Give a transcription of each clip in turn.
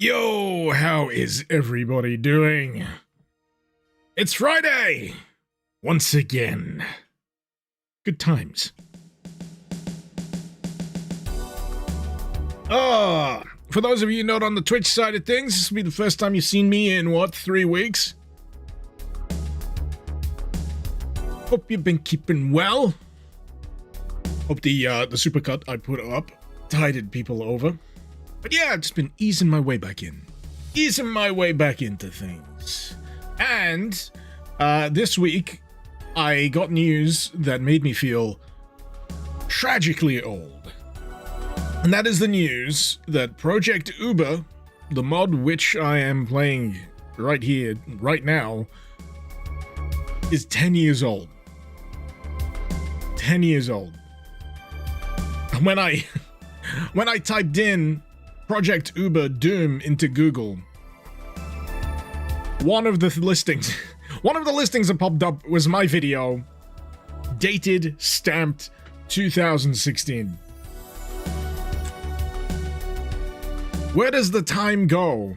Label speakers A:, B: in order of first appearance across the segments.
A: Yo, how is everybody doing? It's Friday! Once again. Good times. For those of you not on the Twitch side of things, this will be the first time you've seen me in, 3 weeks? Hope you've been keeping well. Hope the supercut I put up tided people over. But yeah, I've just been easing my way back in. Easing my way back into things. And this week, I got news that made me feel tragically old. And that is the news that Project Uber, the mod which I am playing right here, right now, is 10 years old. 10 years old. When I typed in Project Uber Doom into Google, one of the listings that popped up was my video, dated, stamped 2016. Where does the time go?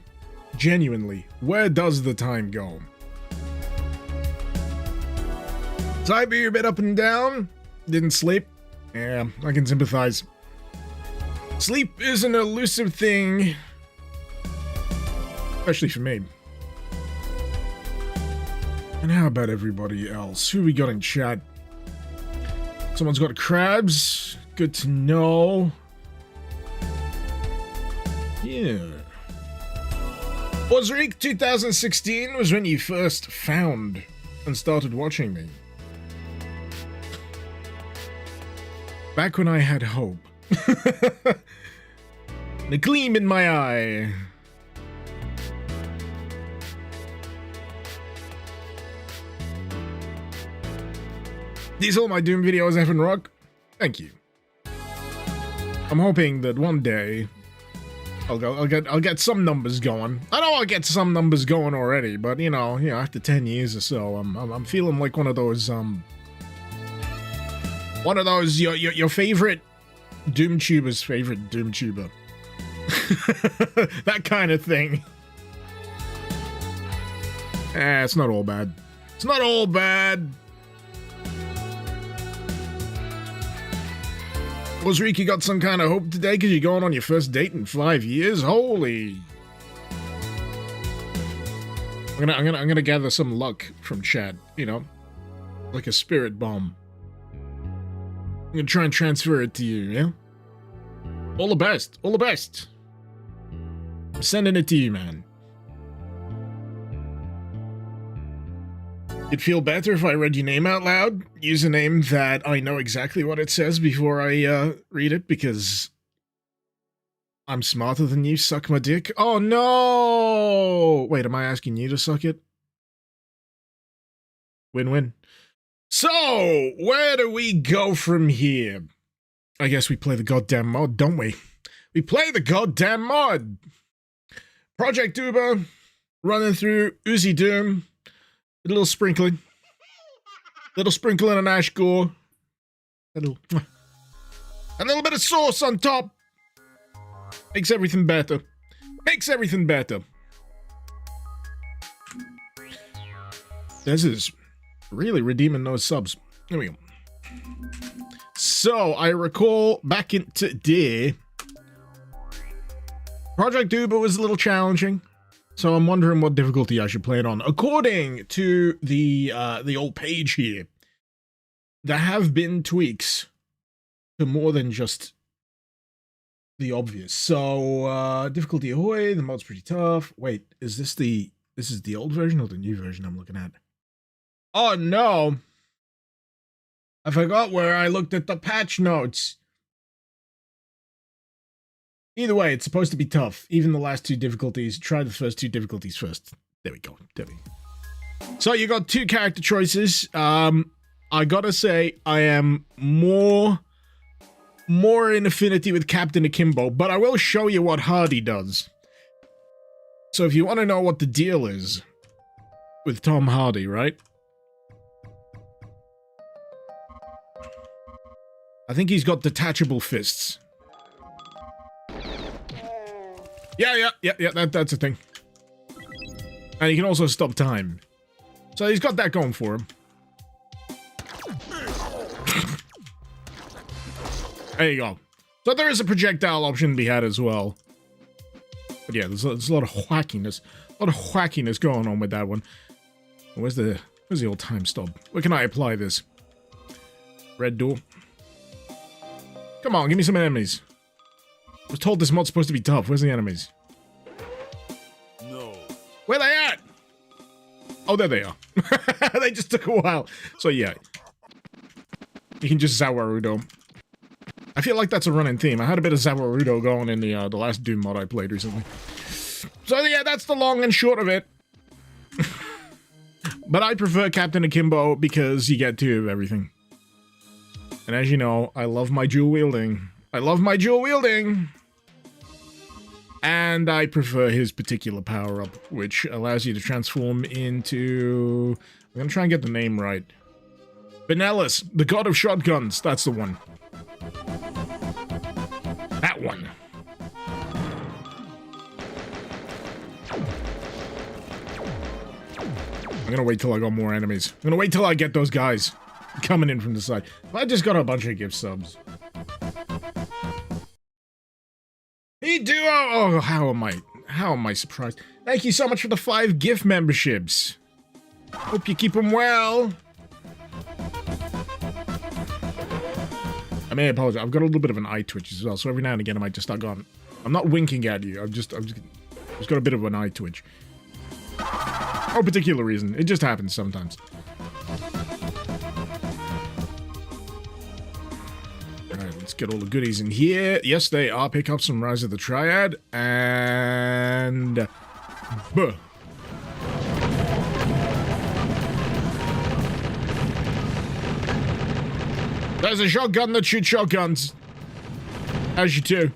A: Genuinely, where does the time go? So I be a bit up and down, didn't sleep. Yeah, I can sympathize. Sleep is an elusive thing, especially for me. And how about everybody else? Who we got in chat? Someone's got crabs. Good to know. Yeah. Ozric 2016 was when you first found and started watching me. Back when I had hope. The gleam in my eye. These are all my Doom videos, Evan Rock. Thank you. I'm hoping that one day I'll get some numbers going. I know I'll get some numbers going already, but you know, after 10 years or so, I'm feeling like one of those your favorite Doom tuber's favorite Doom tuber. That kind of thing. It's not all bad. It's not all bad. Ozric, you got some kind of hope today because you're going on your first date in 5 years? Holy. I'm gonna gather some luck from chat, like a spirit bomb. I'm gonna try and transfer it to you, yeah? All the best. All the best. I'm sending it to you, man. It'd feel better if I read your name out loud. Use a name that I know exactly what it says before I read it, because I'm smarter than you. Suck my dick. Oh, no! Wait, am I asking you to suck it? Win-win. So, where do we go from here? I guess we play the goddamn mod, don't we? We play the goddamn mod! Project Uber, running through Uzi Doom, a little sprinkling. Little sprinkling of Ash Gore. A little bit of sauce on top. Makes everything better. Makes everything better. This is really redeeming those subs. There we go. So, I recall back in today, Project Uber was a little challenging, so I'm wondering what difficulty I should play it on. According to the old page here, there have been tweaks to more than just the obvious. So, difficulty ahoy, the mod's pretty tough. Wait, is this the old version or the new version I'm looking at? Oh no! I forgot where I looked at the patch notes. Either way, it's supposed to be tough. Even the last two difficulties. Try the first two difficulties first. There we go. There we go. So you got two character choices. I gotta say, I am more in affinity with Captain Akimbo, but I will show you what Hardy does. So if you want to know what the deal is with Tom Hardy, right? I think he's got detachable fists. Yeah, that's a thing. And he can also stop time. So he's got that going for him. There you go. So there is a projectile option to be had as well. But yeah, there's a lot of whackiness. A lot of whackiness going on with that one. Where's the old time stop? Where can I apply this? Red door. Come on, give me some enemies. I was told this mod's supposed to be tough. Where's the enemies?
B: No.
A: Where they at? Oh, there they are. They just took a while. So yeah. You can just Zawarudo. I feel like that's a running theme. I had a bit of Zawarudo going in the last Doom mod I played recently. So yeah, that's the long and short of it. But I prefer Captain Akimbo because you get 2 of everything. And as you know, I love my dual wielding. I love my dual wielding! And I prefer his particular power-up, which allows you to transform into... I'm gonna try and get the name right. Benellis, the god of shotguns. That's the one. That one. I'm gonna wait till I got more enemies. I'm gonna wait till I get those guys coming in from the side. I just got a bunch of gift subs. He do. Oh, how am I surprised? Thank you so much for the 5 gift memberships. Hope you keep them well. I may apologize. I've got a little bit of an eye twitch as well, so every now and again I might just start going. I'm not winking at you. I've just got a bit of an eye twitch. No particular reason. It just happens sometimes. Alright, let's get all the goodies in here. Yes, they are. Pick up some Rise of the Triad. And... Buh. There's a shotgun that shoots shotguns. As you do.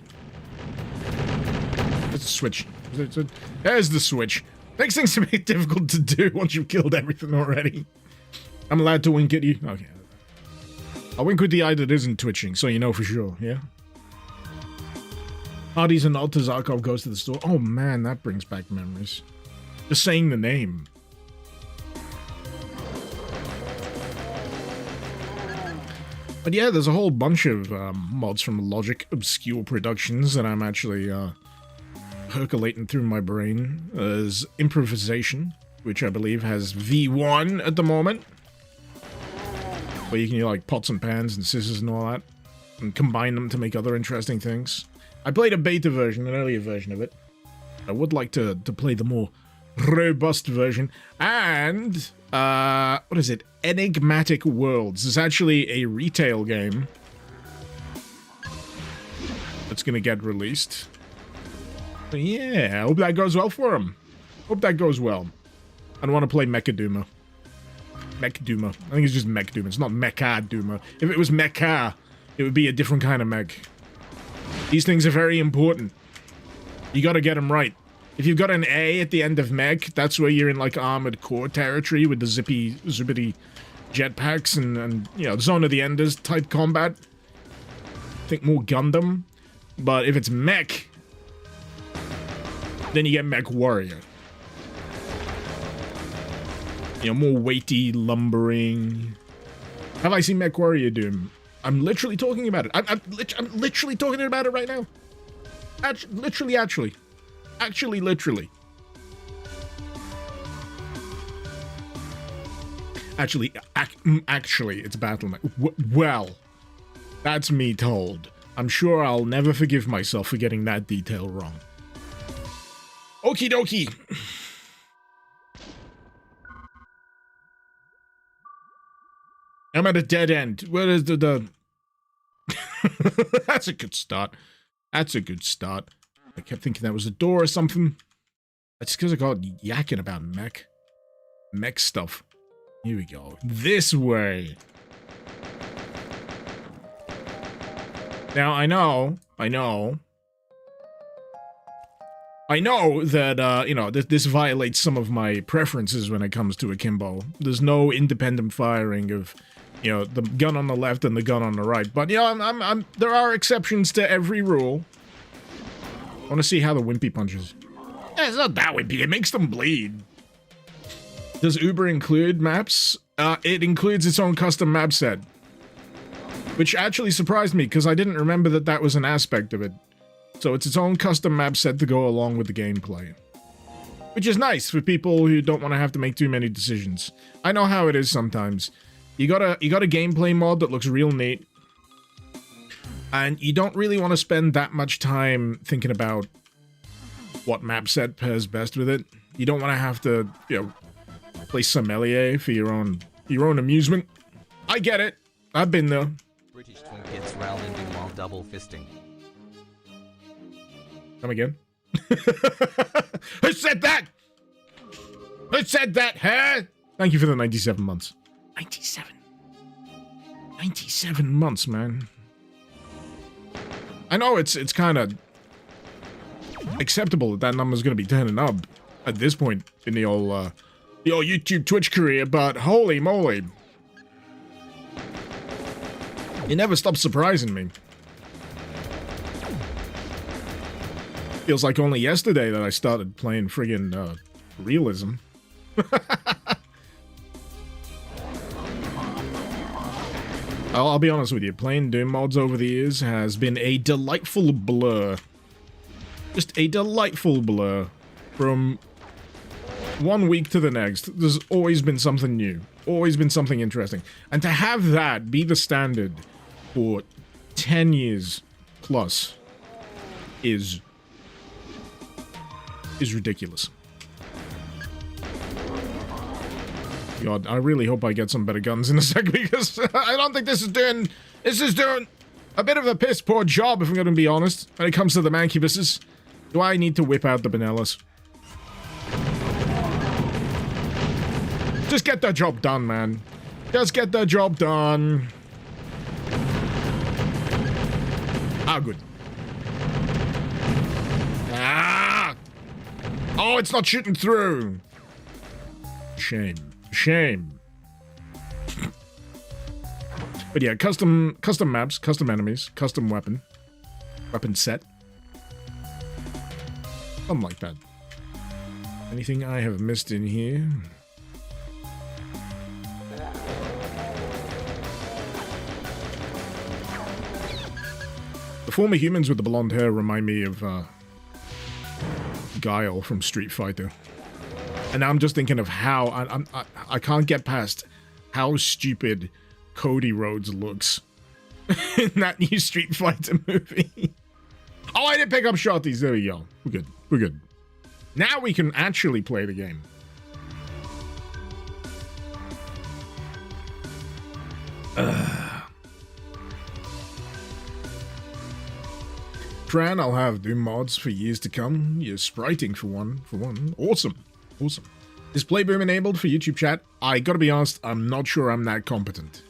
A: There's a switch. There's the switch. Makes things a bit difficult to do once you've killed everything already. I'm allowed to wink at you? Okay. I'll wink with the eye that isn't twitching, so you know for sure, yeah? Hardy's and nod to Zarkov goes to the store. Oh man, that brings back memories. Just saying the name. But yeah, there's a whole bunch of mods from Logic Obscure Productions that I'm actually percolating through my brain. There's Improvisation, which I believe has V1 at the moment. Where you can use like pots and pans and scissors and all that. And combine them to make other interesting things. I played a beta version, an earlier version of it. I would like to play the more robust version. And, what is it? Enigmatic Worlds. It's actually a retail game that's gonna get released. But yeah, I hope that goes well for him. Hope that goes well. I don't want to play Mecha Duma. Mech Duma. I think it's just Mech Duma. It's not Mecha Duma. If it was Mecha, it would be a different kind of mech. These things are very important. You gotta get them right. If you've got an A at the end of mech, that's where you're in like Armored Core territory with the zippity jetpacks and you know, Zone of the Enders type combat. Think more Gundam. But if it's mech, then you get Mech Warrior. You know, more weighty, lumbering. Have I seen Mech Warrior Doom? I'm literally talking about it. I'm literally talking about it right now. Literally. Actually, it's Battle Mech. Well, that's me told. I'm sure I'll never forgive myself for getting that detail wrong. Okie dokie. I'm at a dead end. Where is the... That's a good start. That's a good start. I kept thinking that was a door or something. That's because I got yakking about mech stuff. Here we go. This way. Now, I know that, you know, this violates some of my preferences when it comes to Akimbo. There's no independent firing of, you know, the gun on the left and the gun on the right. But, you know, there are exceptions to every rule. I want to see how the wimpy punches. It's not that wimpy. It makes them bleed. Does Uber include maps? It includes its own custom map set. Which actually surprised me, because I didn't remember that that was an aspect of it. So it's its own custom map set to go along with the gameplay. Which is nice for people who don't want to have to make too many decisions. I know how it is sometimes. You got a gameplay mod that looks real neat. And you don't really want to spend that much time thinking about what map set pairs best with it. You don't want to have to, you know, play sommelier for your own amusement. I get it. I've been there.
C: British twin kids round and do while double fisting.
A: Come again? Who said that? Who said that, huh? Thank you for the 97 months. 97. 97 months, man. I know it's kind of acceptable that number's going to be turning up at this point in the old YouTube Twitch career, but holy moly. You never stop surprising me. Feels like only yesterday that I started playing friggin' realism. I'll be honest with you, playing Doom mods over the years has been a delightful blur. Just a delightful blur. From one week to the next, there's always been something new. Always been something interesting. And to have that be the standard for 10 years plus is ridiculous. God, I really hope I get some better guns in a sec, because I don't think this is doing a bit of a piss poor job, if I'm gonna be honest, when it comes to the mancubuses. Do I need to whip out the Benellas? Just get the job done, man. Just get the job done. Ah, good. Ah! Oh, it's not shooting through. Shame. Shame. But yeah, custom maps, custom enemies, custom weapon set. Something like that. Anything I have missed in here? The former humans with the blonde hair remind me of Guile from Street Fighter. And now I'm just thinking of how I can't get past how stupid Cody Rhodes looks in that new Street Fighter movie. Oh, I didn't pick up shotties. There we go. We're good. We're good. Now we can actually play the game. Tran, I'll have Doom mods for years to come. You're spriting for one. Awesome. Awesome. Is Playboom enabled for YouTube chat? I gotta be honest, I'm not sure I'm that competent.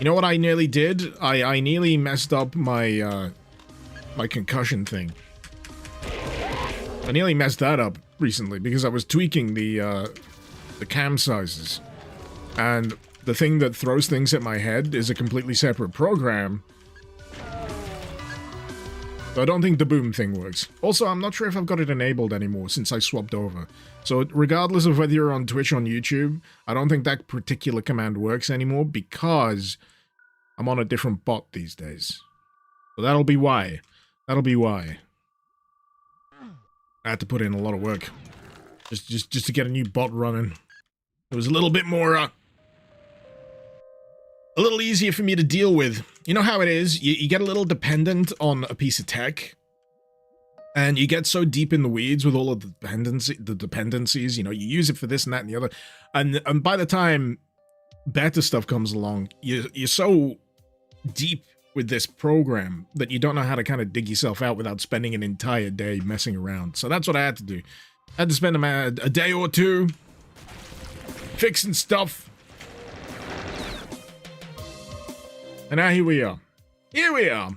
A: You know what I nearly did? I nearly messed up my my concussion thing. I nearly messed that up recently because I was tweaking the cam sizes. And the thing that throws things at my head is a completely separate program. So I don't think the boom thing works. Also, I'm not sure if I've got it enabled anymore since I swapped over. So regardless of whether you're on Twitch or on YouTube, I don't think that particular command works anymore because I'm on a different bot these days. So that'll be why. That'll be why. I had to put in a lot of work. Just to get a new bot running. It was a little bit more, a little easier for me to deal with. You know how it is? You get a little dependent on a piece of tech. And you get so deep in the weeds with all of the dependencies. You know, you use it for this and that and the other. And by the time better stuff comes along, you're so deep with this program that you don't know how to kind of dig yourself out without spending an entire day messing around. So that's what I had to do. I had to spend a day or two fixing stuff. And now here we are. Here we are.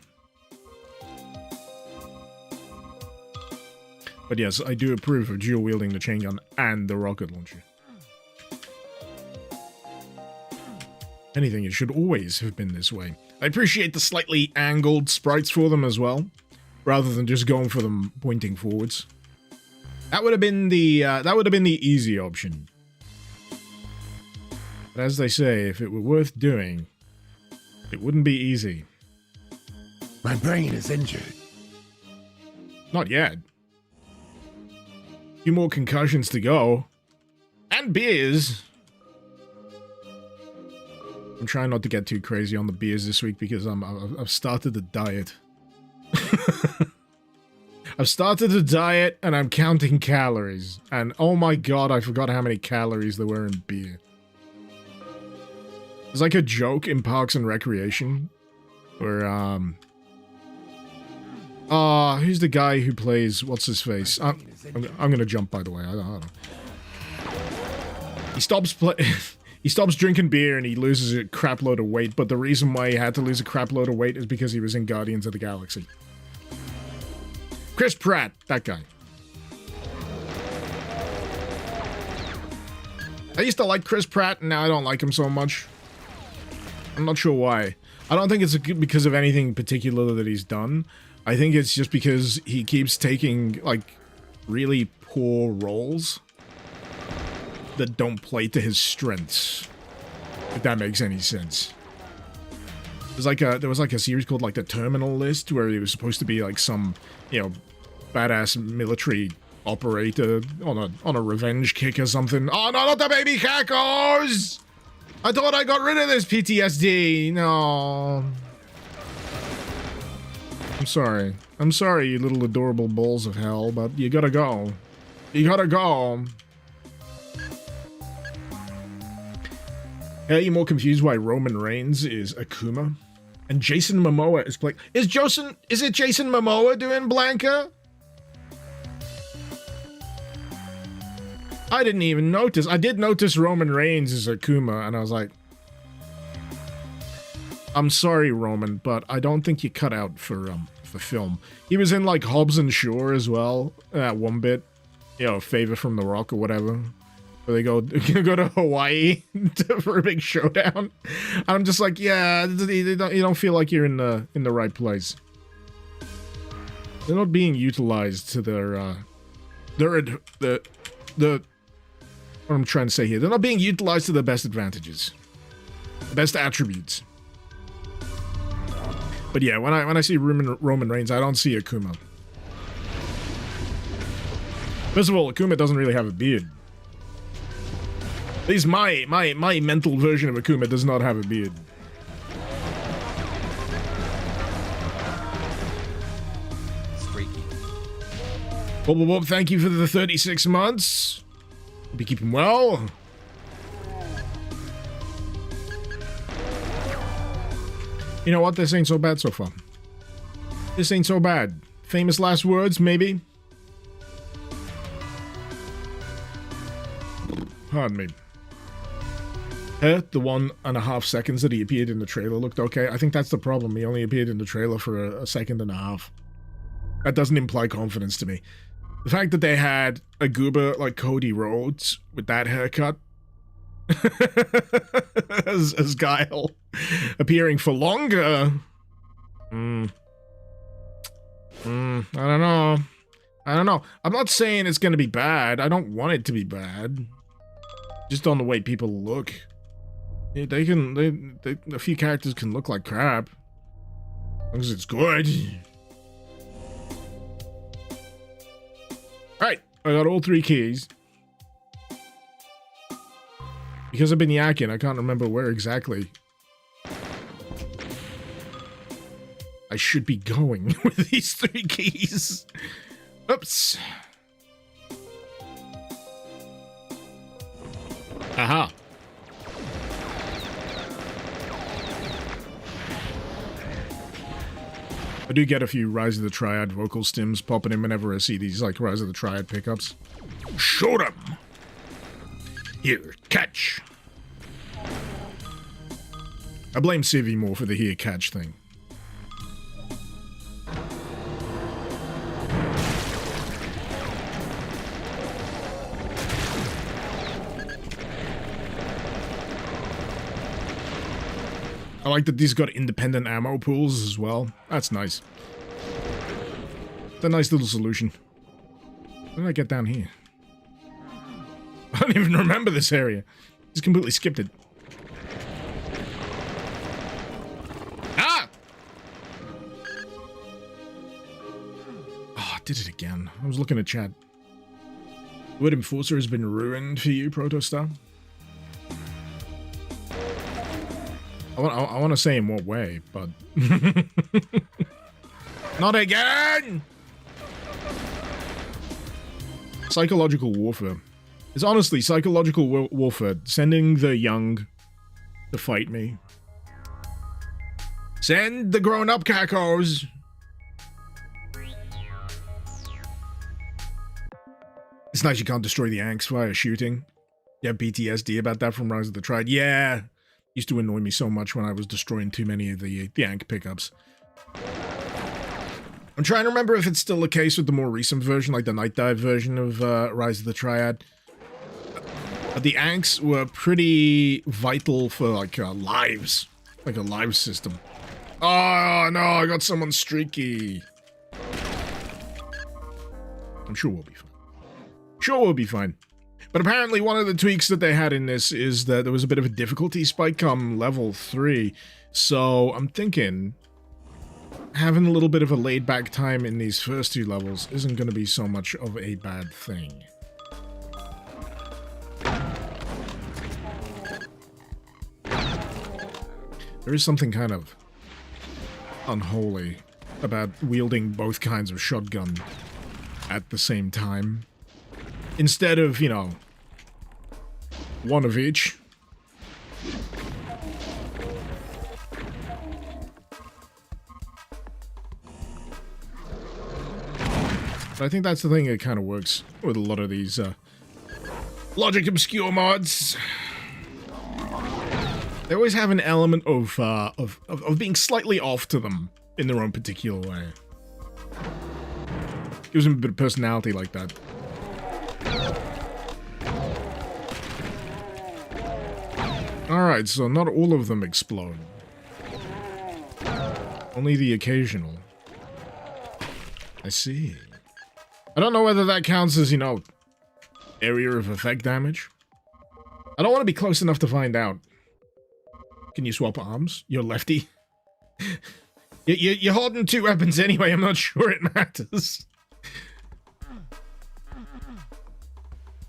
A: But yes, I do approve of dual wielding the chain gun and the rocket launcher. Anything, it should always have been this way. I appreciate the slightly angled sprites for them as well. rather than just going for them pointing forwards. That would have been the easy option. But as they say, if it were worth doing, it wouldn't be easy.
B: My brain is injured.
A: Not yet. A few more concussions to go. And beers. I'm trying not to get too crazy on the beers this week because I've started a diet. I've started a diet and I'm counting calories. And oh my god, I forgot how many calories there were in beer. There's like a joke in Parks and Recreation where, who's the guy who plays, what's his face? I'm gonna jump, by the way. I don't know. He stops drinking beer and he loses a crap load of weight, but the reason why he had to lose a crap load of weight is because he was in Guardians of the Galaxy. Chris Pratt, that guy. I used to like Chris Pratt, and now I don't like him so much. I'm not sure why. I don't think it's because of anything particular that he's done. I think it's just because he keeps taking, like, really poor roles that don't play to his strengths. If that makes any sense. There was like a series called, like, The Terminal List, where he was supposed to be, like, some, you know, badass military operator on a revenge kick or something. Oh, no, not the baby cacos! I thought I got rid of this PTSD. No. I'm sorry. I'm sorry, you little adorable balls of hell, but you gotta go. You gotta go. Are you more confused why Roman Reigns is Akuma? And Jason Momoa is playing... Is it Jason Momoa doing Blanca? I didn't even notice. I did notice Roman Reigns is Akuma, and I was like... I'm sorry, Roman, but I don't think you cut out for film. He was in, like, Hobbs and Shaw as well, that one bit. You know, Favor from the Rock or whatever. Where they go to Hawaii for a big showdown. I'm just like, yeah, you don't feel like you're in the right place. They're not being utilized to their what I'm trying to say here. They're not being utilized to their best advantages. Best attributes. But yeah, when I see Roman Reigns, I don't see Akuma. First of all, Akuma doesn't really have a beard. At least my mental version of Akuma does not have a beard.
C: Streaky.
A: Bob, thank you for the 36 months. Hope you keep him well. You know what? This ain't so bad so far. This ain't so bad. Famous last words, maybe? Pardon me. The 1.5 seconds that he appeared in the trailer looked okay. I think that's the problem. He only appeared in the trailer for a second and a half. That doesn't imply confidence to me. The fact that they had a goober like Cody Rhodes with that haircut as Guile appearing for longer. I don't know. I'm not saying it's gonna be bad. I don't want it to be bad. Just on the way people look. A few characters can look like crap. As long as it's good. Alright, I got all 3 keys. Because I've been yakking, I can't remember where exactly I should be going with these 3 keys. Oops. Aha. I do get a few Rise of the Triad vocal stims popping in whenever I see these, like, Rise of the Triad pickups. Shoot 'em! Here, catch! I blame Civi more for the here, catch thing. I like that these got independent ammo pools as well. That's nice. It's a nice little solution. How did I get down here? I don't even remember this area. Just completely skipped it. Ah! Oh, I did it again. I was looking at chat. The word enforcer has been ruined for you, Protostar. I want to say in what way, but... Not again! Psychological warfare. It's honestly psychological warfare. Sending the young to fight me. Send the grown-up cacos! It's nice you can't destroy the Anks via shooting. You have PTSD about that from Rise of the Triad. Yeah! Used to annoy me so much when I was destroying too many of the Ank pickups. I'm trying to remember if it's still the case with the more recent version, like the Night Dive version of Rise of the Triad. But the Anks were pretty vital for, like, lives. Like a live system. Oh, no, I got someone streaky. I'm sure we'll be fine. Sure we'll be fine. But apparently one of the tweaks that they had in this is that there was a bit of a difficulty spike come level 3. So I'm thinking having a little bit of a laid-back time in these first 2 levels isn't going to be so much of a bad thing. There is something kind of unholy about wielding both kinds of shotgun at the same time. Instead of, you know, one of each. But I think that's the thing that kind of works with a lot of these Logic Obscure mods. They always have an element of being slightly off to them in their own particular way. Gives them a bit of personality like that. Alright, so not all of them explode. Only the occasional. I see. I don't know whether that counts as, you know, area of effect damage. I don't want to be close enough to find out. Can you swap arms? You're lefty? You're holding 2 weapons anyway, I'm not sure it matters.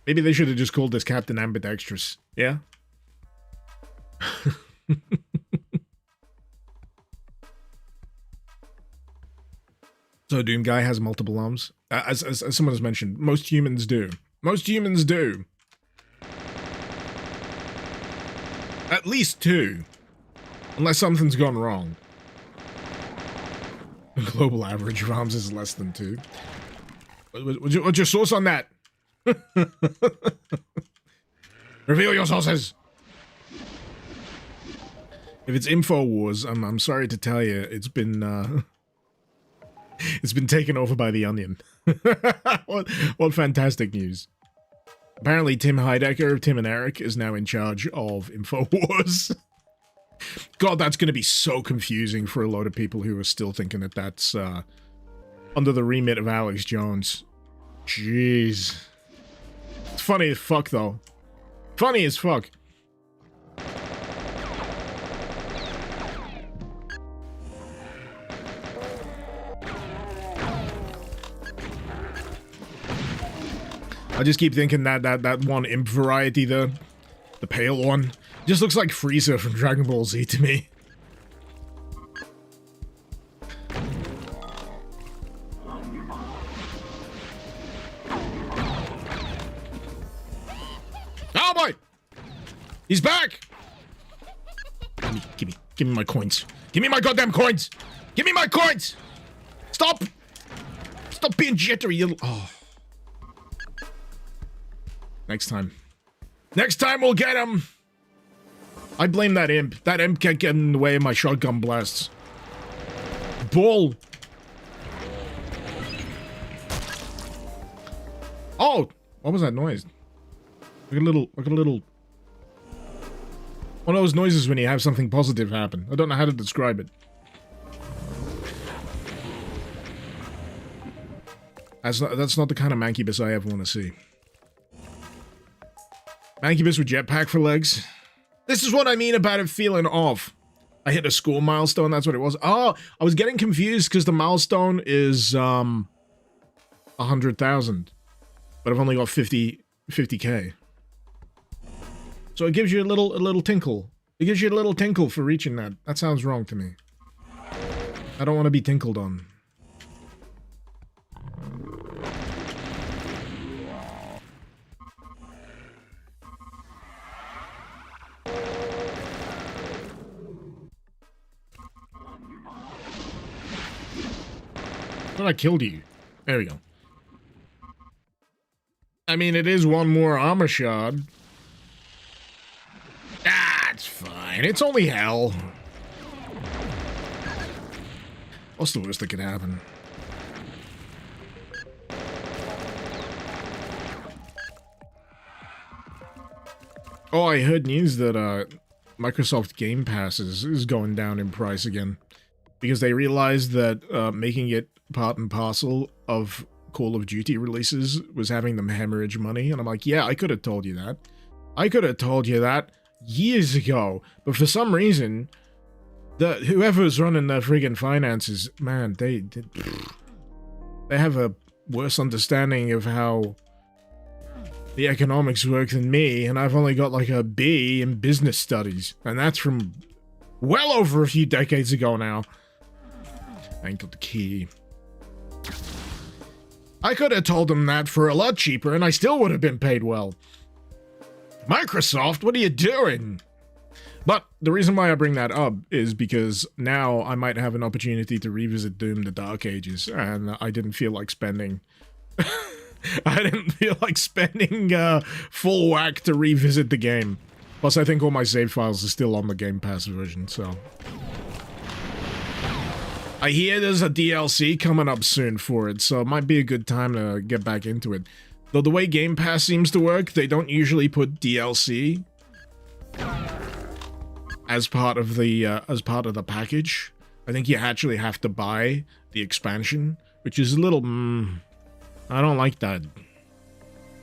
A: Maybe they should have just called this Captain Ambidextrous. Yeah? So Doom Guy has multiple arms. As someone has mentioned, most humans do. Most humans do. At least 2. Unless something's gone wrong. The global average of arms is less than 2. What's your source on that? Reveal your sources! If it's InfoWars, I'm sorry to tell you, it's been taken over by the Onion. what fantastic news. Apparently Tim Heidecker of Tim and Eric is now in charge of InfoWars. God, that's going to be so confusing for a lot of people who are still thinking that that's under the remit of Alex Jones. Jeez. It's funny as fuck, though. Funny as fuck. I just keep thinking that one imp variety, the pale one, just looks like Frieza from Dragon Ball Z to me. Oh boy! He's back! Give me my coins. Give me my goddamn coins! Give me my coins! Stop! Stop being jittery, you... Oh. Next time. Next time we'll get him! I blame that imp. That imp can't get in the way of my shotgun blasts. Bull! Oh! What was that noise? Like a little... One of those noises when you have something positive happen. I don't know how to describe it. That's not the kind of Mancubus I ever want to see. Mancubus with jetpack for legs. This is what I mean about it feeling off. I hit a score milestone, that's what it was. Oh, I was getting confused because the milestone is 100,000. But I've only got 50k. So it gives you a little tinkle. It gives you a little tinkle for reaching that. That sounds wrong to me. I don't want to be tinkled on. But I killed you. There we go. I mean, it is one more armor shard. Ah, it's fine. It's only hell. What's the worst that could happen? Oh, I heard news that Microsoft Game Pass is going down in price again. Because they realized that making it part and parcel of Call of Duty releases was having them hemorrhage money. And I'm like, yeah, I could have told you that. I could have told you that years ago. But for some reason, whoever's running the friggin' finances, man, they have a worse understanding of how the economics work than me. And I've only got like a B in business studies. And that's from well over a few decades ago now. I ain't got the key. I could have told them that for a lot cheaper, and I still would have been paid well. Microsoft, what are you doing? But the reason why I bring that up is because now I might have an opportunity to revisit Doom the Dark Ages, and I didn't feel like spending... I didn't feel like spending full whack to revisit the game. Plus, I think all my save files are still on the Game Pass version, so... I hear there's a DLC coming up soon for it, so it might be a good time to get back into it. Though the way Game Pass seems to work, they don't usually put DLC as part of the package. I think you actually have to buy the expansion, which is a little I don't like that.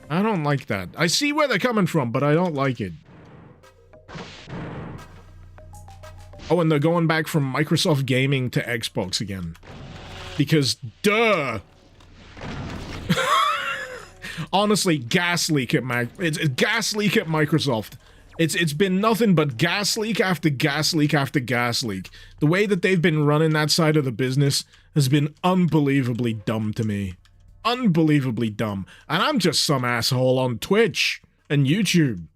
A: I don't like that. I see where they're coming from, but I don't like it. Oh, and they're going back from Microsoft Gaming to Xbox again. Because, duh! Honestly, gas leak at it's gas leak at Microsoft. It's been nothing but gas leak after gas leak after gas leak. The way that they've been running that side of the business has been unbelievably dumb to me. Unbelievably dumb. And I'm just some asshole on Twitch and YouTube.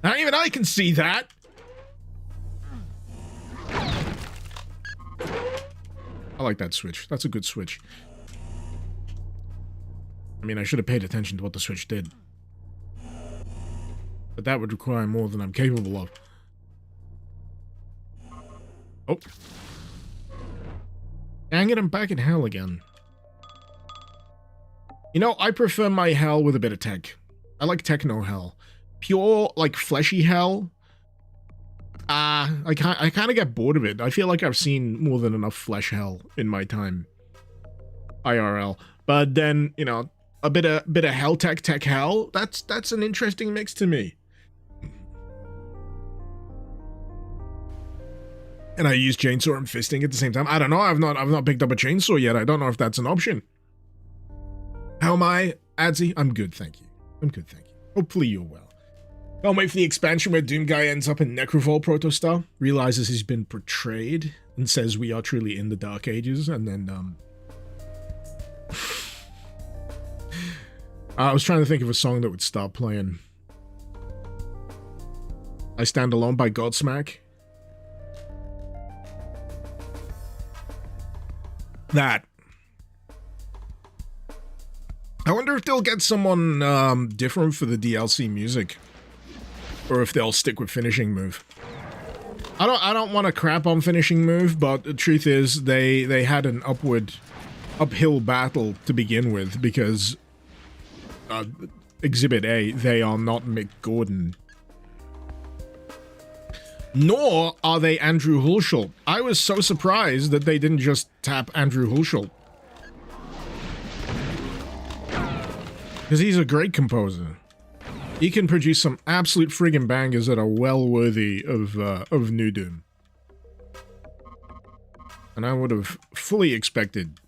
A: Now even I can see that. I like that switch. That's a good switch. I mean, I should have paid attention to what the switch did. But that would require more than I'm capable of. Oh. Dang it, I'm back in hell again. You know, I prefer my hell with a bit of tech. I like techno hell. Pure, like, fleshy hell. I kind of get bored of it. I feel like I've seen more than enough flesh hell in my time. IRL. But then, you know, a bit of hell tech hell, that's an interesting mix to me. And I use chainsaw and fisting at the same time. I don't know, I've not picked up a chainsaw yet. I don't know if that's an option. How am I, Adzi? I'm good, thank you. I'm good, thank you. Hopefully you're well. Can't wait for the expansion where Doom Guy ends up in Necrovol Protostar, realizes he's been portrayed, and says we are truly in the Dark Ages, and then, I was trying to think of a song that would stop playing. I Stand Alone by Godsmack. That. I wonder if they'll get someone different for the DLC music. Or if they'll stick with Finishing Move. I don't want to crap on Finishing Move, but the truth is they had an uphill battle to begin with because Exhibit A, they are not Mick Gordon. Nor are they Andrew Hulshult. I was so surprised that they didn't just tap Andrew Hulshult. Because he's a great composer. He can produce some absolute friggin' bangers that are well worthy of New Doom. And I would have fully expected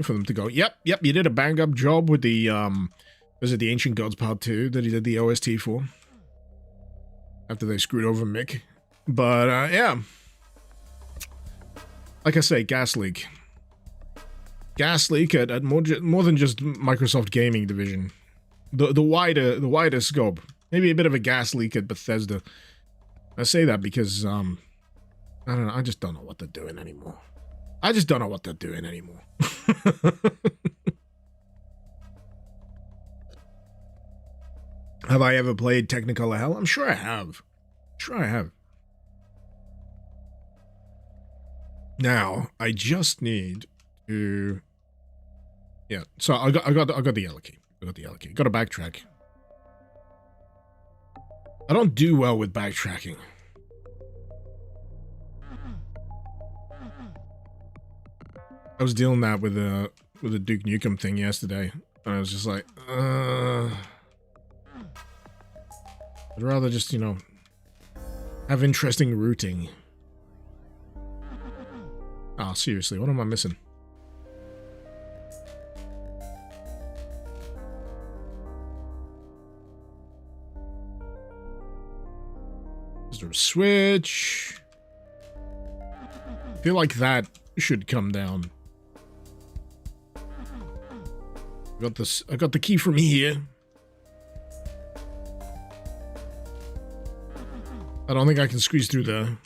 A: for them to go, yep, you did a bang-up job with the, was it the Ancient Gods Part 2 that he did the OST for? After they screwed over Mick. But, yeah. Like I say, gas leak. Gas leak at more than just Microsoft Gaming Division. The wider scope. Maybe a bit of a gas leak at Bethesda. I say that because, I don't know, I just don't know what they're doing anymore. Have I ever played Technicolor Hell? I'm sure I have. Now, I just need to... Yeah, so I got the yellow key. Got to backtrack. I don't do well with backtracking. I was dealing that with a Duke Nukem thing yesterday. And I was just like, I'd rather just, you know, have interesting routing. Oh, seriously, what am I missing? Is there a switch? I feel like that should come down. I got the key from here. I don't think I can squeeze through there.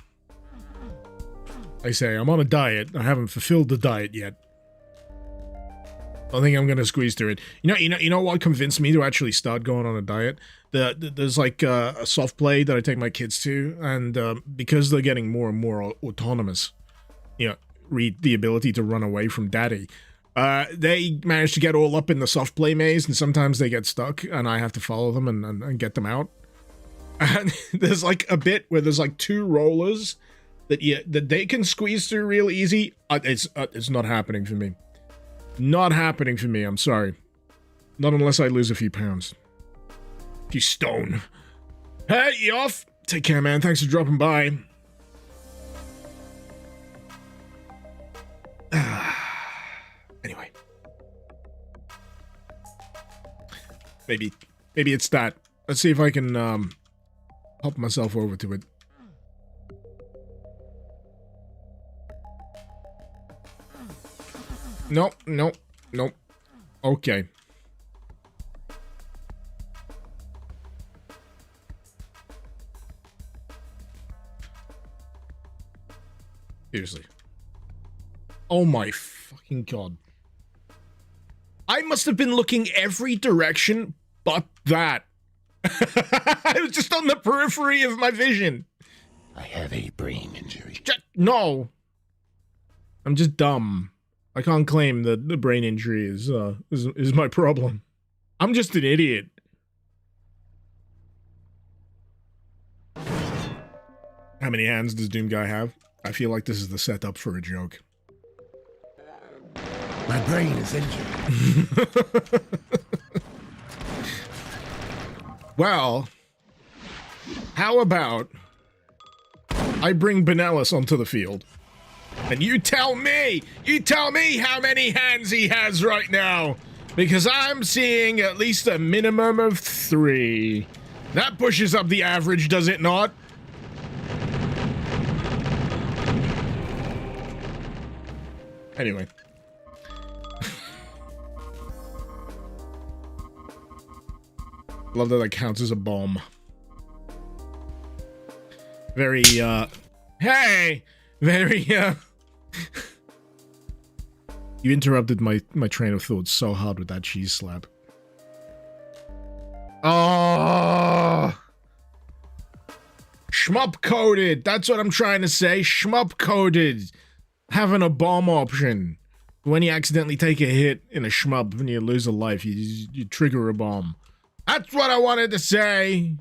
A: I say, I'm on a diet. I haven't fulfilled the diet yet. I don't think I'm gonna squeeze through it. You know what convinced me to actually start going on a diet? There's like a soft play that I take my kids to, and because they're getting more and more autonomous, you know, read the ability to run away from daddy. They manage to get all up in the soft play maze, and sometimes they get stuck, and I have to follow them and get them out. And there's like a bit where there's like 2 rollers that they can squeeze through real easy. It's not happening for me. Not happening for me, I'm sorry. Not unless I lose a few pounds. A few stone. Hey, you off? Take care, man. Thanks for dropping by. Anyway. Maybe it's that. Let's see if I can, hop myself over to it. Nope. Okay. Seriously. Oh my fucking god. I must have been looking every direction but that. I was just on the periphery of my vision.
B: I have a brain injury.
A: No. I'm just dumb. I can't claim that the brain injury is my problem. I'm just an idiot. How many hands does Doom Guy have? I feel like this is the setup for a joke.
B: My brain is injured.
A: Well, how about I bring Benellis onto the field? And you tell me how many hands he has right now. Because I'm seeing at least a minimum of 3. That pushes up the average, does it not? Anyway. Love that that counts as a bomb. Very, hey! Very, You interrupted my train of thought so hard with that cheese slap. Oh! Shmup coded! That's what I'm trying to say. Shmup coded! Having a bomb option. When you accidentally take a hit in a shmup and you lose a life, you trigger a bomb. That's what I wanted to say!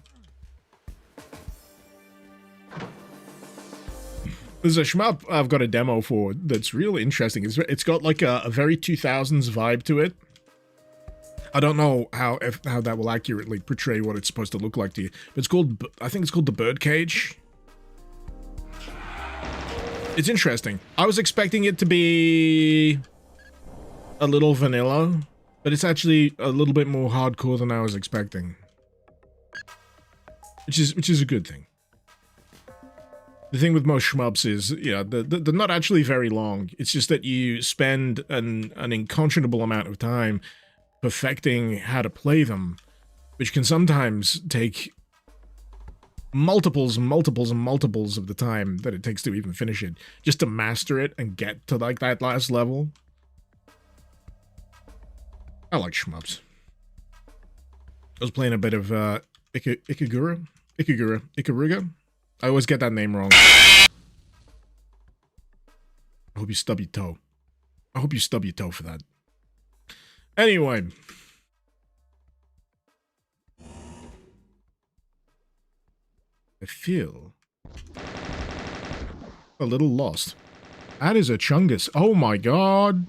A: There's a shmup I've got a demo for that's really interesting. It's got like a very 2000s vibe to it. I don't know how that will accurately portray what it's supposed to look like to you. But it's called, I think it's called the Birdcage. It's interesting. I was expecting it to be a little vanilla, but it's actually a little bit more hardcore than I was expecting. Which is a good thing. The thing with most shmups is, yeah, they're not actually very long. It's just that you spend an unconscionable amount of time perfecting how to play them, which can sometimes take multiples and multiples and multiples of the time that it takes to even finish it, just to master it and get to like that last level. I like shmups. I was playing a bit of Ikaruga. I always get that name wrong. I hope you stub your toe. I hope you stub your toe for that. Anyway. I feel a little lost. That is a Chungus. Oh my god.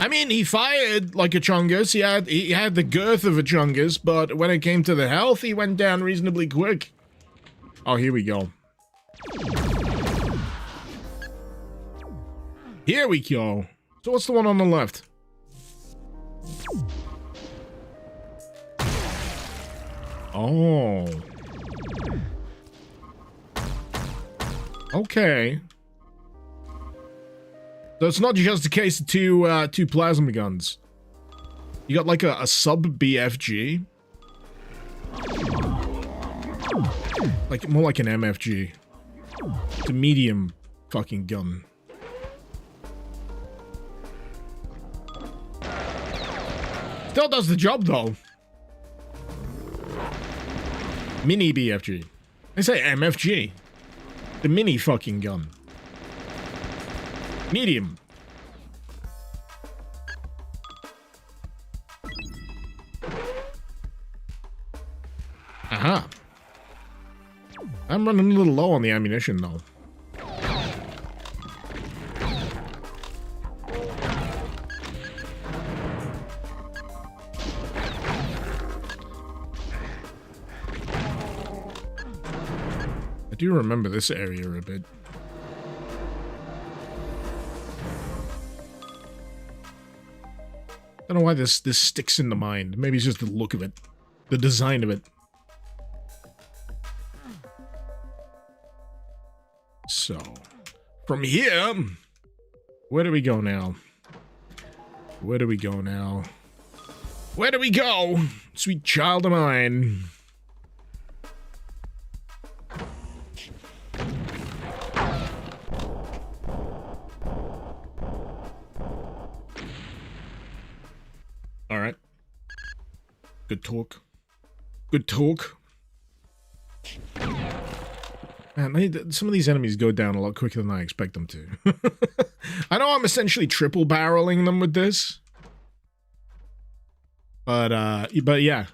A: I mean, he fired like a Chungus. He had the girth of a Chungus, but when it came to the health, he went down reasonably quick. Oh, here we go. Here we go. So what's the one on the left? Oh. Okay. So it's not just a case of two plasma guns. You got like a sub BFG. Like more like an MFG. It's a medium fucking gun. Still does the job though. Mini BFG. I say MFG. The mini fucking gun. Medium. Aha. I'm running a little low on the ammunition though. I do remember this area a bit. Don't know why this sticks in the mind. Maybe it's just the look of it. The design of it. So, from here, where do we go now? Where do we go now? Where do we go? Sweet child of mine. Alright. Good talk. Good talk. Man, some of these enemies go down a lot quicker than I expect them to. I know I'm essentially triple barreling them with this. But yeah.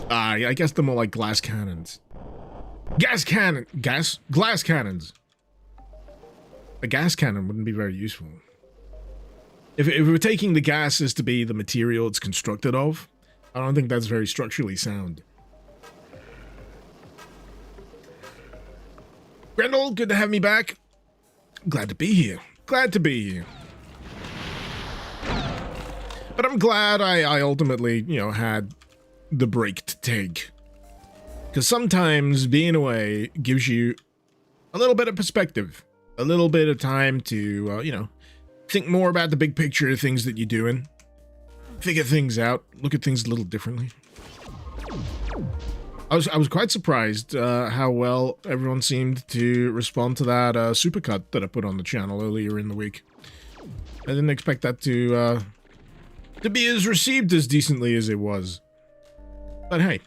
A: I guess they're more like glass cannons. Glass cannons. A gas cannon wouldn't be very useful. If we're taking the gases to be the material it's constructed of, I don't think that's very structurally sound. Grendel, good to have me back. Glad to be here. Glad to be here. But I'm glad I ultimately, you know, had the break to take. Because sometimes being away gives you a little bit of perspective. A little bit of time to, you know, think more about the big picture of things that you're doing. Figure things out. Look at things a little differently. I was quite surprised how well everyone seemed to respond to that supercut that I put on the channel earlier in the week. I didn't expect that to be as received as decently as it was. But hey,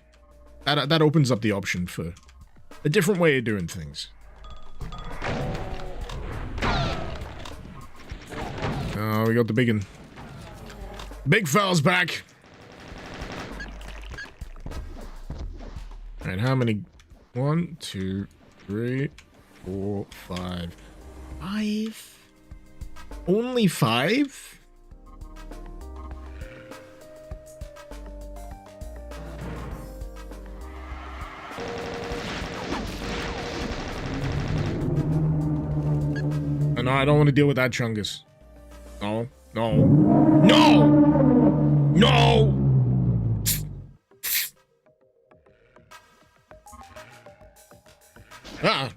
A: that opens up the option for a different way of doing things. Oh, we got the big one. Big fella's back. Alright, how many? 1, 2, 3, 4, 5. 5? Only 5? No, I don't want to deal with that Chungus. No, no, no, no! Ah.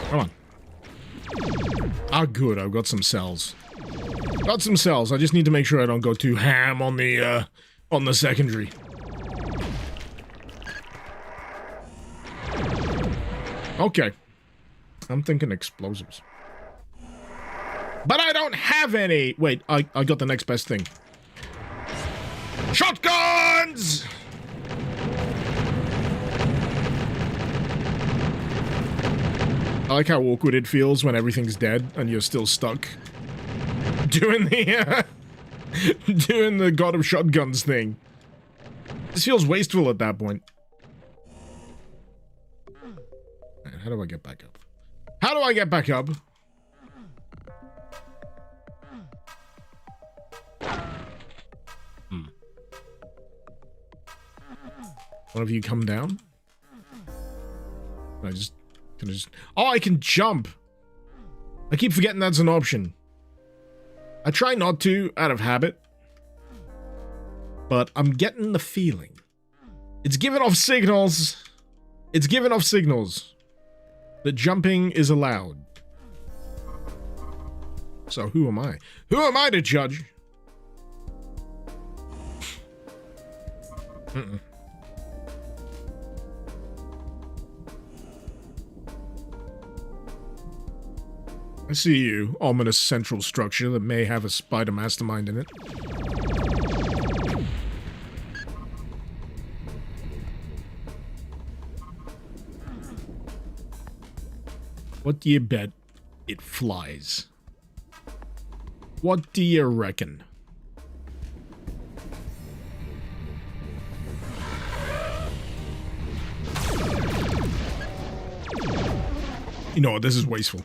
A: Come on. Ah, good. I've got some cells. Got some cells. I just need to make sure I don't go too ham on the secondary. Okay. I'm thinking explosives. But I don't have any! Wait, I got the next best thing. Shotguns! I like how awkward it feels when everything's dead and you're still stuck doing the doing the God of Shotguns thing. This feels wasteful at that point. How do I get back up? How do I get back up? One of you come down? Can I just... Oh, I can jump! I keep forgetting that's an option. I try not to, out of habit. But I'm getting the feeling. It's giving off signals. It's giving off signals that jumping is allowed. So who am I? Who am I to judge? I see you, ominous central structure that may have a spider mastermind in it. What do you bet it flies? What do you reckon? You know what, this is wasteful.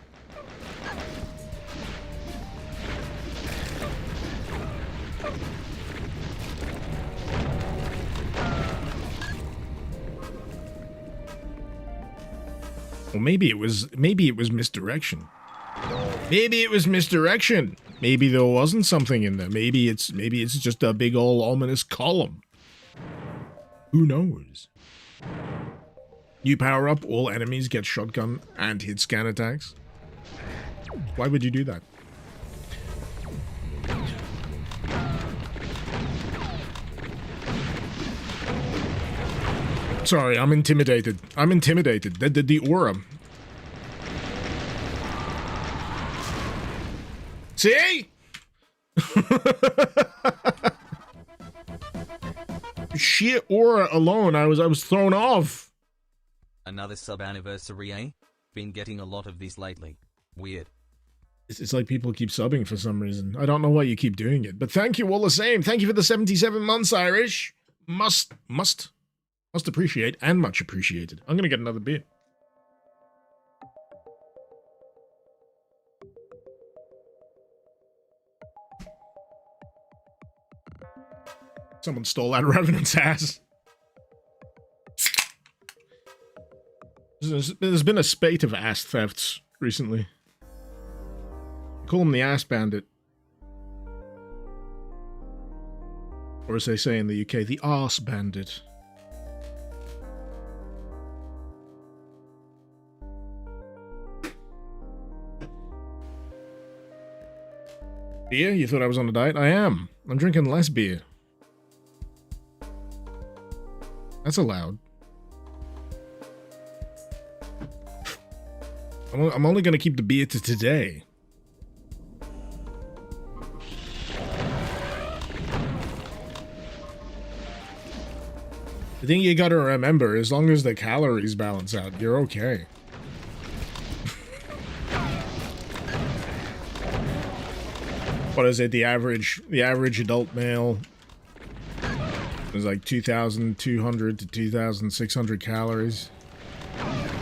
A: Well, maybe it was misdirection. Maybe it was misdirection. Maybe there wasn't something in there. Maybe it's just a big ol' ominous column. Who knows? You power up, all enemies get shotgun and hit scan attacks. Why would you do that? Sorry, I'm intimidated. I'm intimidated. The aura. See? Sheer aura alone, I was thrown off.
C: Another sub-anniversary, eh? Been getting a lot of these lately. Weird.
A: It's like people keep subbing for some reason. I don't know why you keep doing it, but thank you all the same. Thank you for the 77 months, Irish. Must appreciate and much appreciated. I'm gonna get another beer. Someone stole that Revenant's ass. There's been a spate of ass thefts recently. They call him the Ass Bandit. Or as they say in the UK, the Arse Bandit. Beer? You thought I was on a diet? I am. I'm drinking less beer. That's allowed. I'm only going to keep the beer to today. The thing you gotta remember, as long as the calories balance out, you're okay. what is it? The average adult male is like 2,200 to 2,600 calories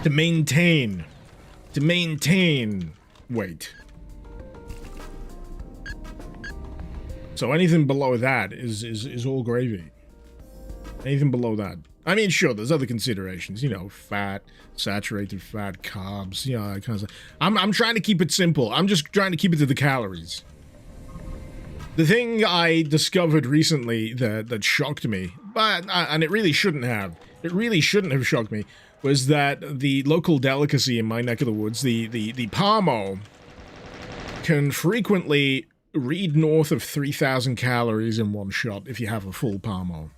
A: to maintain weight. So anything below that is all gravy. Anything below that. I mean, sure, there's other considerations, you know, fat, saturated fat, carbs, you know, that kind of stuff. I'm trying to keep it simple. I'm just trying to keep it to the calories. The thing I discovered recently that shocked me, and it really shouldn't have shocked me, was that the local delicacy in my neck of the woods, the Parmo, can frequently read north of 3,000 calories in one shot if you have a full Parmo.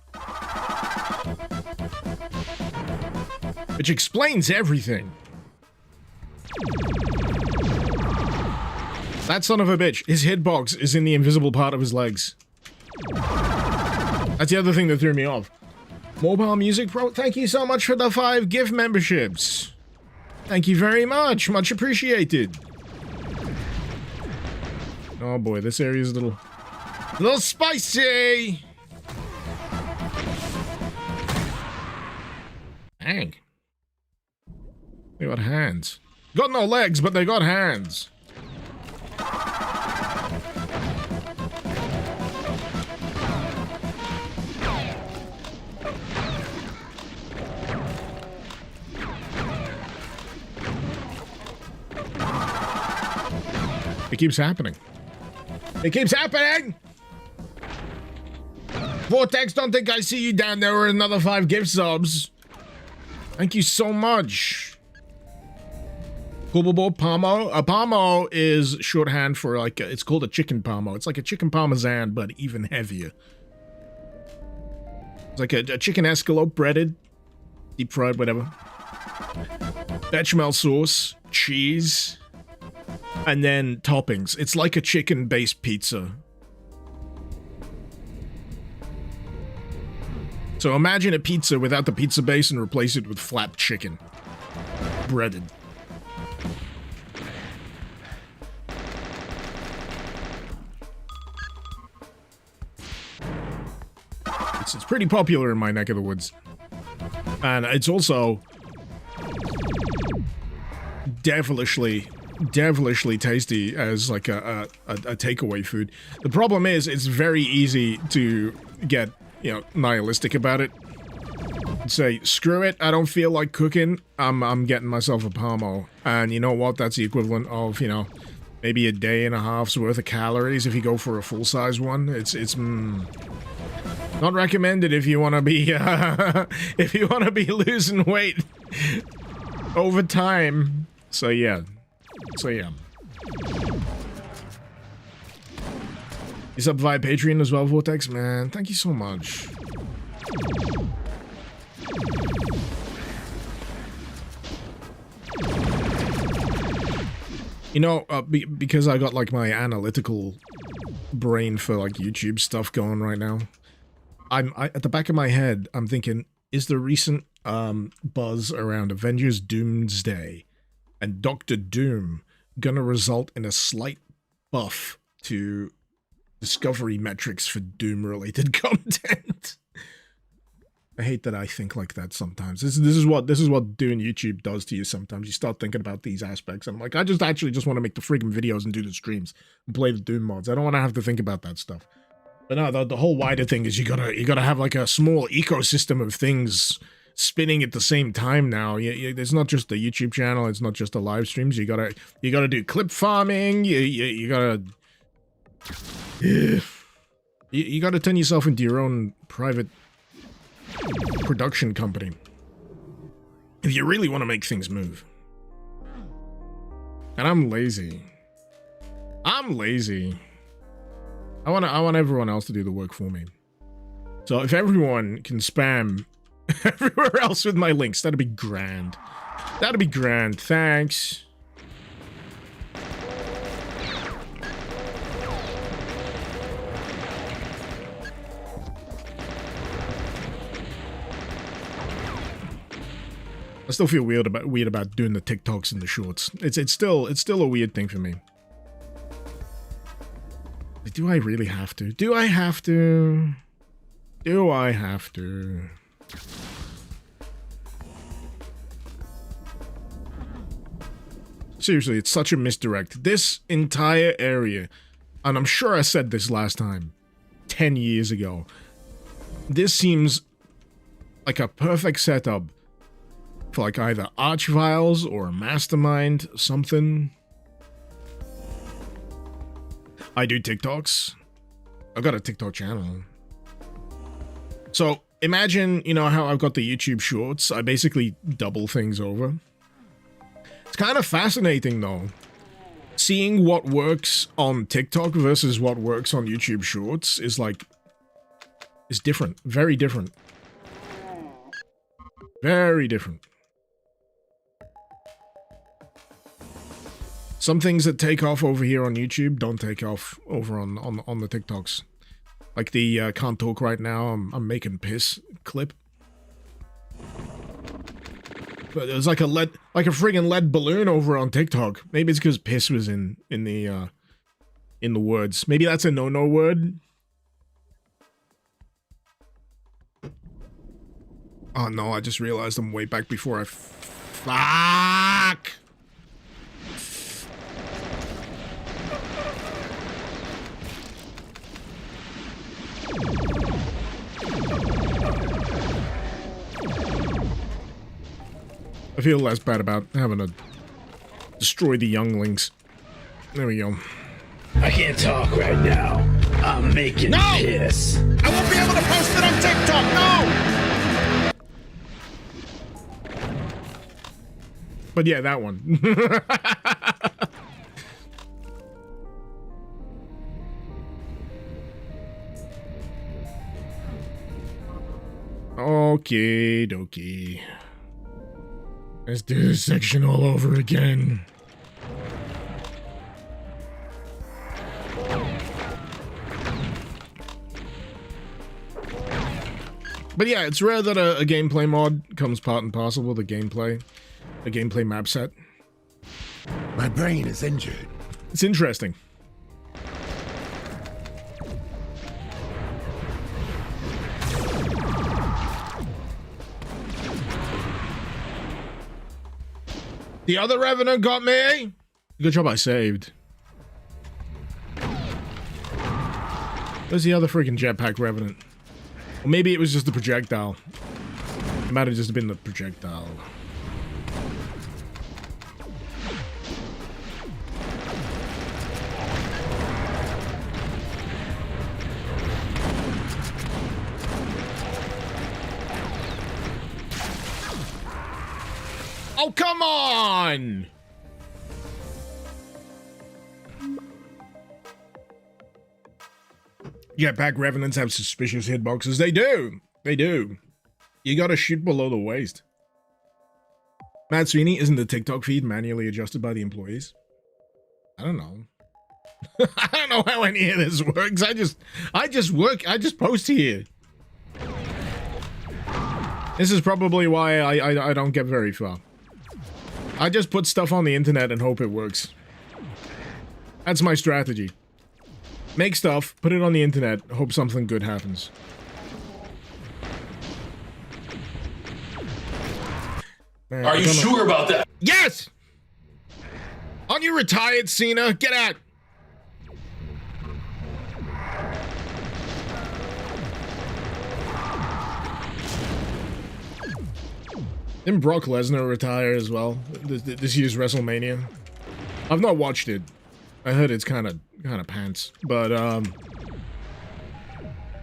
A: Which explains everything. That son of a bitch, his hitbox is in the invisible part of his legs. That's the other thing that threw me off. Mobile Music Pro, thank you so much for the 5 gift memberships. Thank you very much, much appreciated. Oh boy, this area is a little spicy. Dang. They got hands. Got no legs, but they got hands. It keeps happening. It keeps happening! Vortex, don't think I see you down there with another 5 gift subs. Thank you so much. Coolable Parmo. A Parmo is shorthand for like, it's called a chicken Parmo. It's like a chicken parmesan, but even heavier. It's like a chicken escalope breaded, deep fried, whatever. Bechamel sauce, cheese, and then toppings. It's like a chicken-based pizza. So imagine a pizza without the pizza base and replace it with flat chicken. Breaded. It's pretty popular in my neck of the woods. And it's also devilishly tasty as like a takeaway food. The problem is it's very easy to get, you know, nihilistic about it. Say, screw it, I don't feel like cooking, I'm getting myself a Parmo. And you know what, that's the equivalent of, you know, maybe a day and a half's worth of calories if you go for a full-size one. It's not recommended if you want to be, if you want to be losing weight over time. So yeah. You sub via Patreon as well, Vortex? Man, thank you so much. You know, because I got like my analytical brain for like YouTube stuff going right now, at the back of my head, I'm thinking, is the recent buzz around Avengers Doomsday and Doctor Doom gonna result in a slight buff to discovery metrics for Doom-related content? I hate that I think like that sometimes. This is what doing YouTube does to you sometimes. You start thinking about these aspects, and I'm like, I just want to make the freaking videos and do the streams and play the Doom mods. I don't want to have to think about that stuff. But no, the whole wider thing is you gotta have like a small ecosystem of things spinning at the same time now. It's not just the YouTube channel. It's not just the live streams. You gotta do clip farming. You gotta turn yourself into your own private production company if you really want to make things move. And I'm lazy. I want everyone else to do the work for me. So if everyone can spam everywhere else with my links, that'd be grand. That'd be grand. Thanks. I still feel weird about doing the TikToks and the shorts. It's still a weird thing for me. Do I really have to? Do I have to? Do I have to? Seriously, it's such a misdirect. This entire area, and I'm sure I said this last time, 10 years ago. This seems like a perfect setup for like either Archviles or a Mastermind, something. I do TikToks. I've got a TikTok channel. So imagine, you know, how I've got the YouTube shorts. I basically double things over. It's kind of fascinating though. Seeing what works on TikTok versus what works on YouTube shorts is like, is different. Very different. Very different. Some things that take off over here on YouTube don't take off over on the TikToks. Like the can't talk right now, I'm making piss clip. But there's like a friggin' lead balloon over on TikTok. Maybe it's because piss was in the words. Maybe that's a no word. Oh no, I just realized I'm way back before I fuck. I feel less bad about having to destroy the younglings. There we go.
B: I can't talk right now. I'm making piss.
A: I won't be able to post it on TikTok, no! But yeah, that one. Okay, dokie. Let's do this section all over again. But yeah, it's rare that a gameplay mod comes part and parcel with a gameplay map set.
B: My brain is injured.
A: It's interesting. The other Revenant got me! Good job I saved. Where's the other freaking jetpack Revenant? Or maybe it was just the projectile. It might have just been the projectile. Oh, come on! Jetpack Revenants have suspicious hitboxes. They do. They do. You gotta shoot below the waist. Matt Sweeney, isn't the TikTok feed manually adjusted by the employees? I don't know. I don't know how any of this works. I just post here. This is probably why I don't get very far. I just put stuff on the internet and hope it works. That's my strategy. Make stuff, put it on the internet, hope something good happens. Man,
D: are you sure about that?
A: Yes! Aren't you retired, Cena? Get out! Didn't Brock Lesnar retire as well? This year's WrestleMania? I've not watched it. I heard it's kind of pants, but I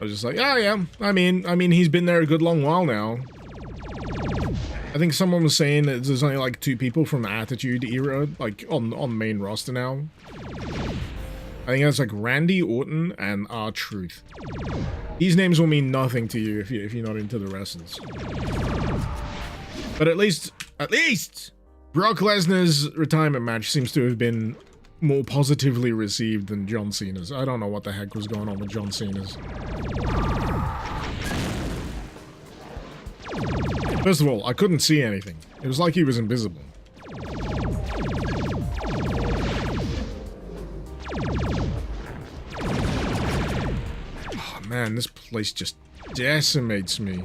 A: was just like, oh yeah. I mean, he's been there a good long while now. I think someone was saying that there's only like 2 people from the Attitude Era, like on the main roster now. I think that's like Randy Orton and R-Truth. These names will mean nothing to you if you're not into the wrestlers. But at least, Brock Lesnar's retirement match seems to have been more positively received than John Cena's. I don't know what the heck was going on with John Cena's. First of all, I couldn't see anything. It was like he was invisible. man, this place just decimates me.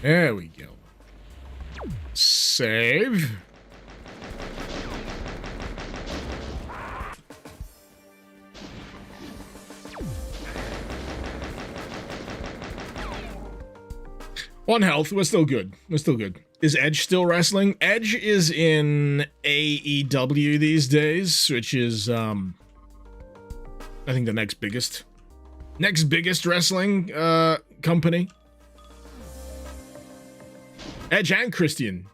A: There we go. Save. One health. We're still good. We're still good. Is Edge still wrestling? Edge is in AEW these days, which is, I think the next biggest wrestling, company. Edge and Christian.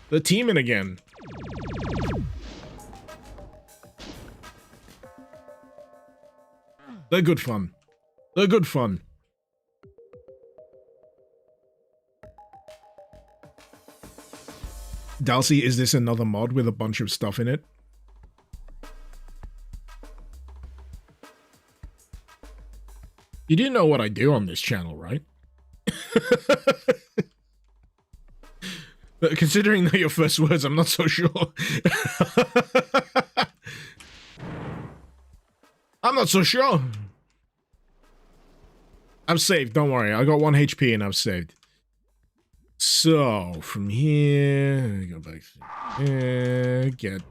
A: They're teaming again. They're good fun. They're good fun. Dalsy, is this another mod with a bunch of stuff in it? You do know what I do on this channel, right? But considering they're your first words, I'm not so sure. I'm not so sure. I'm saved, don't worry. I got 1 HP and I've saved. So, from here, go back to here, get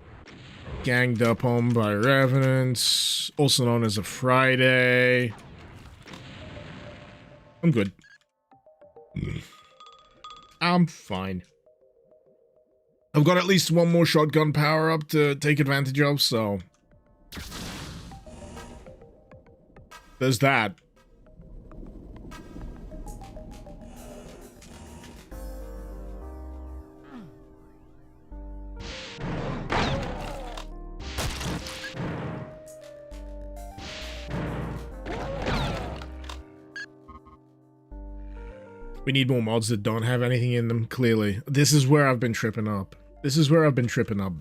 A: ganged up on by Revenants, also known as a Friday. I'm good. I'm fine. I've got at least 1 more shotgun power up to take advantage of, so there's that. We need more mods that don't have anything in them, clearly. This is where I've been tripping up. This is where I've been tripping up.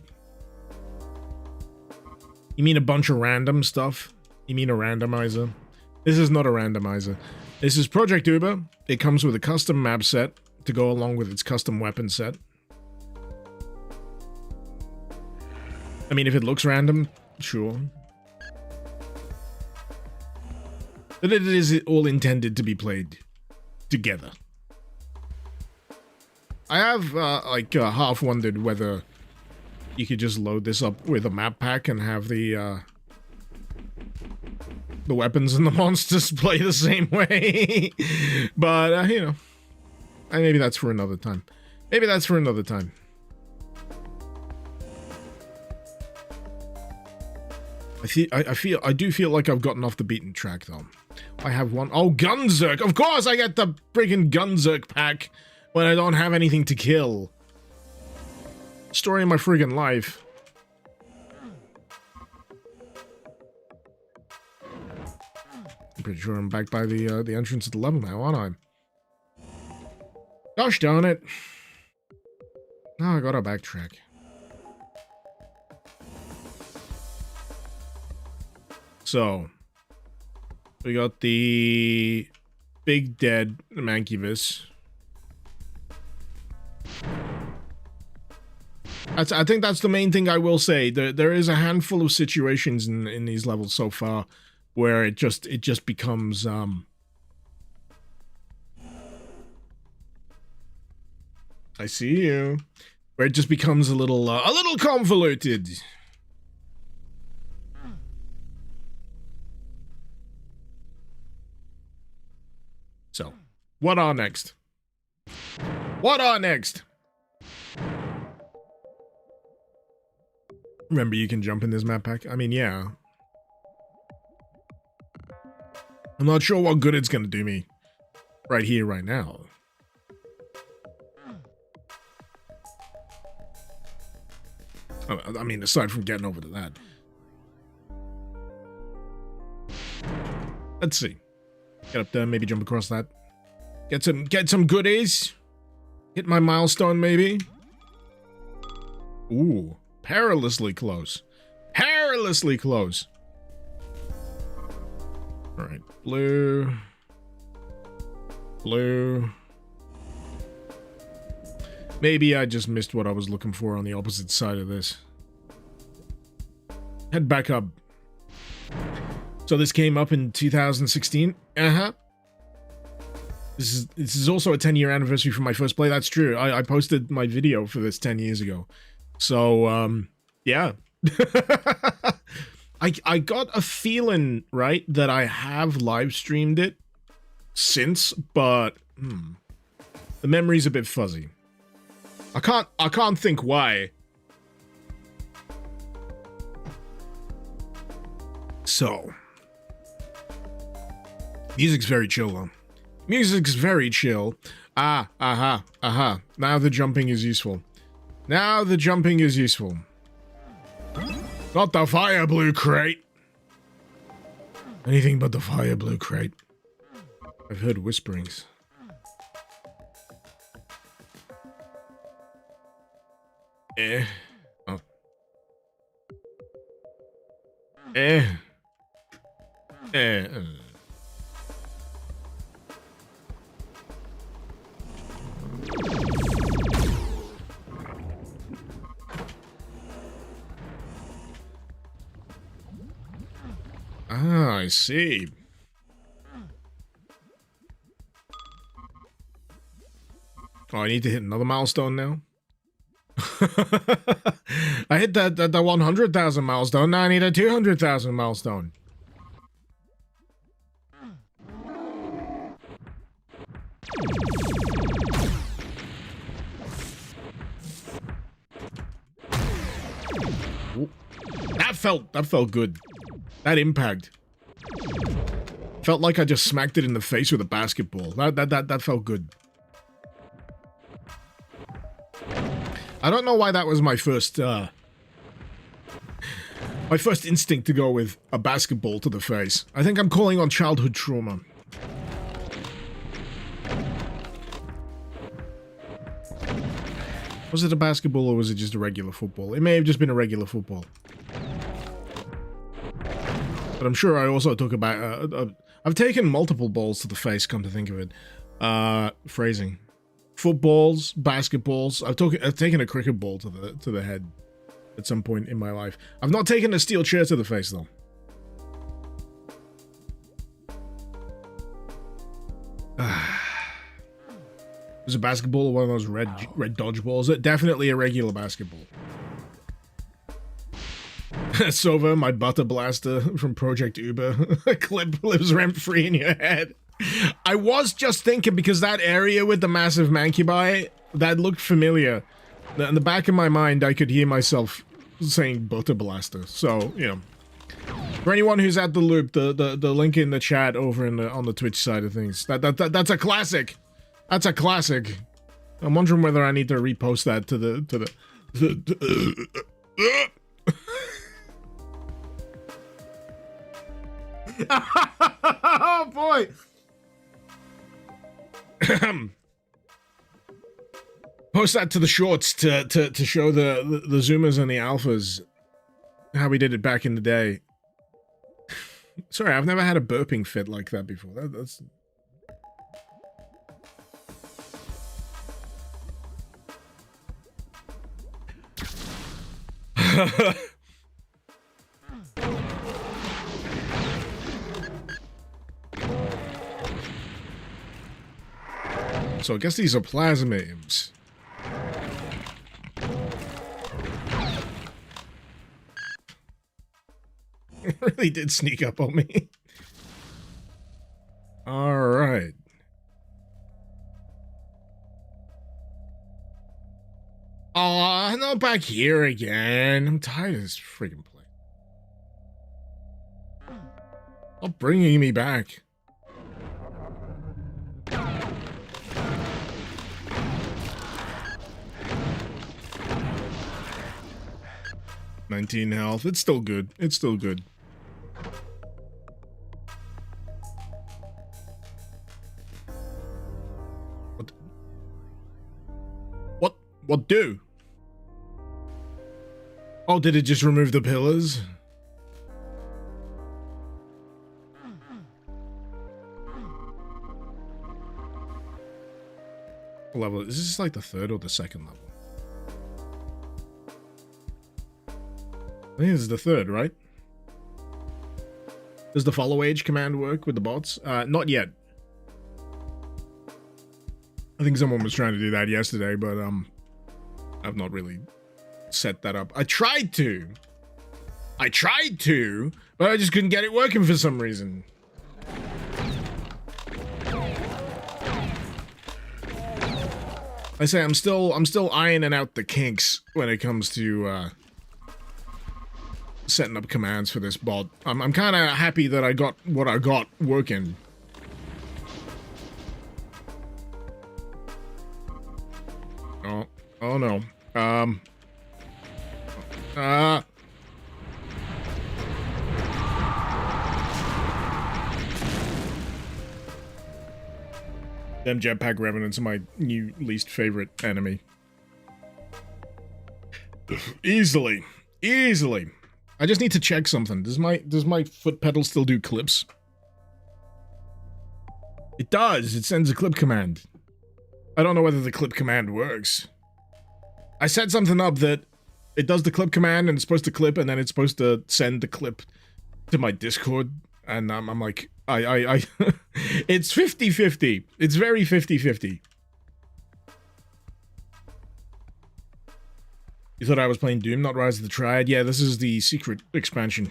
A: You mean a bunch of random stuff? You mean a randomizer? This is not a randomizer. This is Project Uber. It comes with a custom map set to go along with its custom weapon set. I mean, if it looks random, sure. But it is all intended to be played together. I have, half wondered whether you could just load this up with a map pack and have the weapons and the monsters play the same way. But, you know, maybe that's for another time. Maybe that's for another time. I do feel like I've gotten off the beaten track, though. I have one. Oh, Gunzerk! Of course I get the freaking Gunzerk pack when I don't have anything to kill. Story of my friggin' life. I'm pretty sure I'm back by the entrance of the level now, aren't I? Gosh darn it. Now I gotta backtrack. So, we got the big dead Mancubus. I think that's the main thing I will say. There is a handful of situations in these levels so far where it just becomes I see you. Where it just becomes a little convoluted. So, what are next? What are next? Remember, you can jump in this map pack? I mean, yeah. I'm not sure what good it's gonna do me right here, right now. I mean, aside from getting over to that. Let's see. Get up there, maybe jump across that. Get some goodies. Hit my milestone, maybe. Ooh, perilously close. Perilously close. All right, blue. Blue. Maybe I just missed what I was looking for on the opposite side of this. Head back up. So this came up in 2016? Uh-huh. This is also a 10-year anniversary for my first play. That's true. I posted my video for this 10 years ago. So, yeah. I got a feeling, right, that I have live streamed it since, but the memory's a bit fuzzy. I can't think why. So, music's very chill though. Music's very chill. Now the jumping is useful. Now the jumping is useful. Not the fire blue crate. Anything but the fire blue crate. I've heard whisperings. Oh. Ah, I see. Oh, I need to hit another milestone now. I hit the 100,000 milestone. Now I need a 200,000 milestone. Ooh. That felt good. That impact felt like I just smacked it in the face with a basketball. That felt good. I don't know why that was my first instinct to go with a basketball to the face. I think I'm calling on childhood trauma. Was it a basketball or was it just a regular football? It may have just been a regular football. But I'm sure I also took about... I've taken multiple balls to the face, come to think of it. Phrasing. Footballs, basketballs. I've taken a cricket ball to the head at some point in my life. I've not taken a steel chair to the face, though. Was a basketball or one of those red dodgeballs? Definitely a regular basketball. Sova, my butter blaster from Project Uber. A clip lives rent-free in your head. I was just thinking, because that area with the massive mancubi, that looked familiar. In the back of my mind, I could hear myself saying butter blaster. So, you know. For anyone who's at the loop, the link in the chat over on the Twitch side of things. That's a classic. That's a classic. I'm wondering whether I need to repost that to the oh boy. Post that to the shorts to show the zoomers and the alphas how we did it back in the day. Sorry, I've never had a burping fit like that before. That's So I guess these are plasmids. It really did sneak up on me. Alright. Oh, not back here again. I'm tired of this freaking place. Stop bringing me back. $19 health. It's still good. It's still good. What do? Oh, did it just remove the pillars? level? Is this like the third or the second level? I think this is the third, right? Does the follow age command work with the bots? Not yet. I think someone was trying to do that yesterday, but I've not really set that up. I tried to, but I just couldn't get it working for some reason. I say I'm still ironing out the kinks when it comes to setting up commands for this bot. I'm kind of happy that I got what I got working. Oh no. Them jetpack revenants are my new least favorite enemy. Easily. I just need to check something. Does my foot pedal still do clips? It does. It sends a clip command. I don't know whether the clip command works. I set something up that it does the clip command and it's supposed to clip and then it's supposed to send the clip to my Discord. And I'm like, it's 50-50. It's very 50-50. You thought I was playing Doom, not Rise of the Triad? Yeah, this is the secret expansion.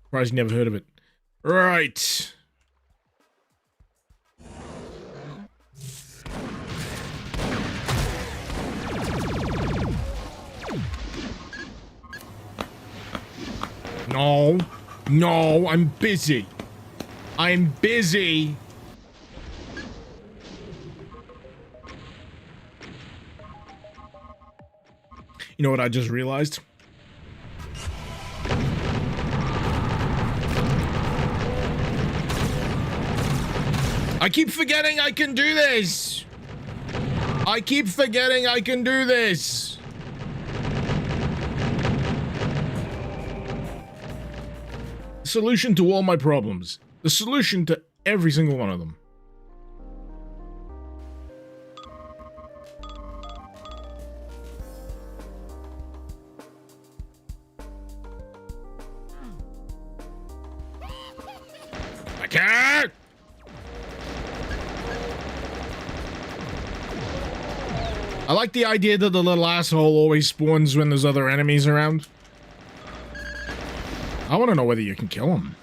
A: Surprised you never heard of it. Right. No, I'm busy. I'm busy. You know what I just realized? I keep forgetting I can do this. Solution to all my problems. The solution to every single one of them. I can't! I like the idea that the little asshole always spawns when there's other enemies around. I want to know whether you can kill him.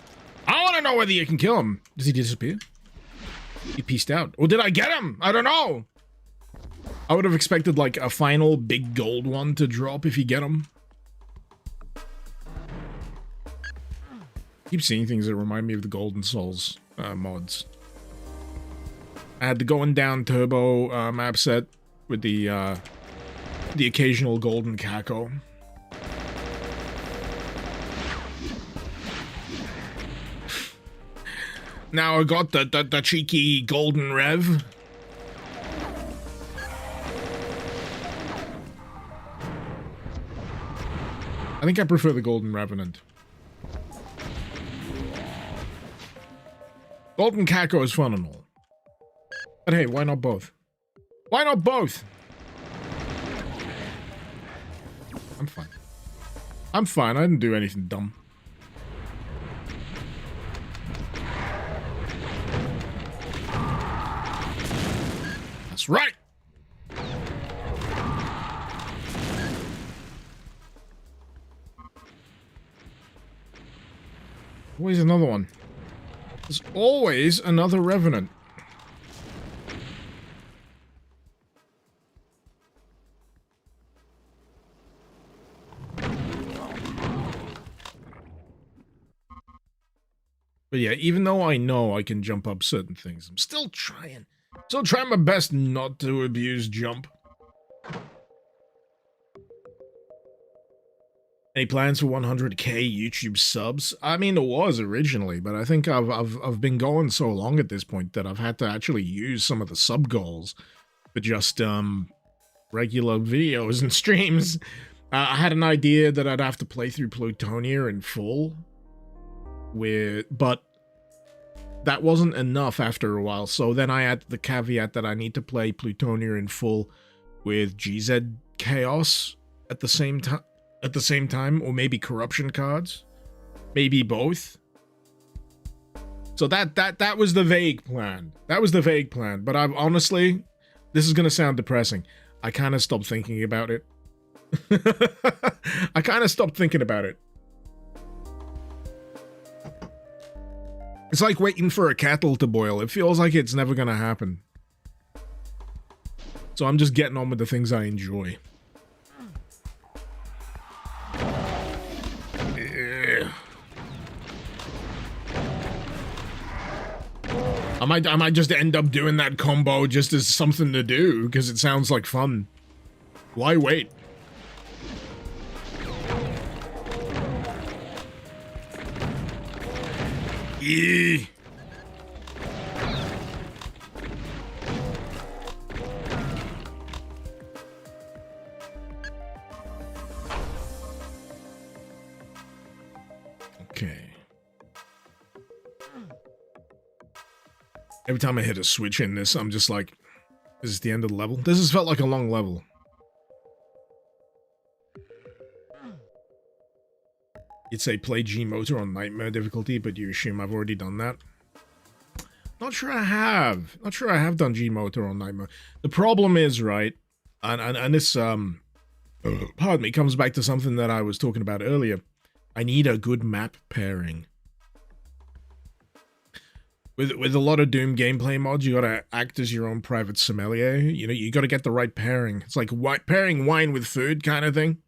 A: Does he disappear? He pieced out. Or did I get him? I don't know. I would have expected like a final big gold one to drop if you get him. Keep seeing things that remind me of the Golden Souls mods. I had the going down turbo map set with the occasional golden caco. Now I got the cheeky golden rev. I think I prefer the golden revenant. Golden caco is fun and all. But hey, why not both? Why not both? I'm fine. I'm fine. I didn't do anything dumb. That's right. Always another one. There's always another revenant. But yeah, even though I know I can jump up certain things, I'm still trying. Still trying my best not to abuse jump. Any plans for 100k YouTube subs? I mean, there was originally, but I think I've been going so long at this point that I've had to actually use some of the sub goals for just regular videos and streams. I had an idea that I'd have to play through Plutonia in full, but that wasn't enough after a while, so then I added the caveat that I need to play Plutonia in full with GZ Chaos at the same time, or maybe corruption cards, maybe both. So that was the vague plan. That was the vague plan. But I've honestly, this is gonna sound depressing. I kind of stopped thinking about it. I kind of stopped thinking about it. It's like waiting for a kettle to boil. It feels like it's never gonna happen. So I'm just getting on with the things I enjoy. I might just end up doing that combo just as something to do, because it sounds like fun. Why wait? Eee. Okay. Every time I hit a switch in this, I'm just like, this is the end of the level? This has felt like a long level. You'd say play G motor on nightmare difficulty, but you assume I've already done that. Not sure I have. Not sure I have done G motor on nightmare. The problem is, right, and this, pardon me, comes back to something that I was talking about earlier. I need a good map pairing. With a lot of Doom gameplay mods, you gotta act as your own private sommelier. You know, you gotta get the right pairing. It's like pairing wine with food kind of thing.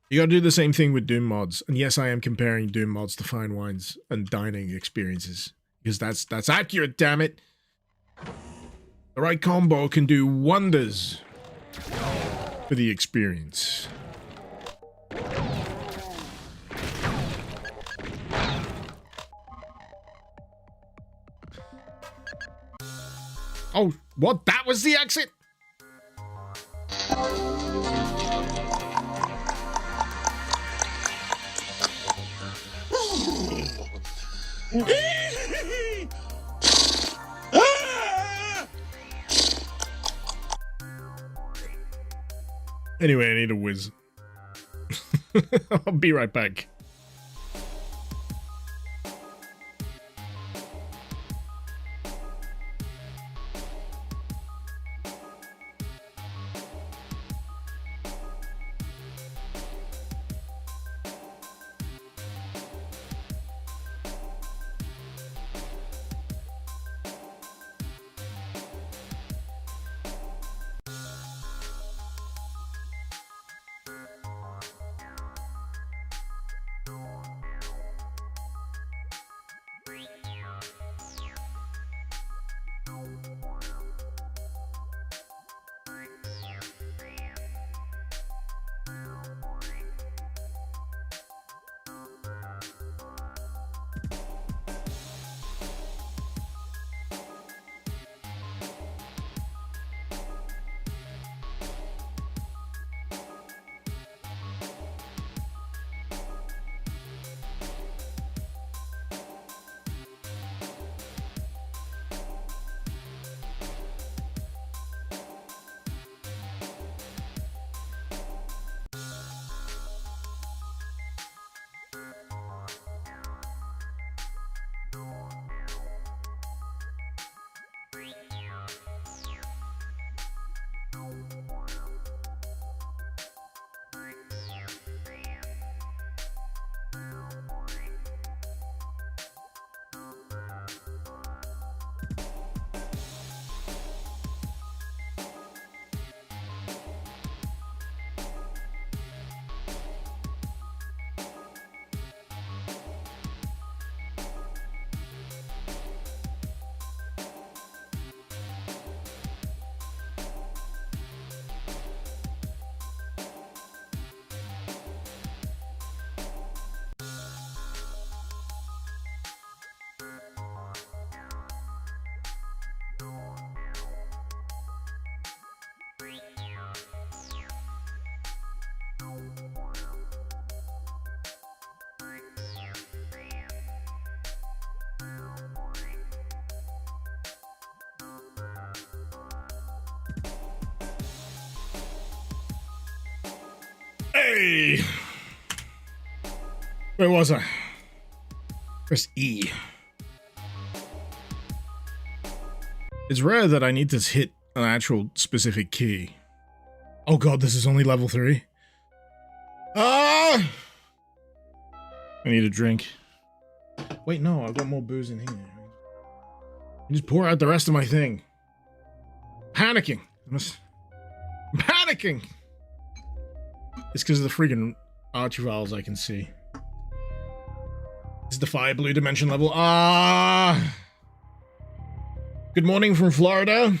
A: You gotta do the same thing with Doom mods. And yes, I am comparing Doom mods to fine wines and dining experiences. Because that's accurate, damn it. The right combo can do wonders for the experience. Oh, what? That was the exit? Anyway, I need a whiz. I'll be right back. Okay. Where was I? Press E. It's rare that I need to hit an actual specific key. Oh god, this is only level 3. Ah! I need a drink. Wait, no, I've got more booze in here. I just pour out the rest of my thing. Panicking. I'm panicking! It's because of the freaking archivals I can see. This is the fire blue dimension level. Ah! Good morning from Florida.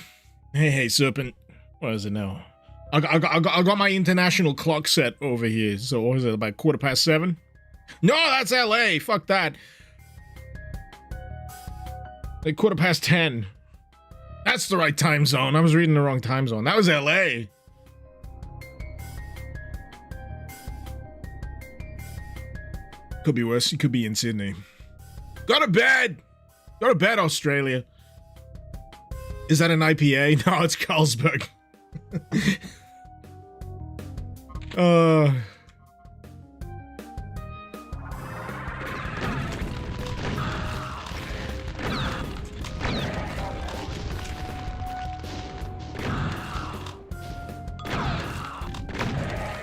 A: Hey, Serpent. What is it now? I got my international clock set over here. So what is it, about 7:15? No, that's LA. Fuck that. Like 10:15. That's the right time zone. I was reading the wrong time zone. That was LA. Could be worse. You could be in Sydney. Go to bed. Go to bed, Australia. Is that an IPA? No, it's Carlsberg.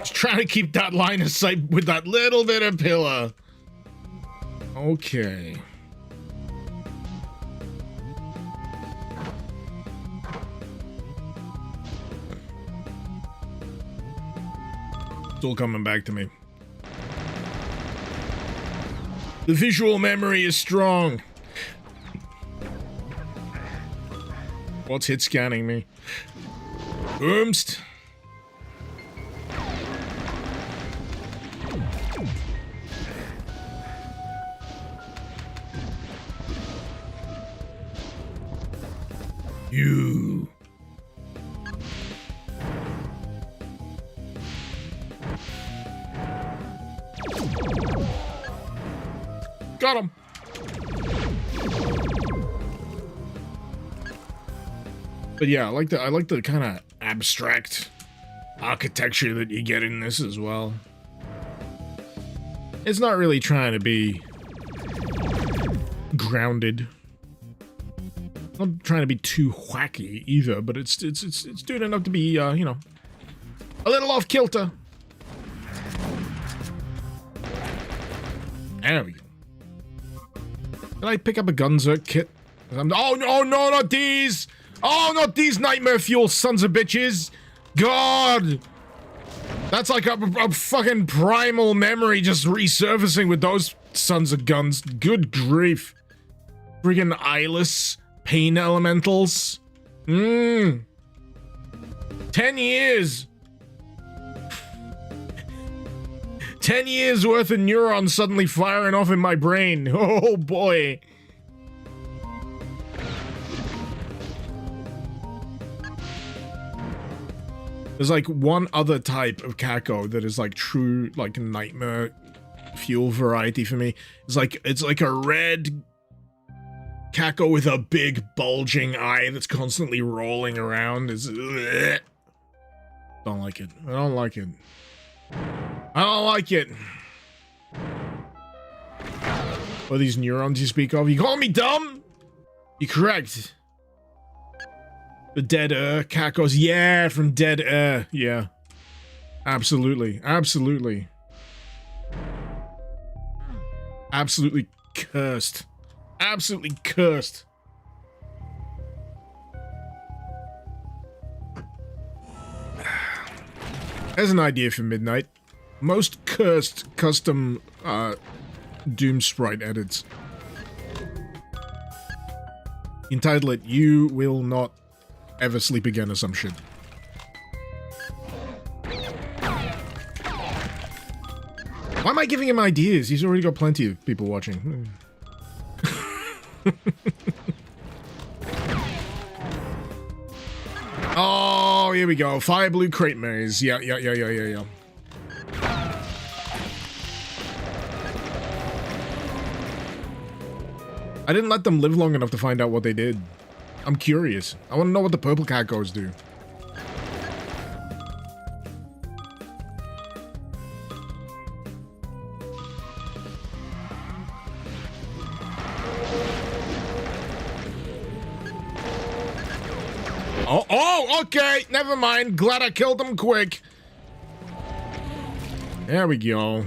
A: Just trying to keep that line of sight with that little bit of pillar. Okay. It's all coming back to me. The visual memory is strong. What's hit scanning me? Boomst. You. Got him. But yeah, I like the kind of abstract architecture that you get in this as well. It's not really trying to be grounded. Not trying to be too wacky either, but it's doing enough to be you know, a little off kilter. There we go. Did I pick up a Gunzerk kit? Oh no, not these! Oh, not these nightmare fuel sons of bitches! God! That's like a fucking primal memory just resurfacing with those sons of guns. Good grief. Friggin' eyeless pain elementals. 10 years! 10 years worth of neurons suddenly firing off in my brain. Oh boy. There's like one other type of Kako that is like true like nightmare fuel variety for me. It's like a red Kako with a big bulging eye that's constantly rolling around. Don't like it. I don't like it. I don't like it. What are these neurons you speak of? You call me dumb? You're correct. The Dead Kakos. Yeah, from Dead yeah. Absolutely. Absolutely. Absolutely cursed. Absolutely cursed. There's an idea for midnight. Most cursed custom Doom sprite edits. Entitle it "You Will Not Ever Sleep Again" or some shit. Why am I giving him ideas? He's already got plenty of people watching. Oh, here we go. Fire blue crate maze. Yeah. I didn't let them live long enough to find out what they did. I'm curious. I want to know what the purple Kakos do. Oh, okay. Never mind. Glad I killed him quick. There we go.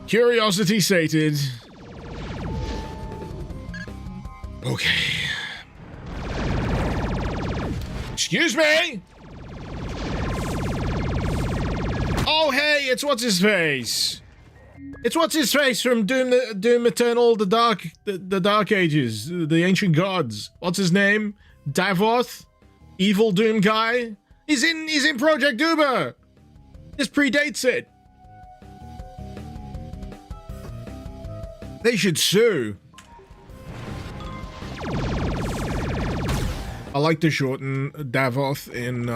A: Curiosity sated. Okay. Excuse me? Oh, hey, it's what's-his-face. It's what's-his-face from Doom Eternal, the Dark Ages, the Ancient Gods. What's his name? Davoth? Evil Doom guy? He's in Project Uber. This predates it. They should sue. I like to shorten Davoth in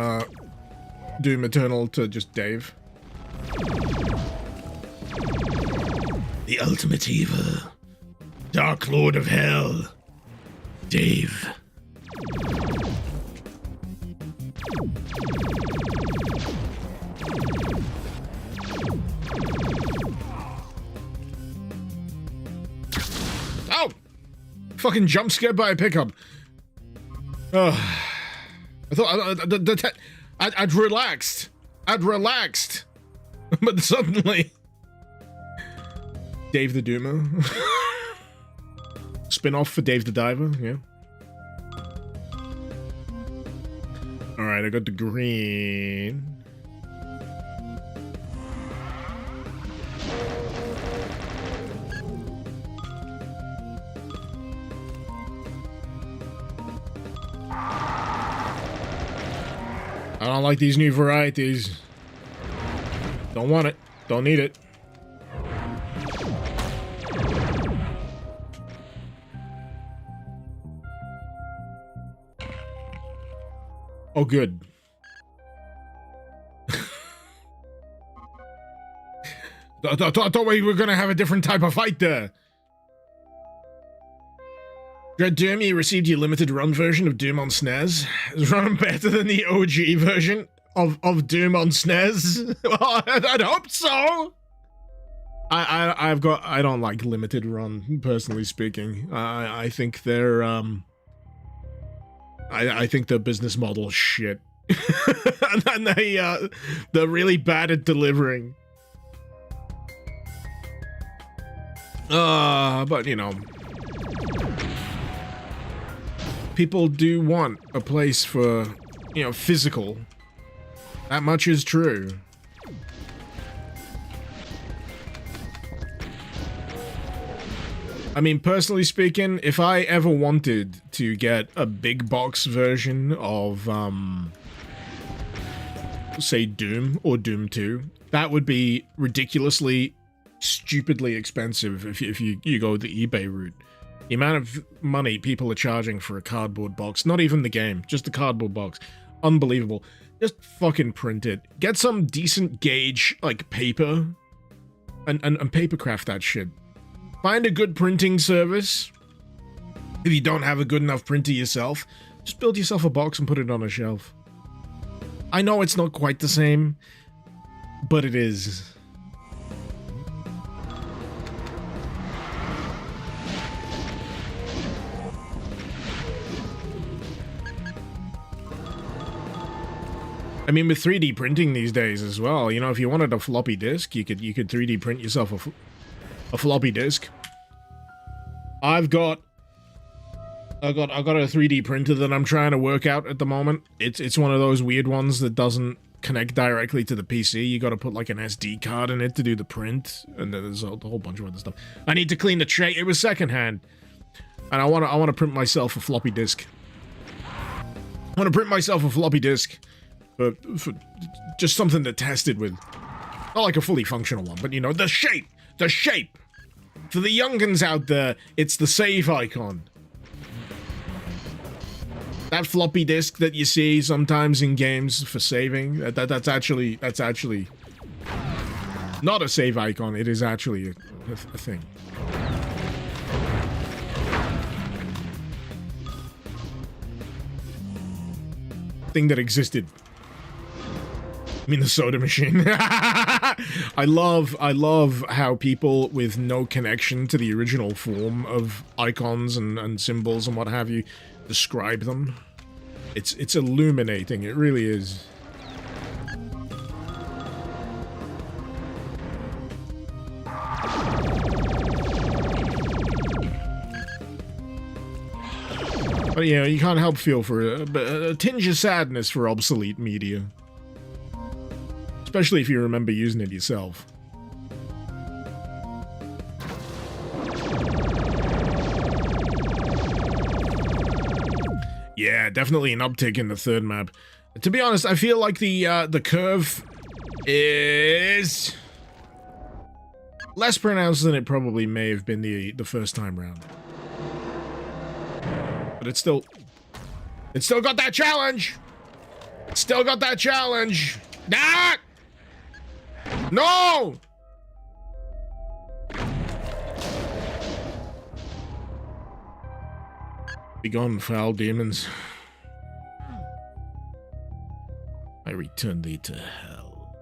A: Doom Eternal to just Dave.
B: The ultimate evil. Dark Lord of Hell. Dave.
A: Oh! Fucking jump scared by a pickup. I thought I'd relaxed. But suddenly... Dave the Doomer. Spin-off for Dave the Diver, yeah. Alright, I got the green. I don't like these new varieties. Don't want it. Don't need it. Oh, good. I thought we were gonna have a different type of fight there. Dread Doom, you received your limited run version of Doom on SNES. Is running better than the OG version of Doom on SNES? Well, I'd hope so. I don't like limited run, personally speaking. I think they're I think their business model is shit. And they're really bad at delivering. But you know, people do want a place for, you know, physical. That much is true. I mean, personally speaking, if I ever wanted to get a big box version of, say, Doom or Doom 2, that would be ridiculously, stupidly expensive if you go the eBay route. The amount of money people are charging for a cardboard box, not even the game, just the cardboard box. Unbelievable. Just fucking print it. Get some decent gauge, like, paper, and papercraft that shit. Find a good printing service. If you don't have a good enough printer yourself, just build yourself a box and put it on a shelf. I know it's not quite the same, but it is. I mean, with 3D printing these days as well, you know, if you wanted a floppy disk, you could 3D print yourself a floppy disk. I've got a 3D printer that I'm trying to work out at the moment. It's one of those weird ones that doesn't connect directly to the PC. You got to put like an SD card in it to do the print, and there's a whole bunch of other stuff. I need to clean the tray. It was secondhand, and I want to print myself a floppy disk. I want to print myself a floppy disk, for just something to test it with. Not like a fully functional one, but you know, the shape. The shape! For the young'uns out there, it's the save icon. That floppy disk that you see sometimes in games for saving, that's actually not a save icon, it is actually a thing. Thing that existed. I mean, the soda machine. I love how people with no connection to the original form of icons and symbols and what have you describe them. It's illuminating. It really is. But you know, you can't help feel for a tinge of sadness for obsolete media. Especially if you remember using it yourself. Yeah, definitely an uptick in the third map. To be honest, I feel like the curve is less pronounced than it probably may have been the first time round. But it's still got that challenge. Still got that challenge. Ah! No! Be gone, foul demons. I return thee to hell.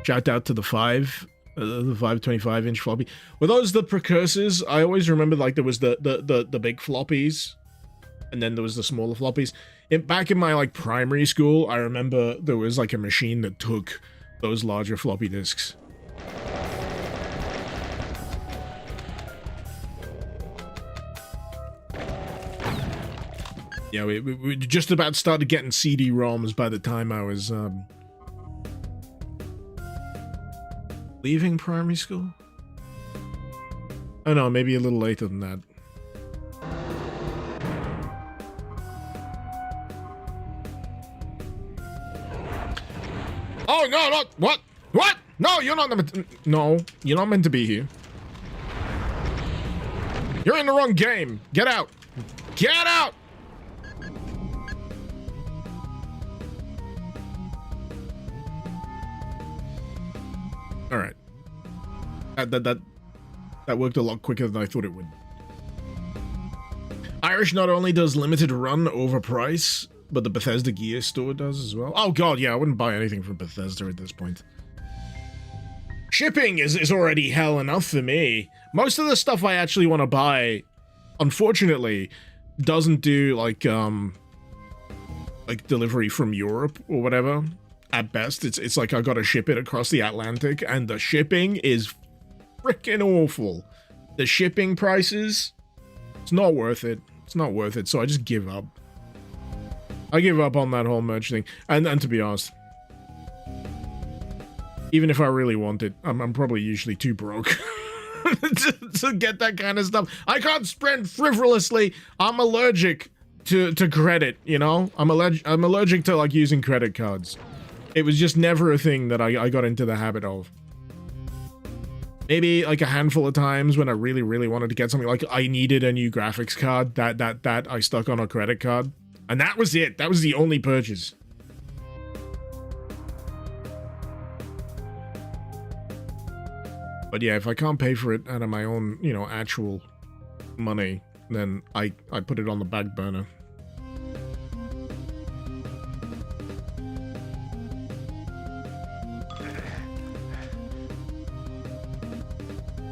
A: Shout out to the 525-inch floppy. Were those the precursors? I always remember like there was the big floppies, and then there was the smaller floppies. Back in my like primary school, I remember there was like a machine that took those larger floppy disks. Yeah, we just about started getting CD-ROMs by the time I was leaving primary school. Oh no, maybe a little later than that. Oh no, no, what? What? No, you're not no, you're not meant to be here. You're in the wrong game. Get out. Get out. All right. That worked a lot quicker than I thought it would. Irish not only does limited run over price, but the Bethesda Gear Store does as well. Oh god, yeah, I wouldn't buy anything from Bethesda at this point. Shipping is already hell enough for me. Most of the stuff I actually want to buy, unfortunately, doesn't do like delivery from Europe or whatever. At best, it's like I gotta ship it across the Atlantic, and the shipping is freaking awful. The shipping prices, it's not worth it. It's not worth it, so I just give up. I give up on that whole merch thing. And to be honest, even if I really want it, I'm probably usually too broke to get that kind of stuff. I can't spend frivolously. I'm allergic to credit, you know? I'm allergic to like using credit cards. It was just never a thing that I got into the habit of. Maybe like a handful of times when I really, really wanted to get something, like I needed a new graphics card that I stuck on a credit card. And that was it. That was the only purchase. But yeah, if I can't pay for it out of my own, you know, actual money, then I put it on the back burner.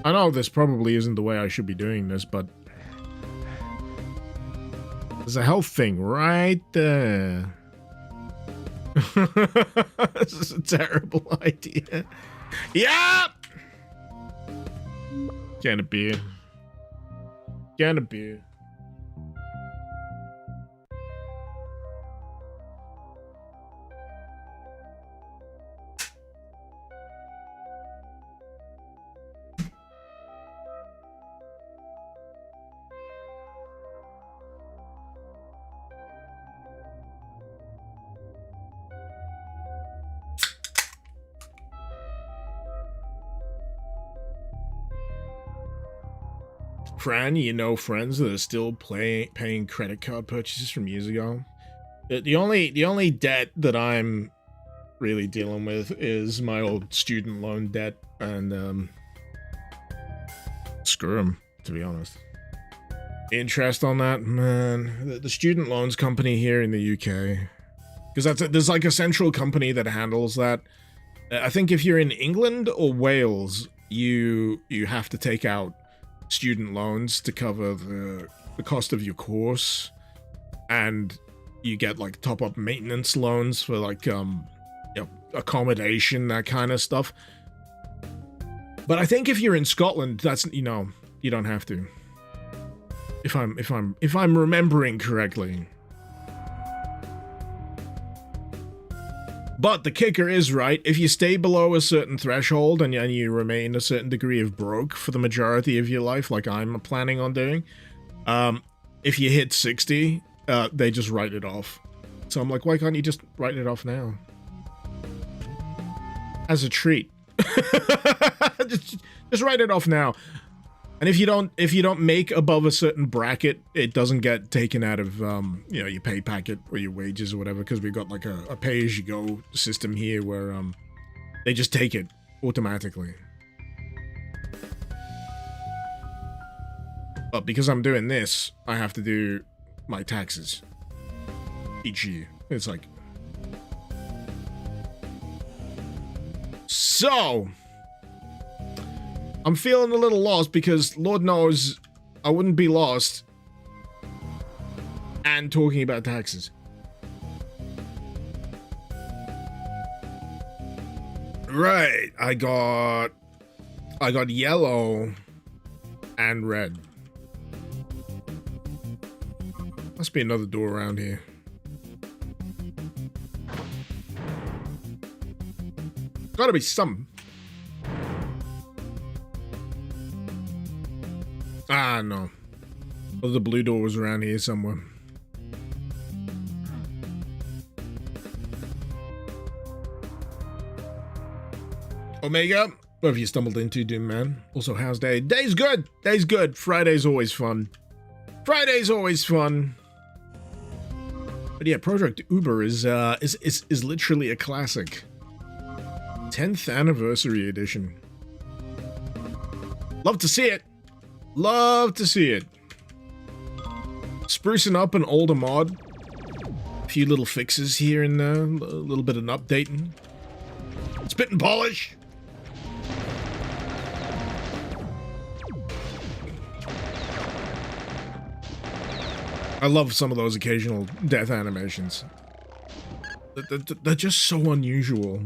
A: I know this probably isn't the way I should be doing this, but there's a health thing right there. This is a terrible idea. Yep! Can of beer. Can of beer. Fran, you know friends that are still paying credit card purchases from years ago? The only debt that I'm really dealing with is my old student loan debt, and screw them, to be honest. Interest on that, man. The student loans company here in the UK, because there's like a central company that handles that. I think if you're in England or Wales, you have to take out student loans to cover the cost of your course, and you get like top-up maintenance loans for like accommodation, that kind of stuff. But I think if you're in Scotland, that's, you know, you don't have to. If I'm remembering correctly. But the kicker is, right, if you stay below a certain threshold and you remain a certain degree of broke for the majority of your life, like I'm planning on doing, if you hit 60, they just write it off. So I'm like, why can't you just write it off now? As a treat. just write it off now. And if you don't make above a certain bracket, it doesn't get taken out of you know, your pay packet or your wages or whatever, because we've got like a pay-as-you-go system here where they just take it automatically. But because I'm doing this, I have to do my taxes each year. It's like, so I'm feeling a little lost because Lord knows I wouldn't be lost and talking about taxes. Right, I got yellow and red. Must be another door around here. Gotta be some. Ah, no. Oh, the blue door was around here somewhere. Omega, what have you stumbled into, Doom Man? Also, how's day? Day's good. Day's good. Friday's always fun. Friday's always fun. But yeah, Project Uber is literally a classic. 10th anniversary edition. Love to see it. Love to see it. Sprucing up an older mod. A few little fixes here and there. A little bit of an updating. Spit and polish. I love some of those occasional death animations. They're just so unusual.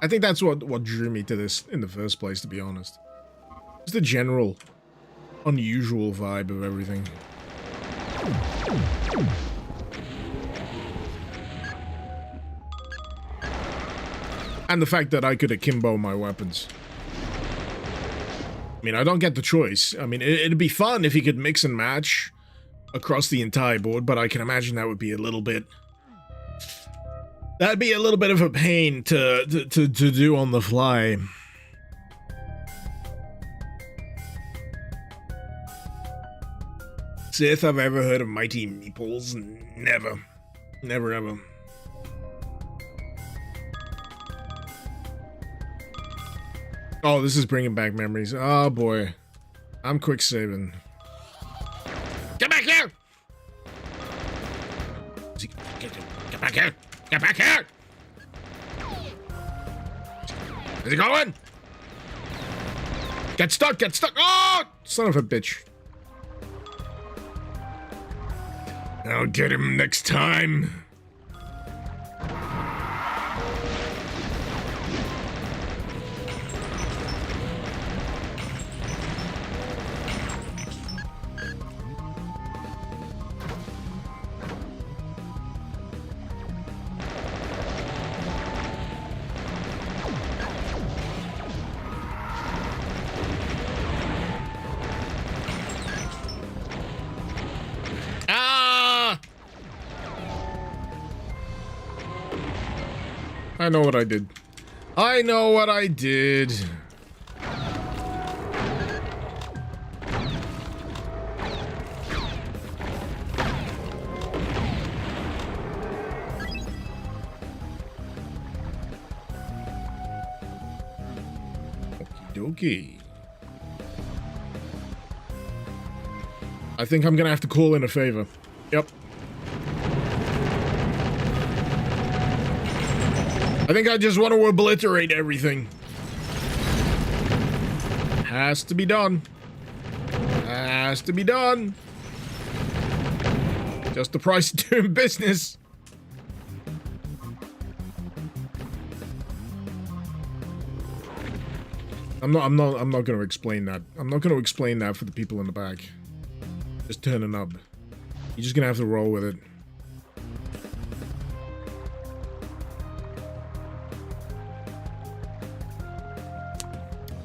A: I think that's what drew me to this in the first place, to be honest. Just the general unusual vibe of everything. And the fact that I could akimbo my weapons. I mean, I don't get the choice. I mean, it'd be fun if you could mix and match across the entire board, but I can imagine that would be a little bit... That'd be a little bit of a pain to do on the fly. See if I've ever heard of Mighty Meeples. Never. Never ever. Oh, this is bringing back memories. Oh boy. I'm quick saving. Get back here! Get back here! Get back here! Is he going? Get stuck! Get stuck! Oh! Son of a bitch. I'll get him next time. I know what I did. I know what I did. Okie dokie. I think I'm gonna have to call in a favor. Yep. I think I just want to obliterate everything. Has to be done. Has to be done. Just the price of doing business. I'm not going to explain that. I'm not going to explain that for the people in the back. Just turn a knob. You're just going to have to roll with it.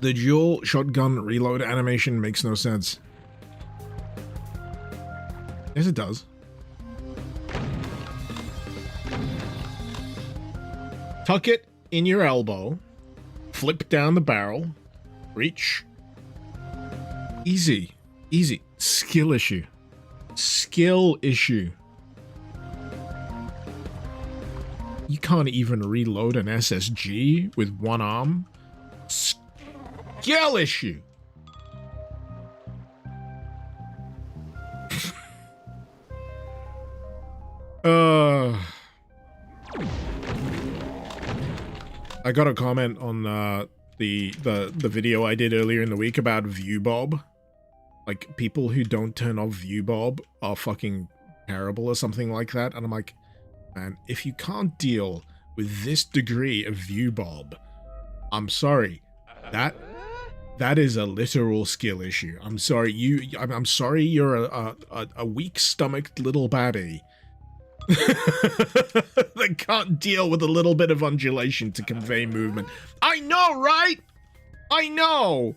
A: The dual shotgun reload animation makes no sense. Yes, it does. Tuck it in your elbow. Flip down the barrel. Reach. Easy. Easy. Skill issue. Skill issue. You can't even reload an SSG with one arm. Skill issue. I got a comment on the video I did earlier in the week about ViewBob. Like, people who don't turn off ViewBob are fucking terrible or something like that. And I'm like, man, if you can't deal with this degree of ViewBob, I'm sorry. That is a literal skill issue. I'm sorry I'm sorry you're a weak-stomached little baddie that can't deal with a little bit of undulation to convey movement. I know, right? I know.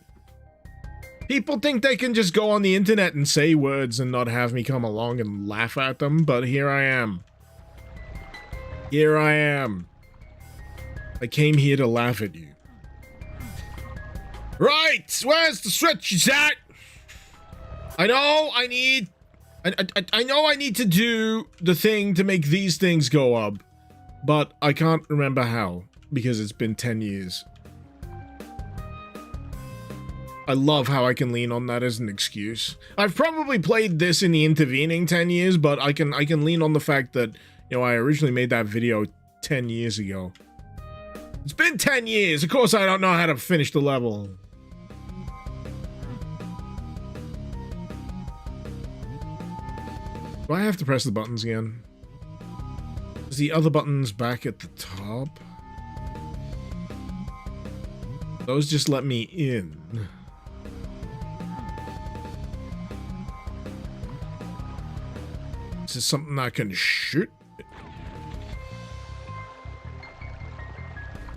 A: People think they can just go on the internet and say words and not have me come along and laugh at them, but here I am. Here I am. I came here to laugh at you. Right, where's the switch at? I know I need to do the thing to make these things go up, but I can't remember how, because it's been 10 years. I love how I can lean on that as an excuse. I've probably played this in the intervening 10 years, but I can lean on the fact that, you know, I originally made that video 10 years ago. It's been 10 years. Of course I don't know how to finish the level. Do I have to press the buttons again? Is the other buttons back at the top? Those just let me in. Is this something I can shoot?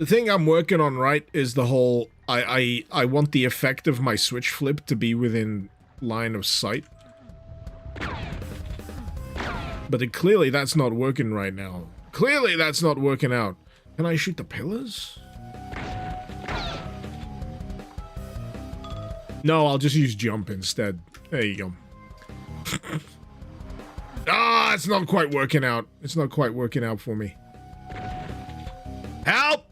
A: The thing I'm working on, right, is the whole... I want the effect of my switch flip to be within line of sight. But clearly that's not working right now. Clearly that's not working out. Can I shoot the pillars? No, I'll just use jump instead. There you go. Ah, it's not quite working out. It's not quite working out for me. Help!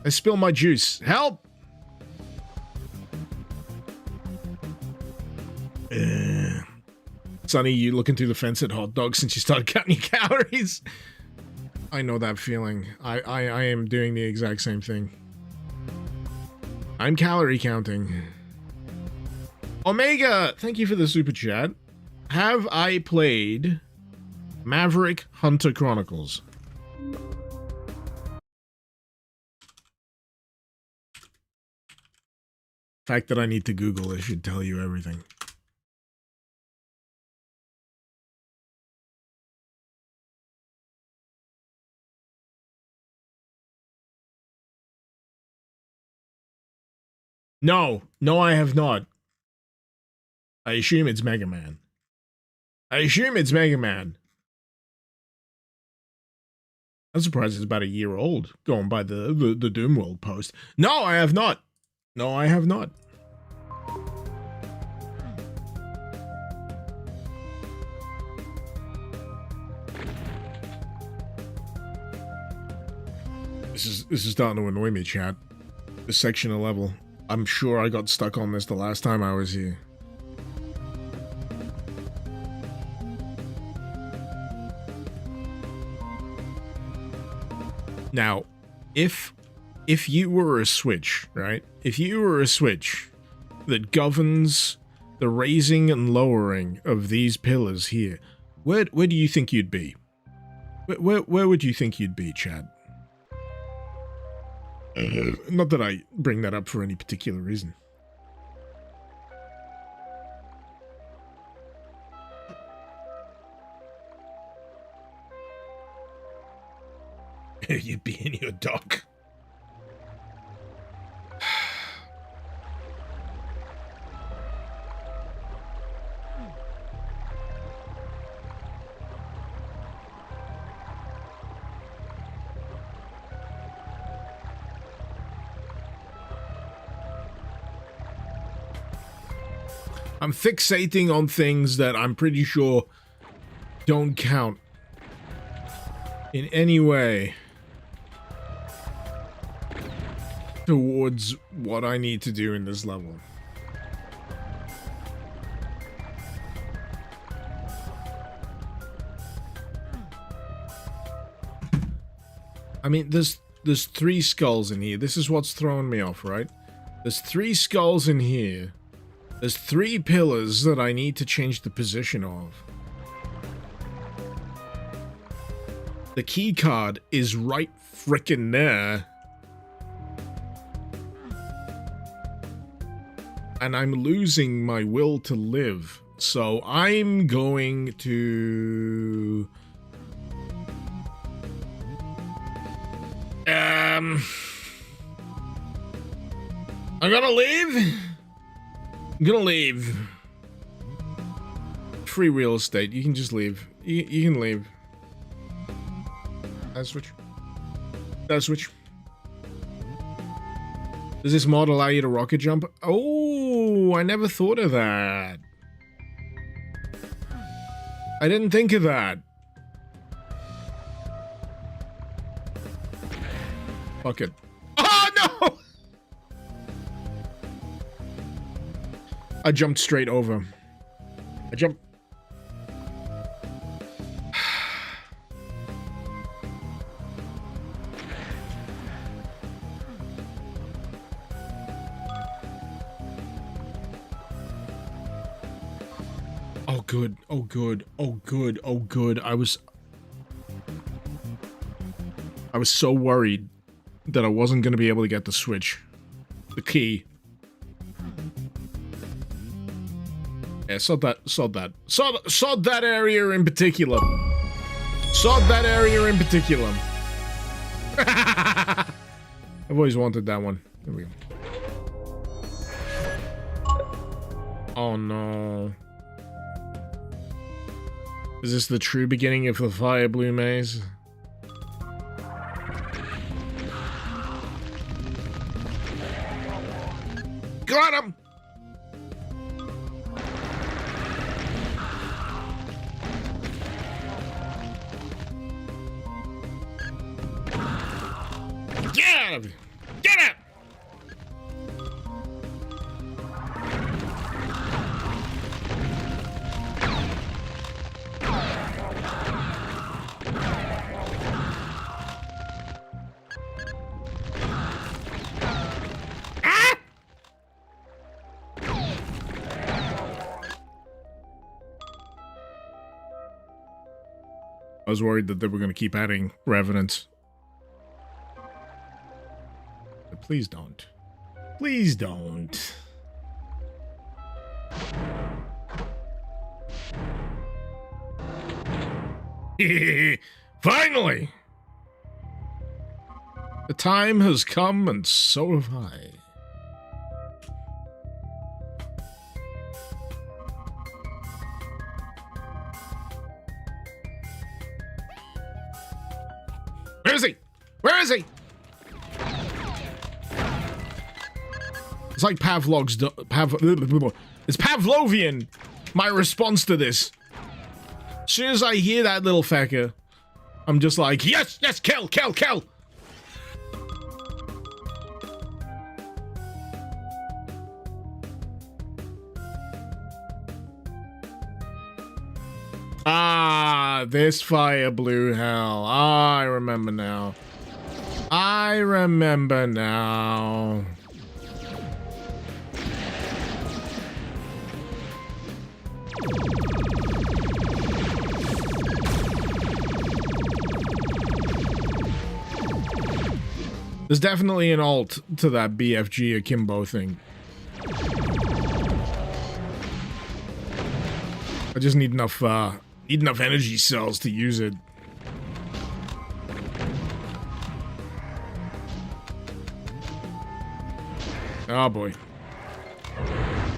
A: I spilled my juice. Help! Sonny, you looking through the fence at hot dogs since you started counting your calories? I know that feeling. I am doing the exact same thing. I'm calorie counting. Omega, thank you for the super chat. Have I played Maverick Hunter Chronicles? The fact that I need to Google it should tell you everything. No, I have not. I assume it's Mega Man. I'm surprised it's about a year old, going by the Doom World post. No, I have not. This is starting to annoy me, chat. This section of level. I'm sure I got stuck on this the last time I was here. Now, if you were a switch, right? If you were a switch that governs the raising and lowering of these pillars here, Where do you think you'd be? Where would you think you'd be, Chad? Not that I bring that up for any particular reason. You'd be in your dock. I'm fixating on things that I'm pretty sure don't count in any way towards what I need to do in this level. I mean, there's 3 skulls in here. This is what's throwing me off, right? There's 3 skulls in here. There's 3 pillars that I need to change the position of. The key card is right frickin' there. And I'm losing my will to live. So I'm going to... I'm gonna leave. I'm gonna leave. Free real estate. You can just leave. You can leave. That's switch. That's switch. Does this mod allow you to rocket jump? Oh, I never thought of that. I didn't think of that. Fuck it. Oh, no! I jumped straight over. I jumped. Oh, good. Oh, good. Oh, good. Oh, good. I was so worried that I wasn't going to be able to get the switch. The key. Yeah, sod that area in particular. Sod that area in particular. I've always wanted that one. There we go. Oh no. Is this the true beginning of the Fire Blue Maze? Got him! Get out of here! Get out! I was worried that they were going to keep adding revenants. But please don't. Please don't. Finally! The time has come and so have I. Where is he? Where is he? It's like Pavlov's... It's Pavlovian, my response to this. As soon as I hear that little fecker, I'm just like, yes, yes, kill, kill, kill. Ah, this fire blue hell. Ah, I remember now. I remember now. There's definitely an alt to that BFG akimbo thing. I just need enough energy cells to use it. Oh boy.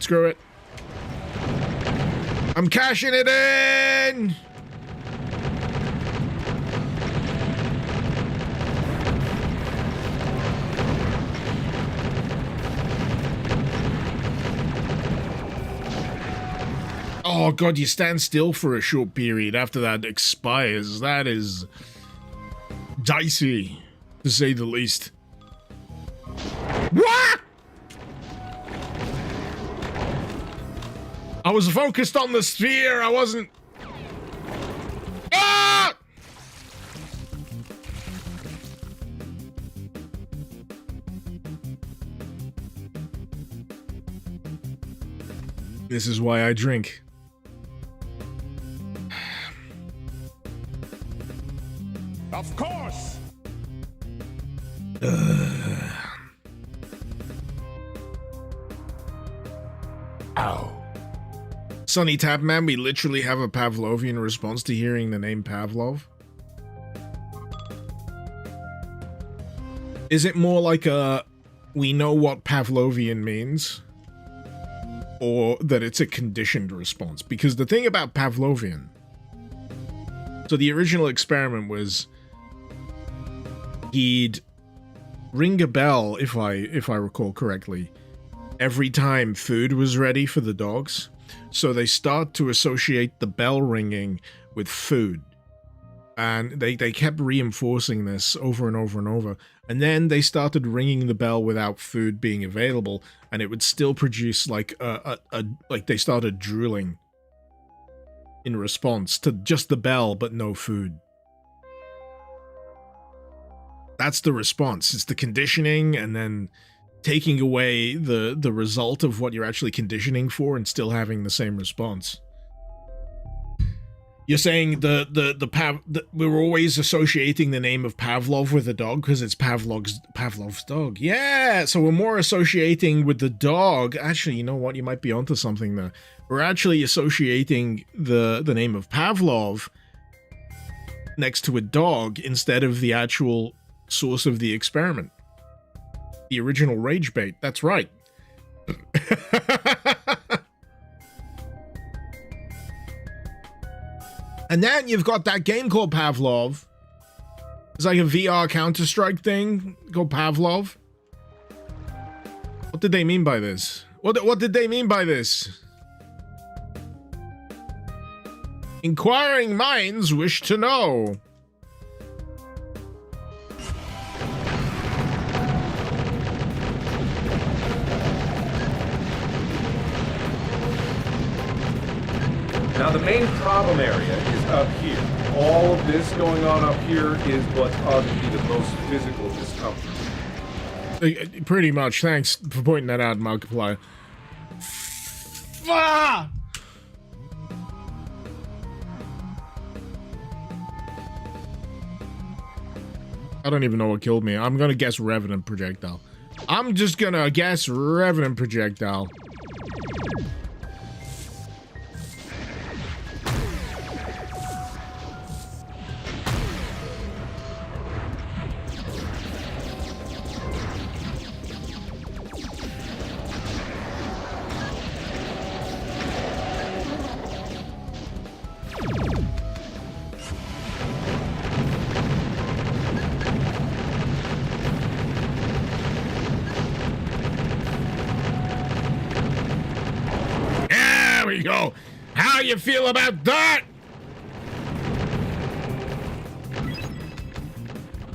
A: Screw it. I'm cashing it in! Oh god, you stand still for a short period after that expires. That is dicey, to say the least. What? I was focused on the sphere, I wasn't... Ah! This is why I drink.
D: Of course!
B: Ow.
A: Sonny Tapman, we literally have a Pavlovian response to hearing the name Pavlov. Is it more like a, we know what Pavlovian means? Or that it's a conditioned response? Because the thing about Pavlovian... So the original experiment was... He'd ring a bell, if I recall correctly, every time food was ready for the dogs. So they start to associate the bell ringing with food. And they kept reinforcing this over and over and over. And then they started ringing the bell without food being available, and it would still produce like like they started drooling in response to just the bell but no food. That's the response. It's the conditioning and then taking away the result of what you're actually conditioning for and still having the same response. You're saying we were always associating the name of Pavlov with the dog because it's Pavlov's dog. Yeah, so we're more associating with the dog. Actually, you know what? You might be onto something there. We're actually associating the name of Pavlov next to a dog instead of the actual source of the experiment. The original rage bait. That's right. And then you've got that game called Pavlov. It's like a VR Counter-Strike thing called Pavlov. What did they mean by this? What did they mean by this? Inquiring minds wish to know.
D: Now the main problem area is up here. All of this going on up here is what's causing me the most physical discomfort.
A: Pretty much. Thanks for pointing that out, Markiplier. Ah! I don't even know what killed me. I'm gonna guess Revenant Projectile. I'm just gonna guess Revenant Projectile. Go. How you feel about that?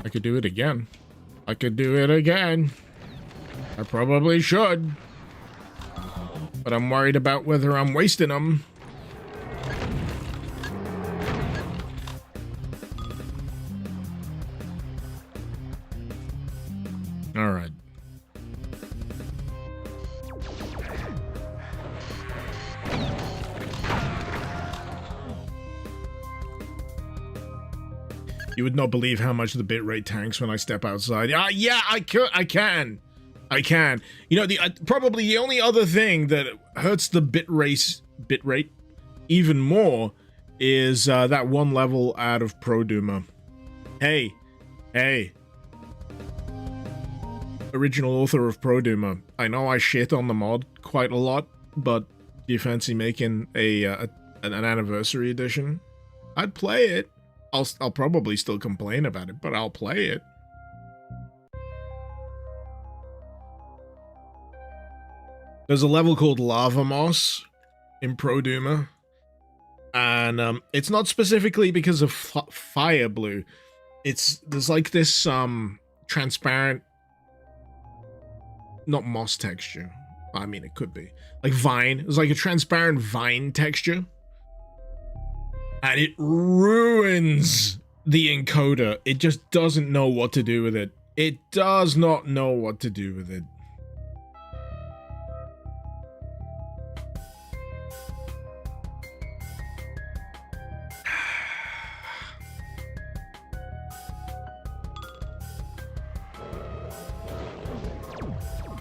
A: I could do it again. I could do it again. I probably should. But I'm worried about whether I'm wasting them. All right. You would not believe how much the bitrate tanks when I step outside. Yeah, I can. You know, probably the only other thing that hurts the bitrate even more is that one level out of Pro Doomer. Hey. Original author of Pro Doomer. I know I shit on the mod quite a lot, but do you fancy making an anniversary edition? I'd play it. I'll probably still complain about it, but I'll play it. There's a level called Lava Moss in Pro Doomer, and it's not specifically because of fire blue. There's like this transparent, not moss texture. I mean, it could be like vine. It's like a transparent vine texture, and it ruins the encoder. It just doesn't know what to do with it. It does not know what to do with it.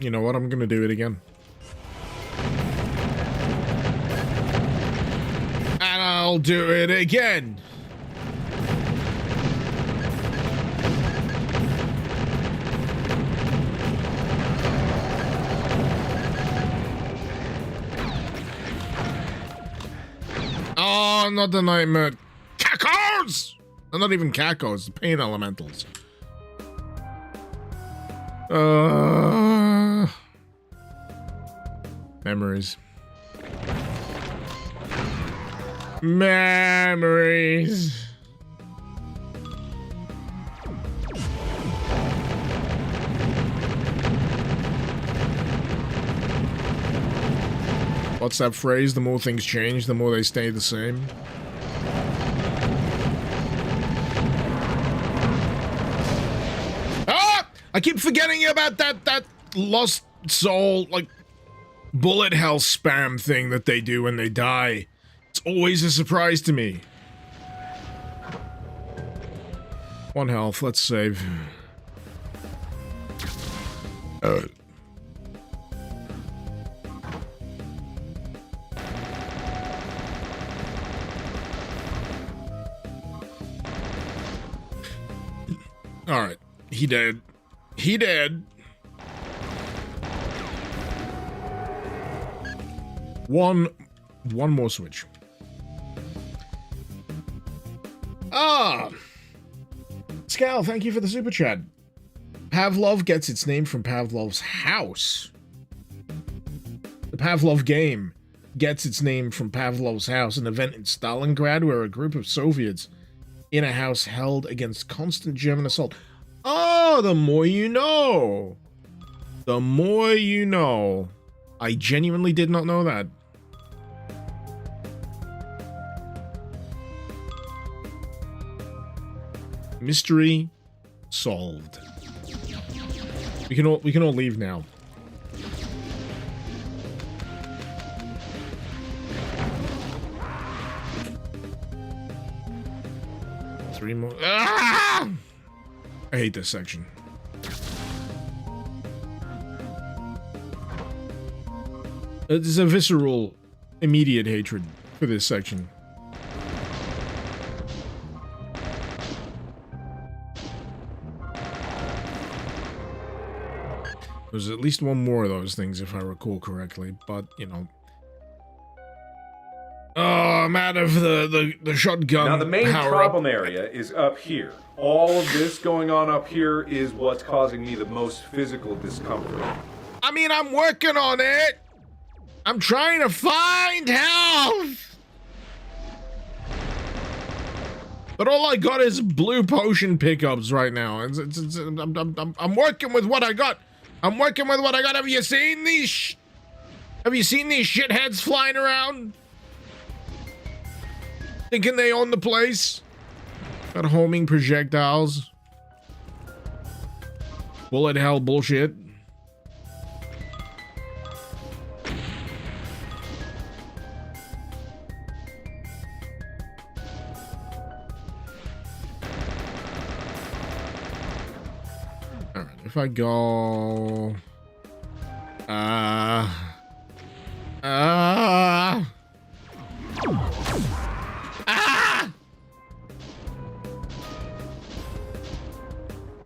A: You know what? I'm gonna do it again. And I'll do it again. Oh, not the nightmare. Cacos! They're not even cacos, the pain elementals. Memories. Memories. What's that phrase? The more things change, the more they stay the same. Ah! I keep forgetting about that Lost Soul, like, bullet hell spam thing that they do when they die. It's always a surprise to me. 1 health, let's save. Alright, he dead. He dead. One more switch. Scal, thank you for the super chat. Pavlov gets its name from Pavlov's house. The Pavlov game gets its name from Pavlov's house, an event in Stalingrad where a group of Soviets in a house held against constant German assault. Oh, the more you know. The more you know. I genuinely did not know that. Mystery solved. We can all leave now. Three more. Ah! I hate this section. There's a visceral, immediate hatred for this section. There's at least one more of those things, if I recall correctly, but, you know. Oh, I'm out of the shotgun.
D: Now, the main problem area is up here. All of this going on up here is what's causing me the most physical discomfort.
A: I mean, I'm working on it. I'm trying to find health. But all I got is blue potion pickups right now. I'm working with what I got. I'm working with what I got. Have you seen these? Have you seen these shitheads flying around? Thinking they own the place? Got homing projectiles. Bullet hell bullshit. Alright, if I go...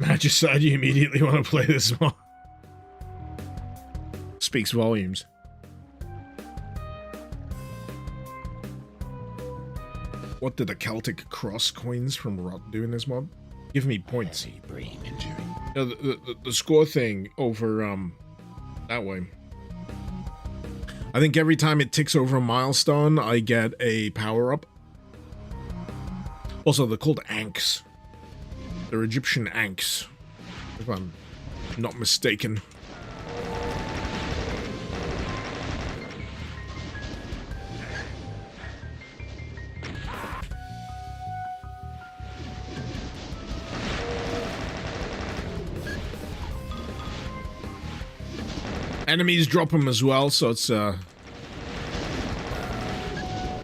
A: I just said you immediately want to play this one. Speaks volumes. What did the Celtic cross coins from Rot do in this mod? Give me points.
B: Brain injury.
A: The score thing over that way. I think every time it ticks over a milestone, I get a power-up. Also, they're called Anks. They're Egyptian Anks, if I'm not mistaken. Enemies drop them as well, so it's worth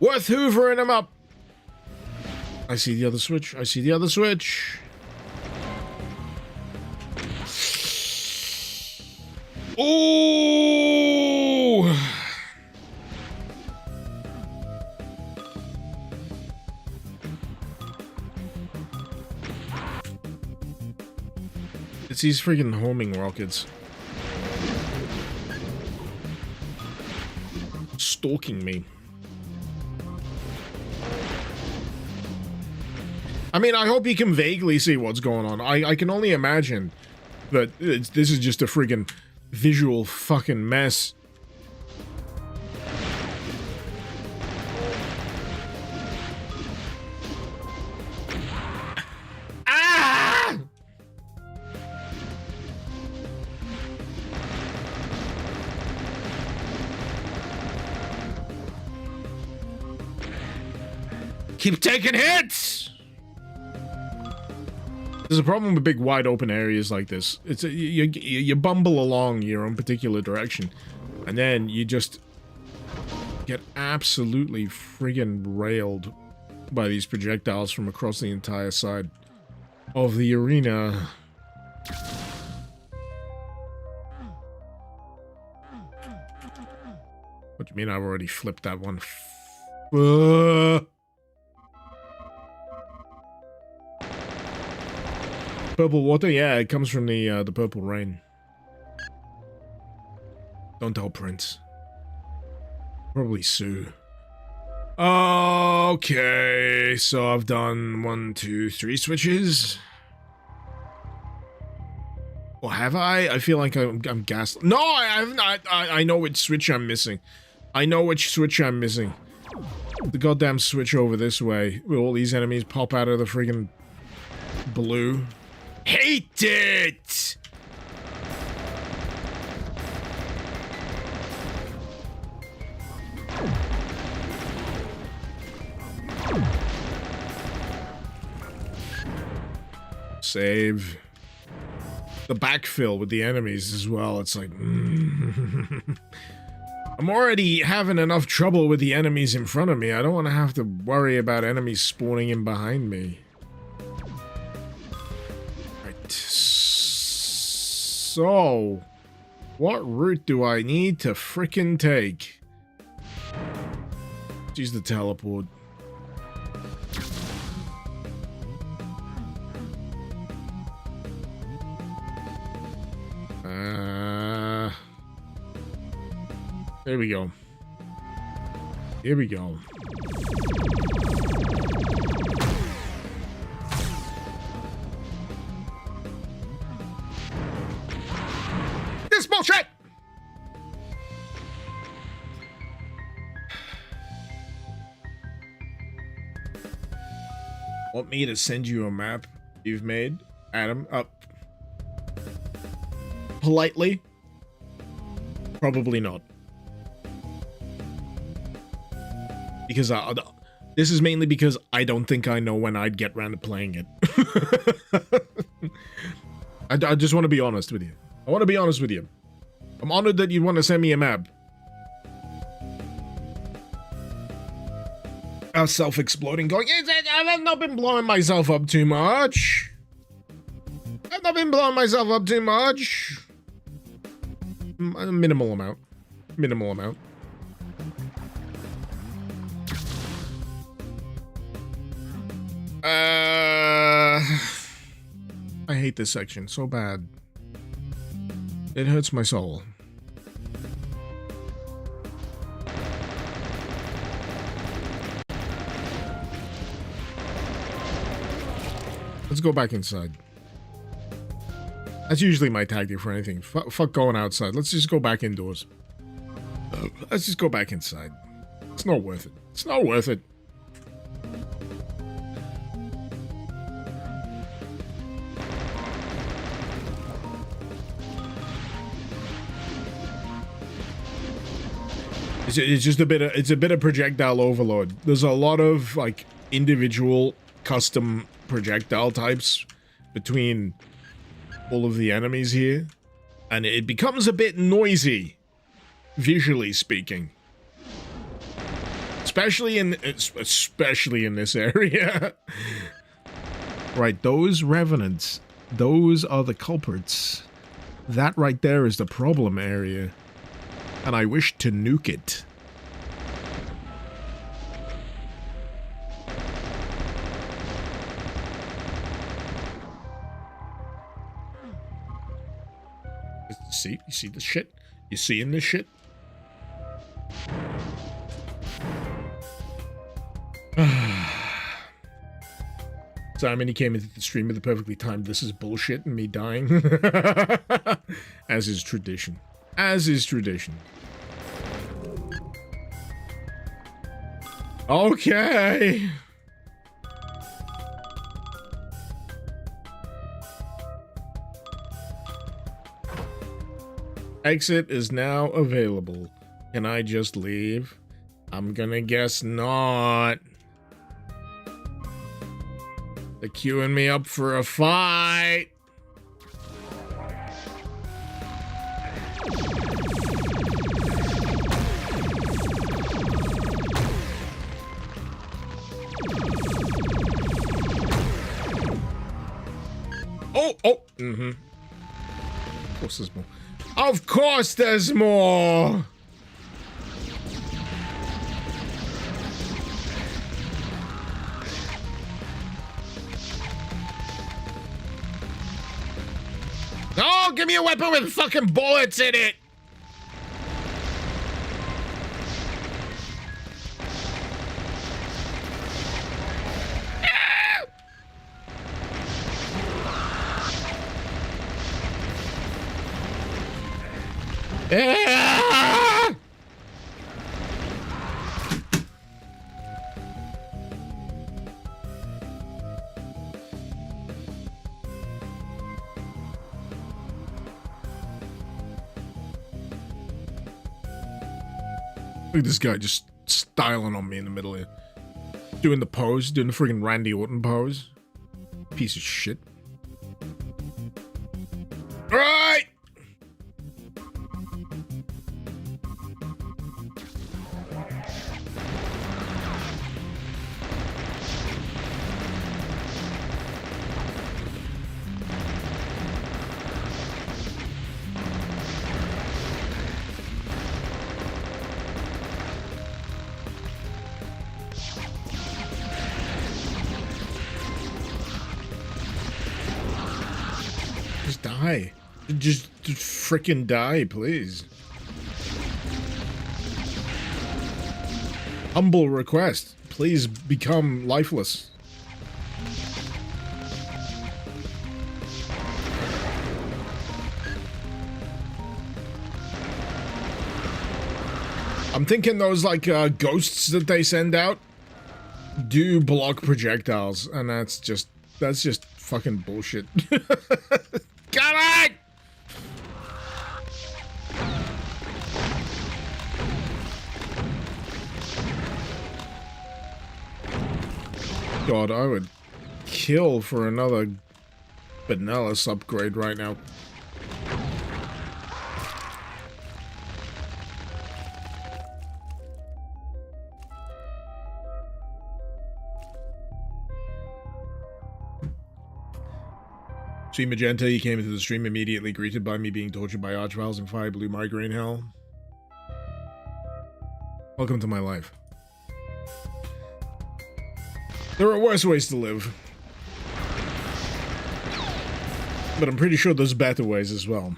A: hoovering them up. I see the other switch. I see the other switch. Ooh! It's these freaking homing rockets. Stalking me. I mean, I hope you can vaguely see what's going on. I can only imagine that this is just a friggin' visual fucking mess. Ah! Keep taking hits! There's a problem with big wide open areas like this. It's you bumble along your own particular direction, and then you just get absolutely friggin' railed by these projectiles from across the entire side of the arena. What do you mean I've already flipped that one? Purple water? Yeah, it comes from the purple rain. Don't tell Prince. Probably Sue. Okay, so I've done 1, 2, 3 switches. Or have I? I feel like I'm gassed. No, I haven't. I know which switch I'm missing. I know which switch I'm missing. The goddamn switch over this way. Where all these enemies pop out of the friggin' blue. Hate it! Save. The backfill with the enemies as well. It's like... I'm already having enough trouble with the enemies in front of me. I don't want to have to worry about enemies spawning in behind me. So, what route do I need to frickin' take? Use the teleport. There we go. Here we go. This bullshit! Want me to send you a map you've made, Adam? Up. Politely? Probably not. Because this is mainly because I don't think I know when I'd get around to playing it. I just want to be honest with you. I want to be honest with you. I'm honored that you want to send me a map. I was self-exploding, going, I've not been blowing myself up too much. I've not been blowing myself up too much. Minimal amount. Minimal amount. I hate this section so bad. It hurts my soul. Let's go back inside. That's usually my tactic for anything. Fuck going outside. Let's just go back indoors. Let's just go back inside. It's not worth it. It's not worth it. It's just a bit of projectile overload. There's a lot of like individual custom projectile types between all of the enemies here, and it becomes a bit noisy, visually speaking. Especially in this area. Right, those revenants, those are the culprits. That right there is the problem area. And I wish to nuke it. You see this shit? You seeing this shit? Simon, he came into the stream with the perfectly timed "this is bullshit" and me dying. As is tradition. As is tradition. Okay. Exit is now available. Can I just leave? I'm gonna guess not. They're queuing me up for a fight. Oh, mm-hmm. Of course there's more. Of course there's more! Oh, give me a weapon with fucking bullets in it! Ah! Look at this guy just styling on me in the middle here. Doing the pose, doing the freaking Randy Orton pose. Piece of shit. Alright! Just die. Just frickin' die, please. Humble request. Please become lifeless. I'm thinking those like ghosts that they send out do block projectiles, and that's just fucking bullshit. Come on! God, I would kill for another Benalis upgrade right now. Sweet Magenta, you came into the stream immediately greeted by me being tortured by Archviles and Fire Blue Migraine Hell. Welcome to my life. There are worse ways to live. But I'm pretty sure there's better ways as well.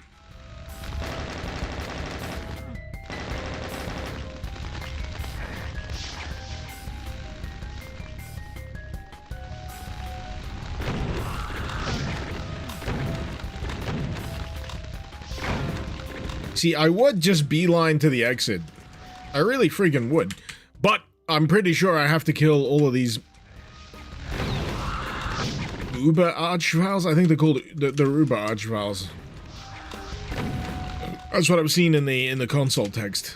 A: See, I would just beeline to the exit. I really freaking would. But I'm pretty sure I have to kill all of these Uber Archviles? I think they're called the Uber Archviles. That's what I've seen in the console text.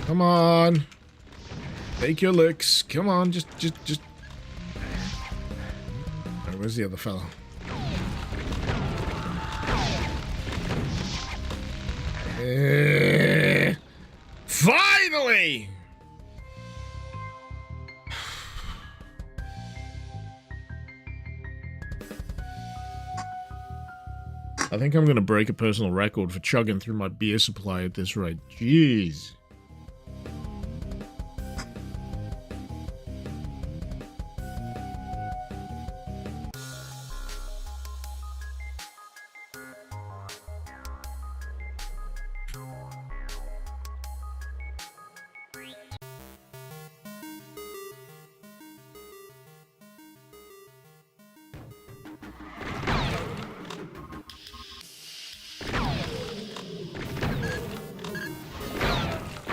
A: Come on. Take your licks. Come on, just. Alright, where's the other fellow? Finally! I think I'm gonna break a personal record for chugging through my beer supply at this rate. Jeez.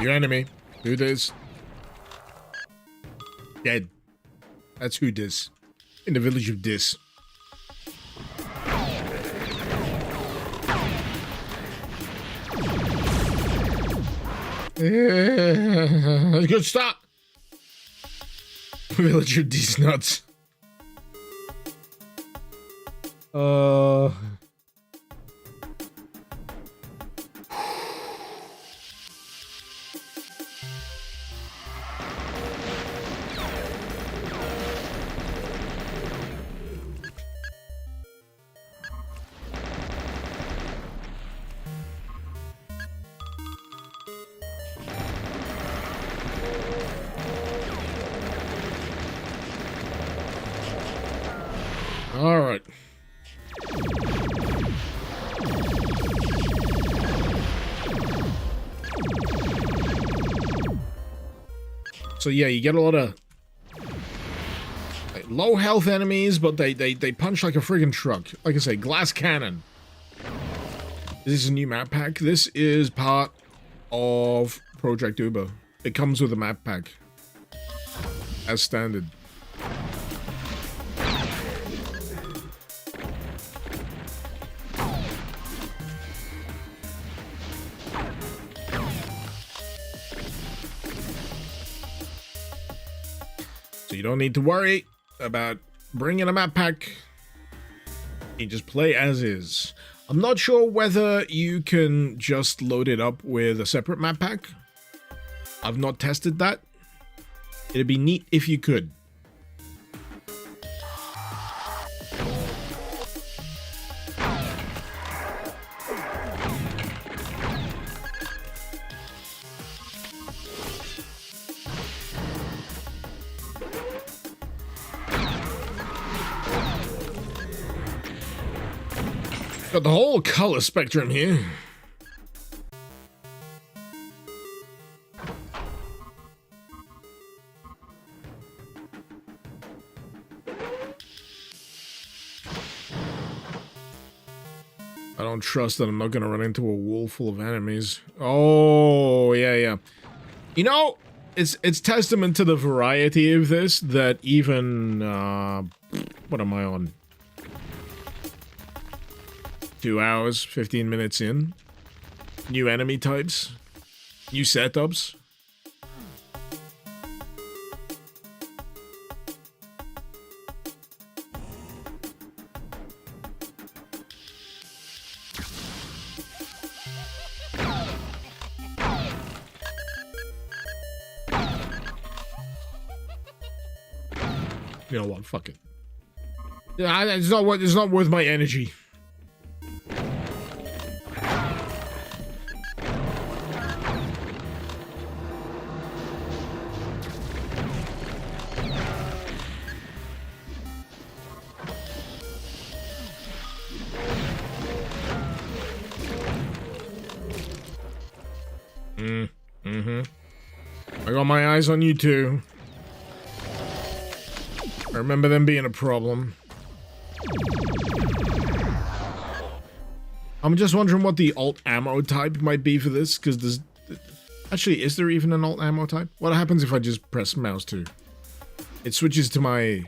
A: Your enemy. Who dis? Dead. That's who dis. In the village of dis. Good stop. Village of dis nuts. All right. So yeah, you get a lot of like, low health enemies, but they punch like a friggin' truck. Like I say, glass cannon. This is a new map pack. This is part of Project Uber. It comes with a map pack as standard. So you don't need to worry about bringing a map pack. You just play as is. I'm not sure whether you can just load it up with a separate map pack. I've not tested that. It'd be neat if you could. Got the whole color spectrum here. I don't trust that I'm not gonna run into a wall full of enemies. Oh, yeah. You know, it's testament to the variety of this that even, what am I on? 2 hours, 15 minutes in. New enemy types. New setups. You know what? Fuck it. Yeah, it's not worth my energy. I got my eyes on you too. I remember them being a problem. I'm just wondering what the alt ammo type might be for this, because there's... Actually, is there even an alt ammo type? What happens if I just press mouse 2? It switches to my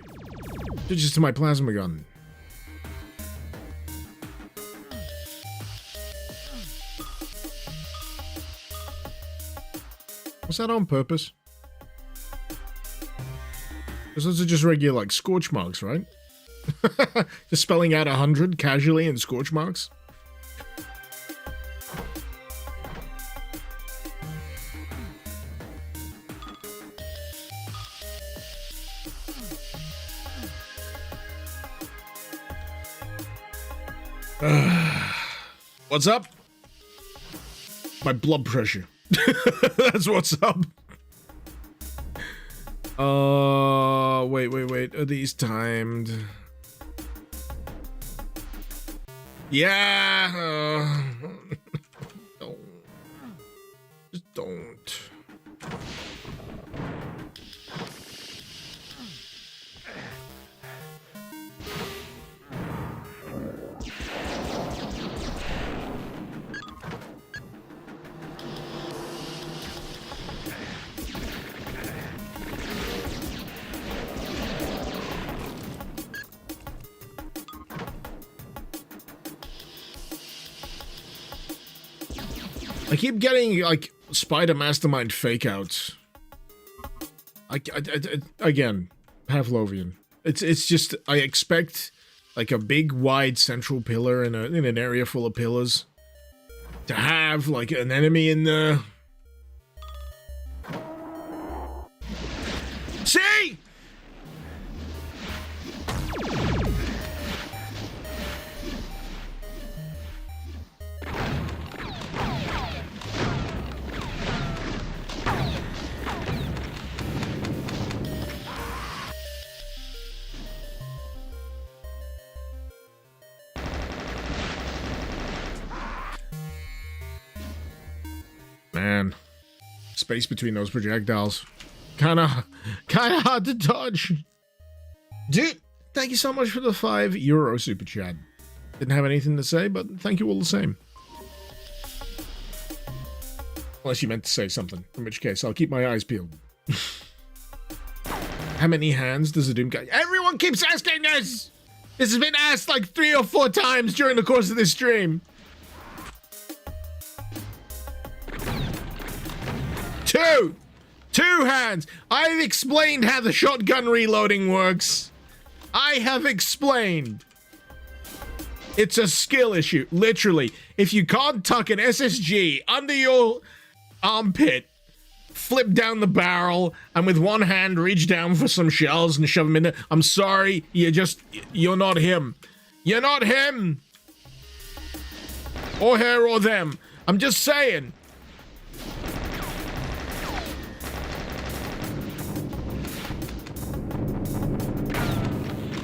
A: plasma gun. Was that on purpose? Because those are just regular, like, scorch marks, right? Just spelling out 100 casually in scorch marks. What's up? My blood pressure. That's what's up. Wait. Are these timed? Yeah. Don't. Just don't. I keep getting, like, Spider Mastermind fake-outs. Again, Pavlovian. It's just, I expect, like, a big, wide central pillar in an area full of pillars to have, like, an enemy in there. See? Man, space between those projectiles. Kinda hard to dodge. Dude, thank you so much for the €5 super chat. Didn't have anything to say, but thank you all the same. Unless you meant to say something, in which case I'll keep my eyes peeled. How many hands does a Doom guy? Everyone keeps asking this! This has been asked like 3 or 4 times during the course of this stream. 2 hands. I've explained how the shotgun reloading works. I have explained. It's a skill issue, literally. If you can't tuck an SSG under your armpit, flip down the barrel, and with one hand reach down for some shells and shove them in there, I'm sorry, you're not him. You're not him. Or her or them. I'm just saying.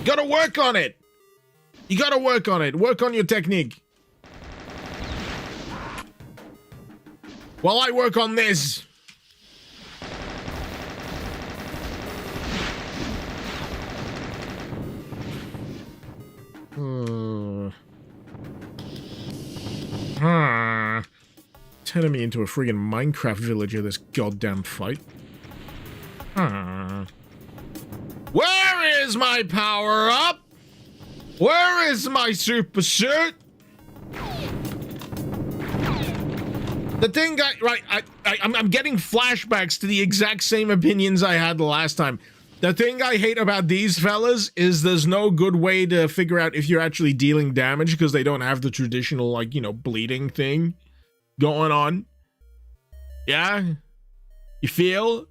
A: Gotta work on it. You gotta work on it. Work on your technique. While I work on this. Turning me into a friggin' Minecraft villager, this goddamn fight. Where is my power up? Where is my super suit? The thing, I'm getting flashbacks to the exact same opinions I had the last time. The thing I hate about these fellas is there's no good way to figure out if you're actually dealing damage because they don't have the traditional, like, you know, bleeding thing going on. Yeah? You feel?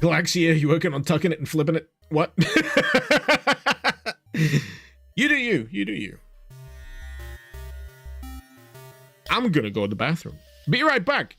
A: Galaxia, you working on tucking it and flipping it? What? You do you. You do you. I'm gonna go to the bathroom. Be right back.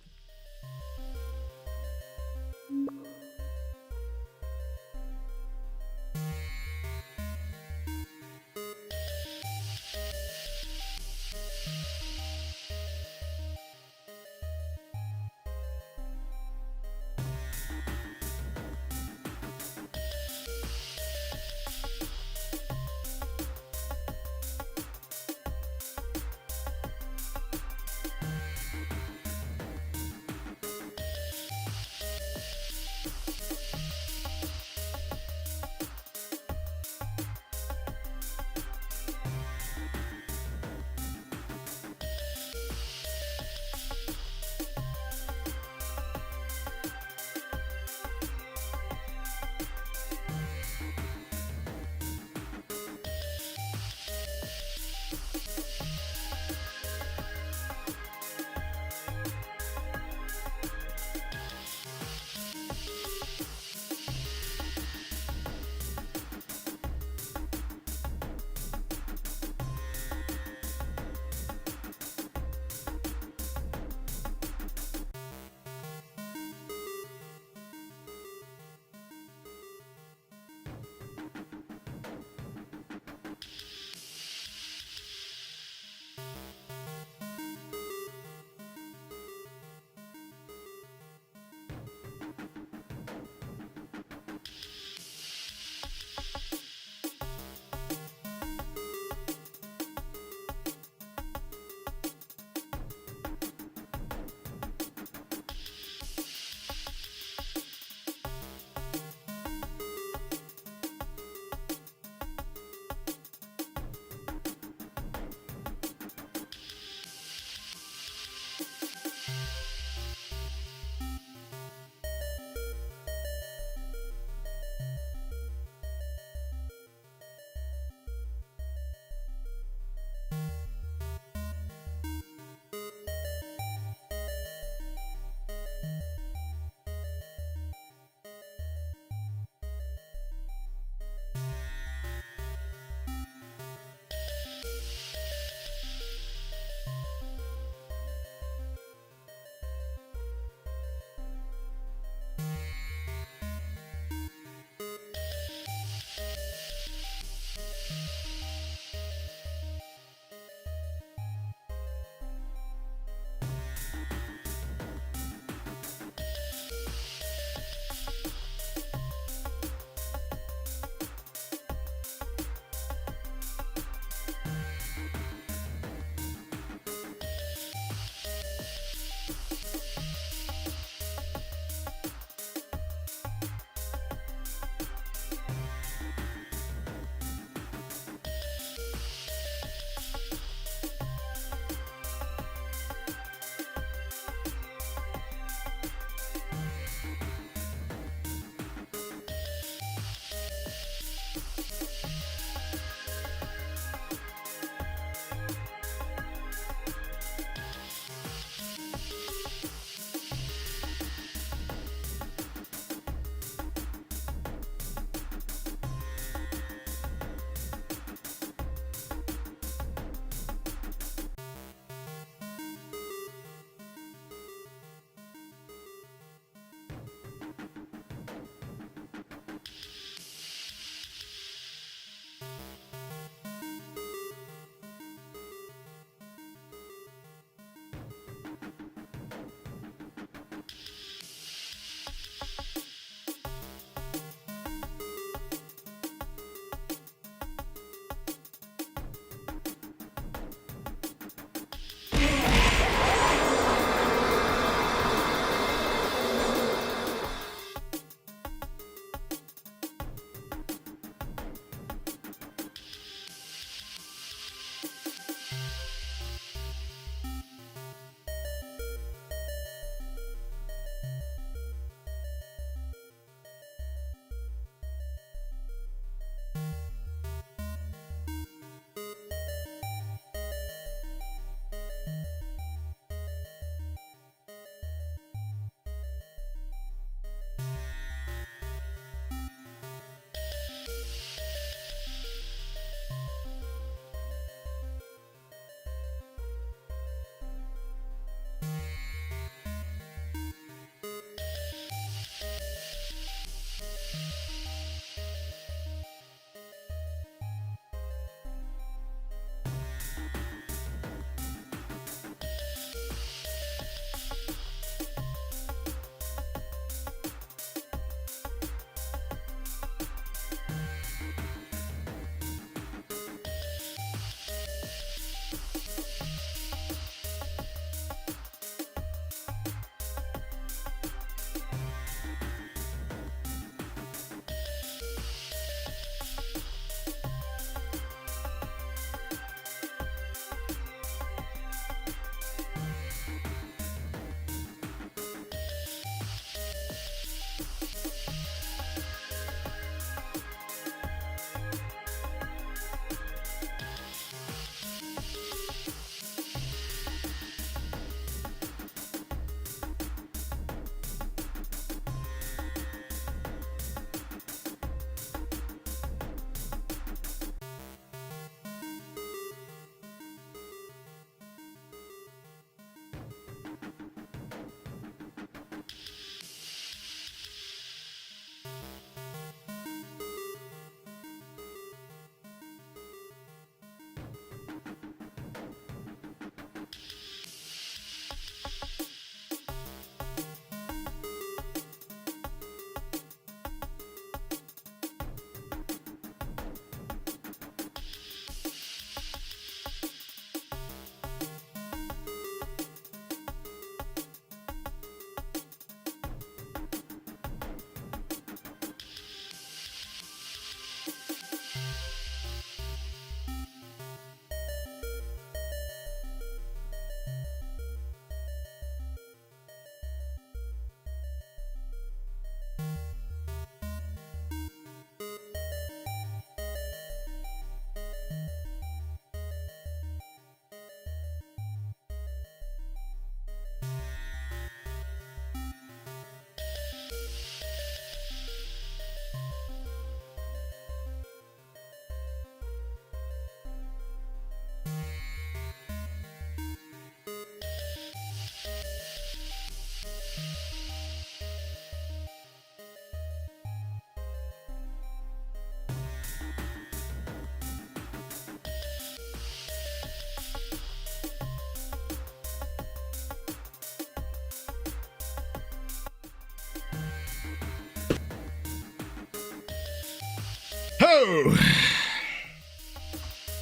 A: Oh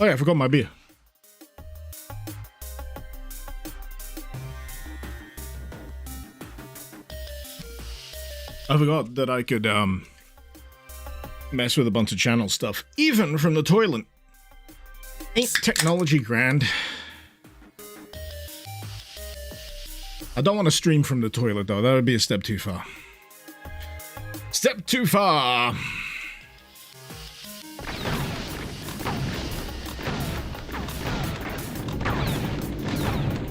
A: yeah, I forgot my beer. I forgot that I could mess with a bunch of channel stuff, even from the toilet. Ain't technology grand? I don't want to stream from the toilet though, that would be a step too far. Step too far!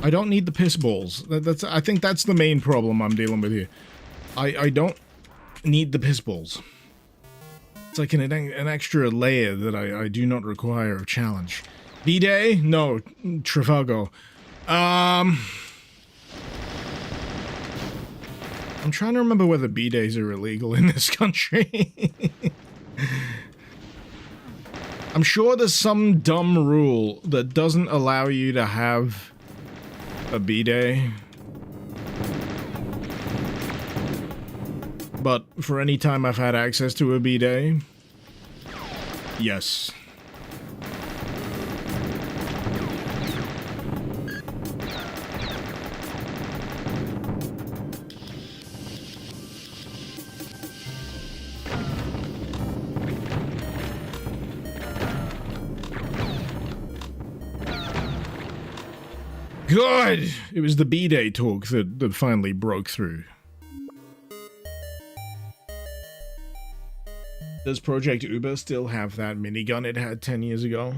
A: I don't need the piss balls. I think that's the main problem I'm dealing with here. I don't need the piss balls. It's like an extra layer that I do not require of challenge. B-Day? No, Trivago. I'm trying to remember whether B-Days are illegal in this country. I'm sure there's some dumb rule that doesn't allow you to have a B-Day. But for any time I've had access to a B-Day, yes. Good! It was the B-Day talk that finally broke through. Does Project Uber still have that minigun it had 10 years ago?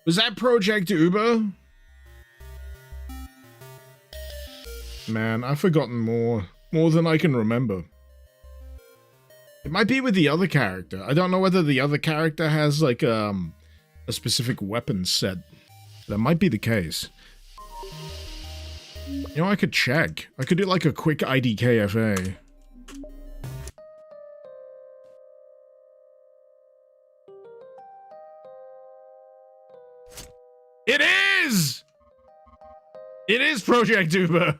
A: Was that Project Uber? Man, I've forgotten more than I can remember. It might be with the other character. I don't know whether the other character has like a specific weapon set. That might be the case. You know, I could check. I could do like a quick IDKFA. It is! It is Project Uber!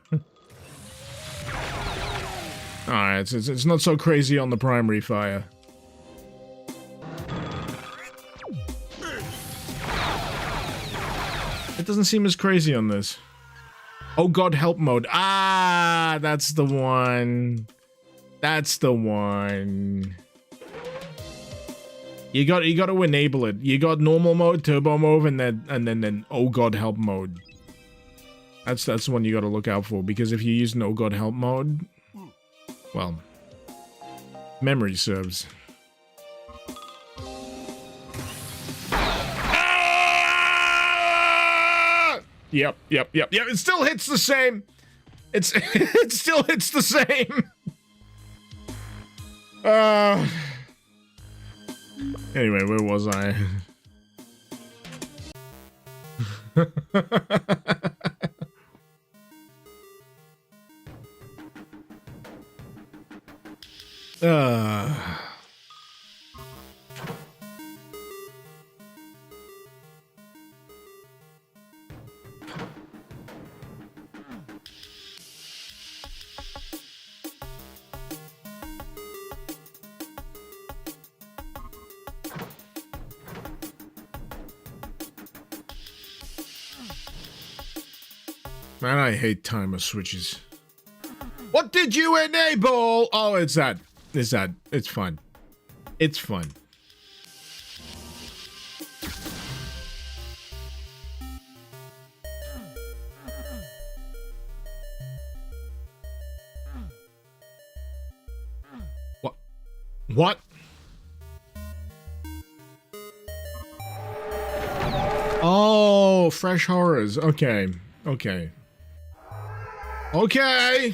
A: Alright, it's not so crazy on the primary fire. It doesn't seem as crazy on this. Oh God, help mode. Ah, that's the one. That's the one. You got to enable it. You got normal mode, turbo mode, and then oh God, help mode. That's the one you got to look out for, because if you use no God help mode, well, memory serves. Yep. It still hits the same. It still hits the same. Anyway, where was I? Man, I hate timer switches. What did you enable? Oh, it's that. It's that. It's fun. It's fun. What? What? Oh, fresh horrors. Okay. Okay. Okay.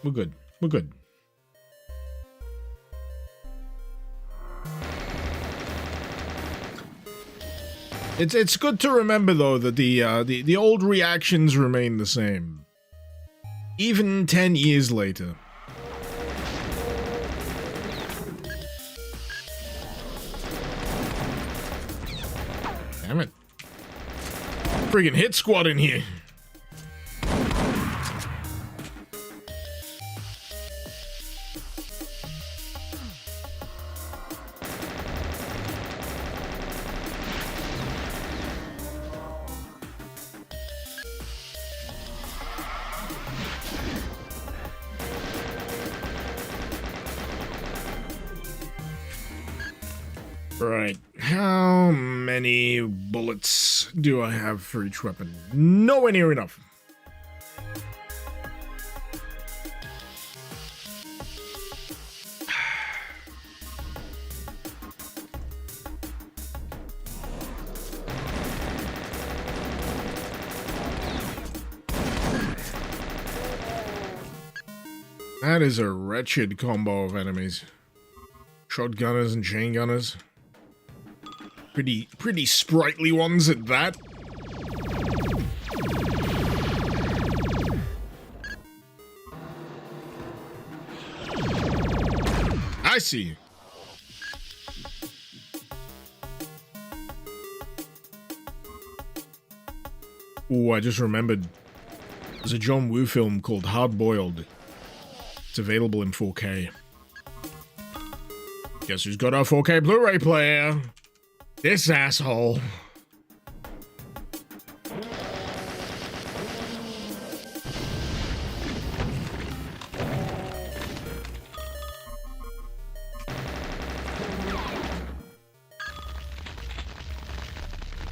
A: We're good. We're good. It's good to remember though that the old reactions remain the same, even 10 years later. Damn it! Friggin' hit squad in here. Right. How many bullets do I have for each weapon? Nowhere near enough. That is a wretched combo of enemies. Shotgunners and chain gunners. Pretty sprightly ones at that. I see. Ooh, I just remembered. There's a John Woo film called Hard Boiled. It's available in 4K. Guess who's got our 4K Blu-ray player? This asshole.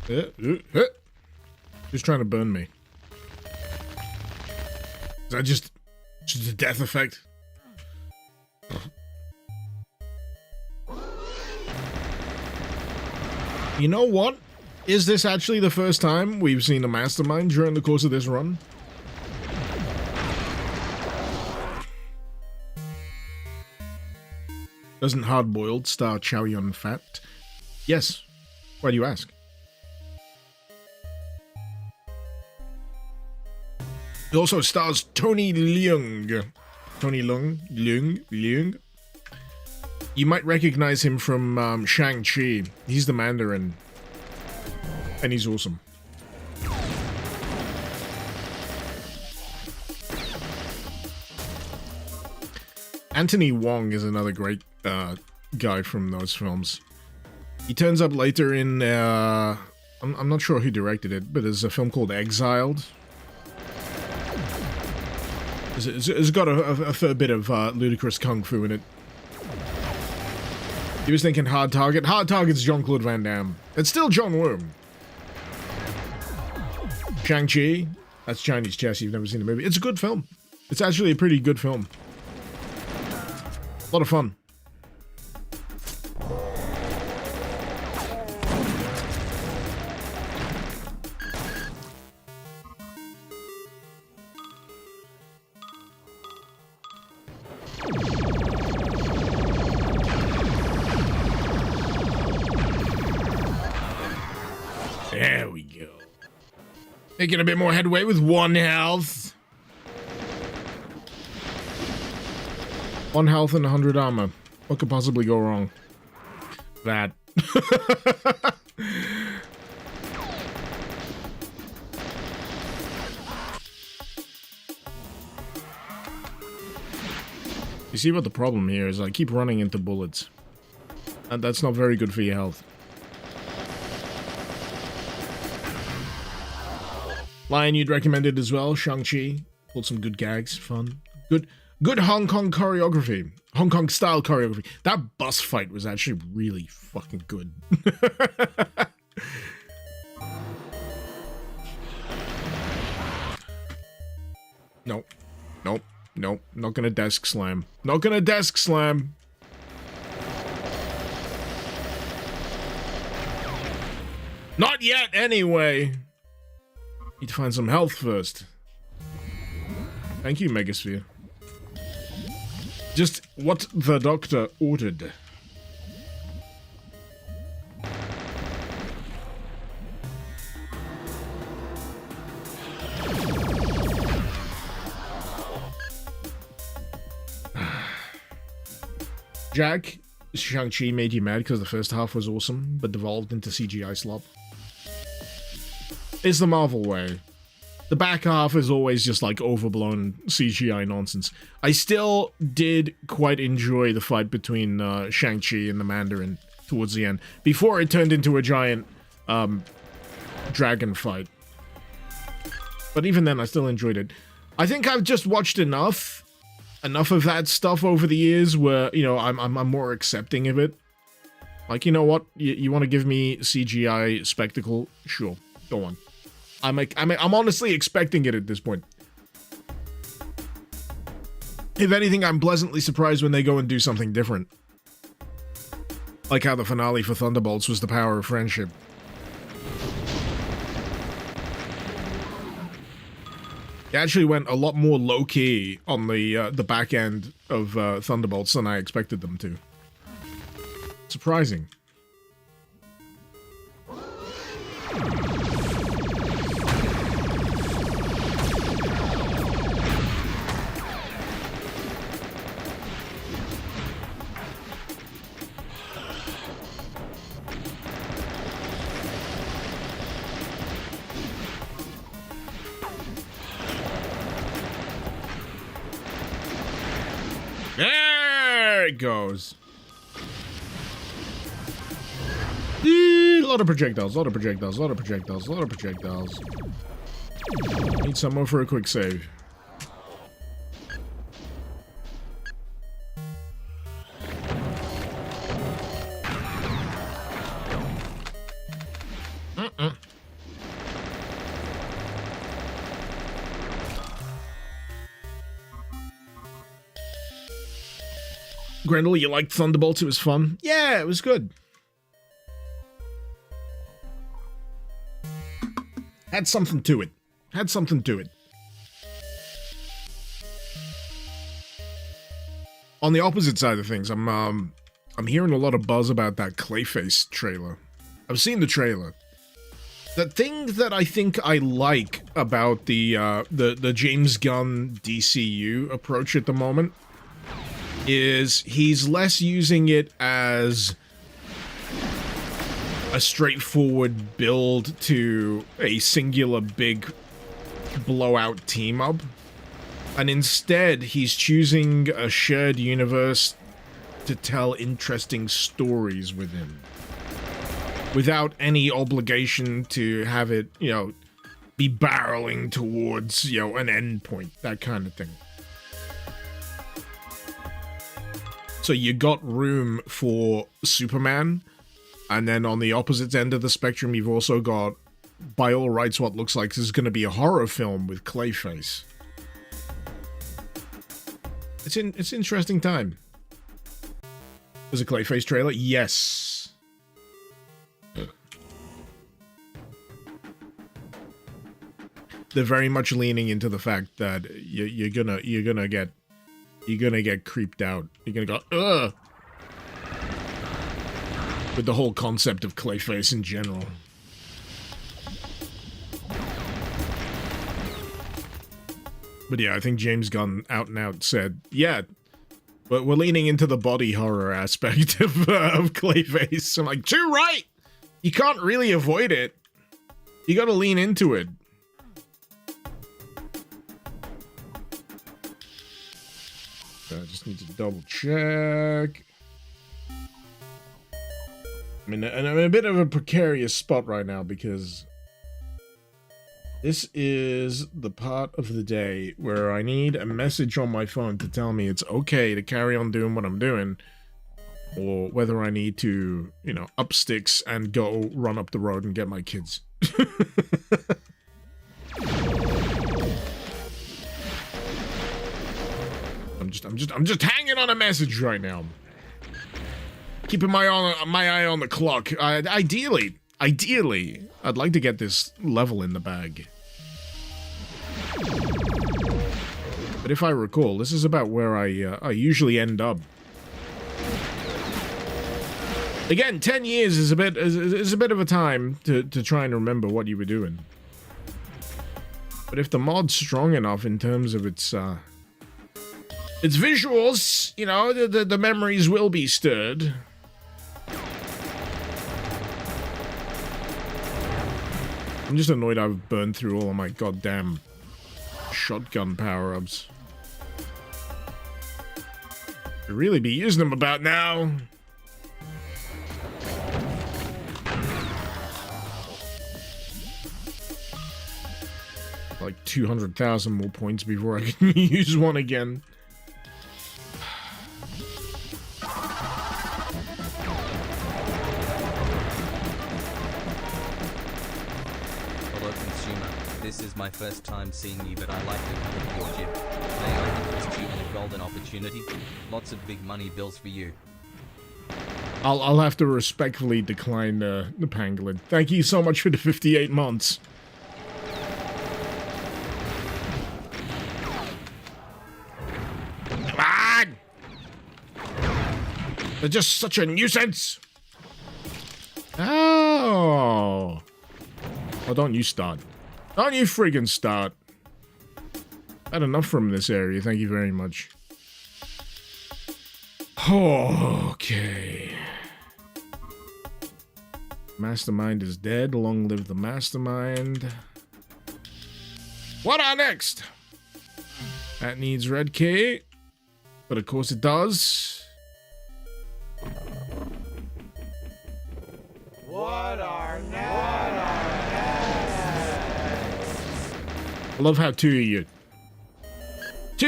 A: Who's trying to burn me? Is that just a death effect? You know what? Is this actually the first time we've seen a mastermind during the course of this run? Doesn't Hard Boiled star Chow Yun-fat? Yes. Why do you ask? It also stars Tony Leung. Tony Leung. You might recognize him from Shang-Chi. He's the Mandarin. And he's awesome. Anthony Wong is another great guy from those films. He turns up later in... I'm not sure who directed it, but there's a film called Exiled. It's got a fair bit of ludicrous kung fu in it. He was thinking Hard Target. Hard Target's Jean-Claude Van Damme. It's still John Woo. Shang-Chi. That's Chinese chess. You've never seen the movie. It's a good film. It's actually a pretty good film. A lot of fun. There we go. Making a bit more headway with 1 health. 1 health and 100 armor. What could possibly go wrong? That. You see what the problem here is? I keep running into bullets. And that's not very good for your health. Lion, you'd recommend it as well. Shang-Chi. Pulled some good gags. Fun. Good Hong Kong choreography. Hong Kong style choreography. That bus fight was actually really fucking good. Nope. Nope. Nope. Not gonna desk slam. Not gonna desk slam. Not yet, anyway. Need to find some health first. Thank you, Megasphere. Just what the doctor ordered. Jack, Shang-Chi made you mad because the first half was awesome, but devolved into CGI slop. It's the Marvel way. The back half is always just like overblown CGI nonsense. I still did quite enjoy the fight between Shang-Chi and the Mandarin towards the end, before it turned into a giant dragon fight. But even then, I still enjoyed it. I think I've just watched enough of that stuff over the years where, you know, I'm more accepting of it. Like, you know what? You want to give me CGI spectacle? Sure, go on. I'm honestly expecting it at this point. If anything, I'm pleasantly surprised when they go and do something different. Like how the finale for Thunderbolts was the power of friendship. It actually went a lot more low-key on the back end of Thunderbolts than I expected them to. Surprising. There it goes. A lot of projectiles, a lot of projectiles, a lot of projectiles, a lot of projectiles. Need some more for a quick save. Grendel, you liked Thunderbolts? It was fun. Yeah, it was good. Had something to it. Had something to it. On the opposite side of things, I'm hearing a lot of buzz about that Clayface trailer. I've seen the trailer. The thing that I think I like about the James Gunn DCU approach at the moment is he's less using it as a straightforward build to a singular big blowout team-up, and instead he's choosing a shared universe to tell interesting stories within, without any obligation to have it, you know, be barreling towards, you know, an end point, that kind of thing. So you got room for Superman, and then on the opposite end of the spectrum, you've also got, by all rights, what looks like this is going to be a horror film with Clayface. It's an interesting time. There's a Clayface trailer? Yes. They're very much leaning into the fact that you're gonna get creeped out. You're gonna go, ugh, with the whole concept of Clayface in general. But yeah, I think James Gunn out and out said, yeah, but we're leaning into the body horror aspect of Clayface. I'm like, too right! You can't really avoid it. You gotta lean into it. I just need to double check. I'm in a bit of a precarious spot right now because this is the part of the day where I need a message on my phone to tell me it's okay to carry on doing what I'm doing, or whether I need to, you know, up sticks and go run up the road and get my kids. I'm just hanging on a message right now. Keeping my eye on the clock. Ideally, I'd like to get this level in the bag. But if I recall, this is about where I usually end up. Again, 10 years is a bit of a time to try and remember what you were doing. But if the mod's strong enough in terms of its visuals, you know, the memories will be stirred. I'm just annoyed I've burned through all of my goddamn shotgun power-ups. Should really be using them about now. Like 200,000 more points before I can use one again.
C: my first time seeing you, but I like to come to your gym. May I interest you in a golden opportunity? Lots of big money bills for you.
A: I'll have to respectfully decline the pangolin. Thank you so much for the 58 months. Come on! They're just such a nuisance. Oh. Oh, don't you start. Don't you friggin' start. Had enough from this area, thank you very much. Okay. Mastermind is dead. Long live the mastermind. What on next? That needs red key. But of course it does.
E: What are next?
A: I love how two of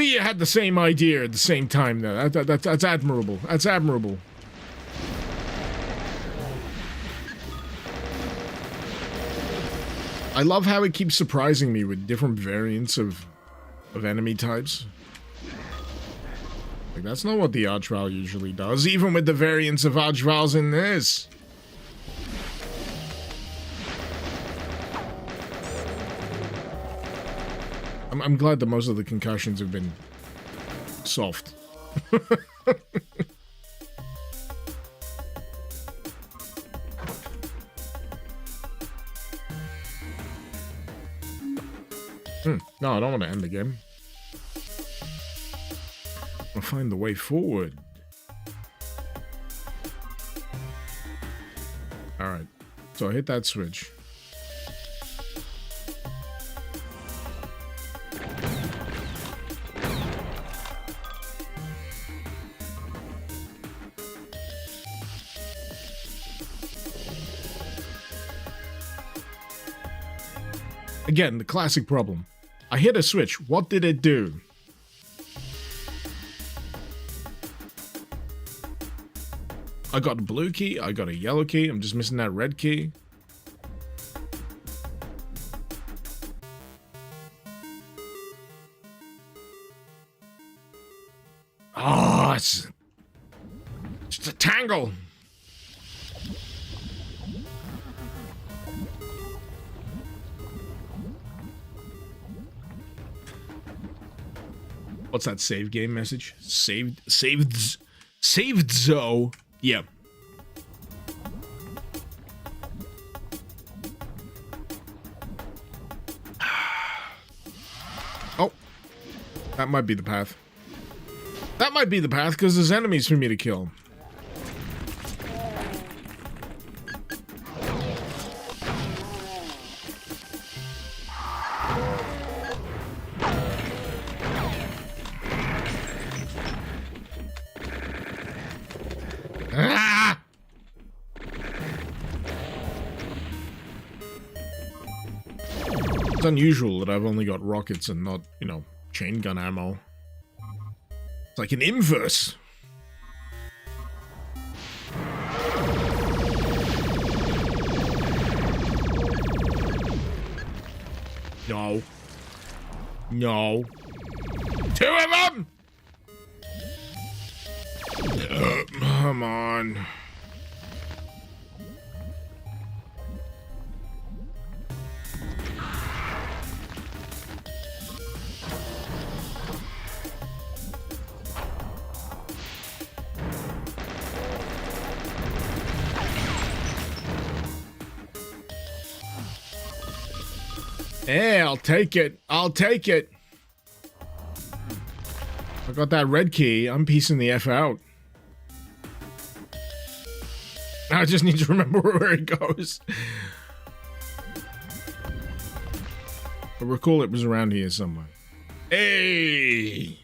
A: you had the same idea at the same time. Though that's admirable. That's admirable. I love how it keeps surprising me with different variants of enemy types. Like, that's not what the Archvile usually does, even with the variants of Archviles in this. I'm glad that most of the concussions have been soft. No, I don't want to end the game. I'll find the way forward. Alright. So I hit that switch. Again, the classic problem. I hit a switch. What did it do? I got a blue key. I got a yellow key. I'm just missing that red key. Oh, it's a tangle. What's that save game message? Saved Zo. Yeah. Oh. That might be the path. That might be the path because there's enemies for me to kill. It's unusual that I've only got rockets and not, you know, chain gun ammo. It's like an inverse. No. No. Two of them! Come on. Hey, I'll take it. I'll take it. I got that red key. I'm piecing the F out. Now I just need to remember where it goes. I recall it was around here somewhere. Hey!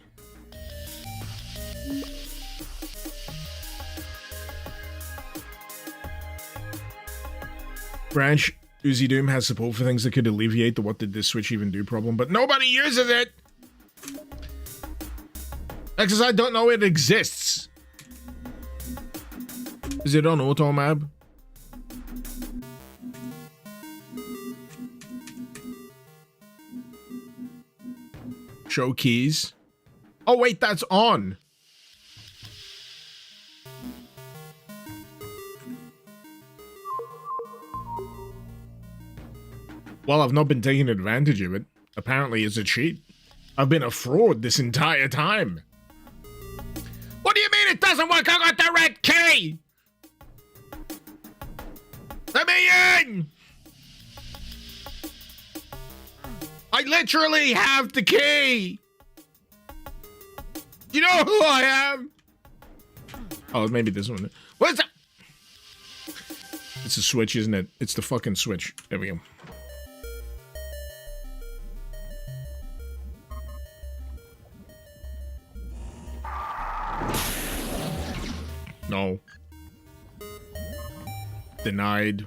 A: Branch Uzi Doom has support for things that could alleviate the what did this switch even do problem, but nobody uses it! Because I don't know it exists. Is it on automab? Show keys. Oh, wait, that's on. Well, I've not been taking advantage of it. Apparently, it's a cheat. I've been a fraud this entire time. What do you mean it doesn't work? I got the red key! Let me in! I literally have the key! You know who I am? Oh, maybe this one. What's that? It's a switch, isn't it? It's the fucking switch. There we go. No. Denied.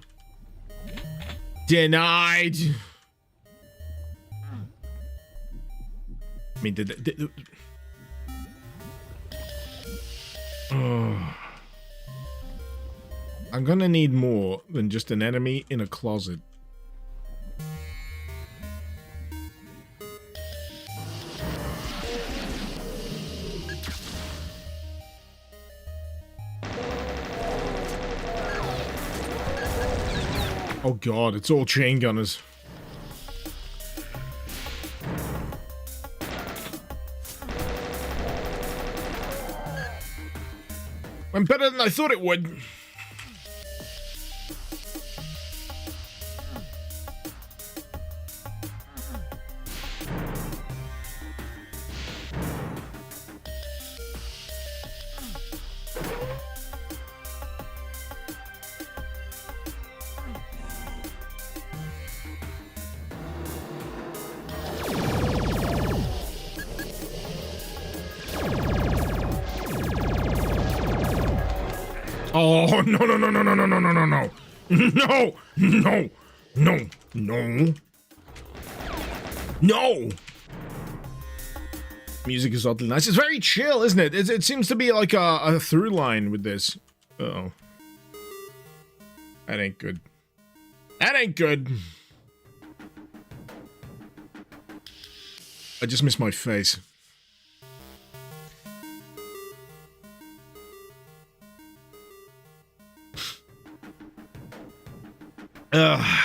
A: Denied. I mean, I'm gonna need more than just an enemy in a closet. Oh god, it's all chain gunners. Went better than I thought it would. Oh, no, no, no, no, no, no, no, no, no, no. No, no, no, no. No. Music is oddly nice. It's very chill, isn't it? It seems to be like a through line with this. Uh-oh. That ain't good. That ain't good. I just missed my face. Ugh.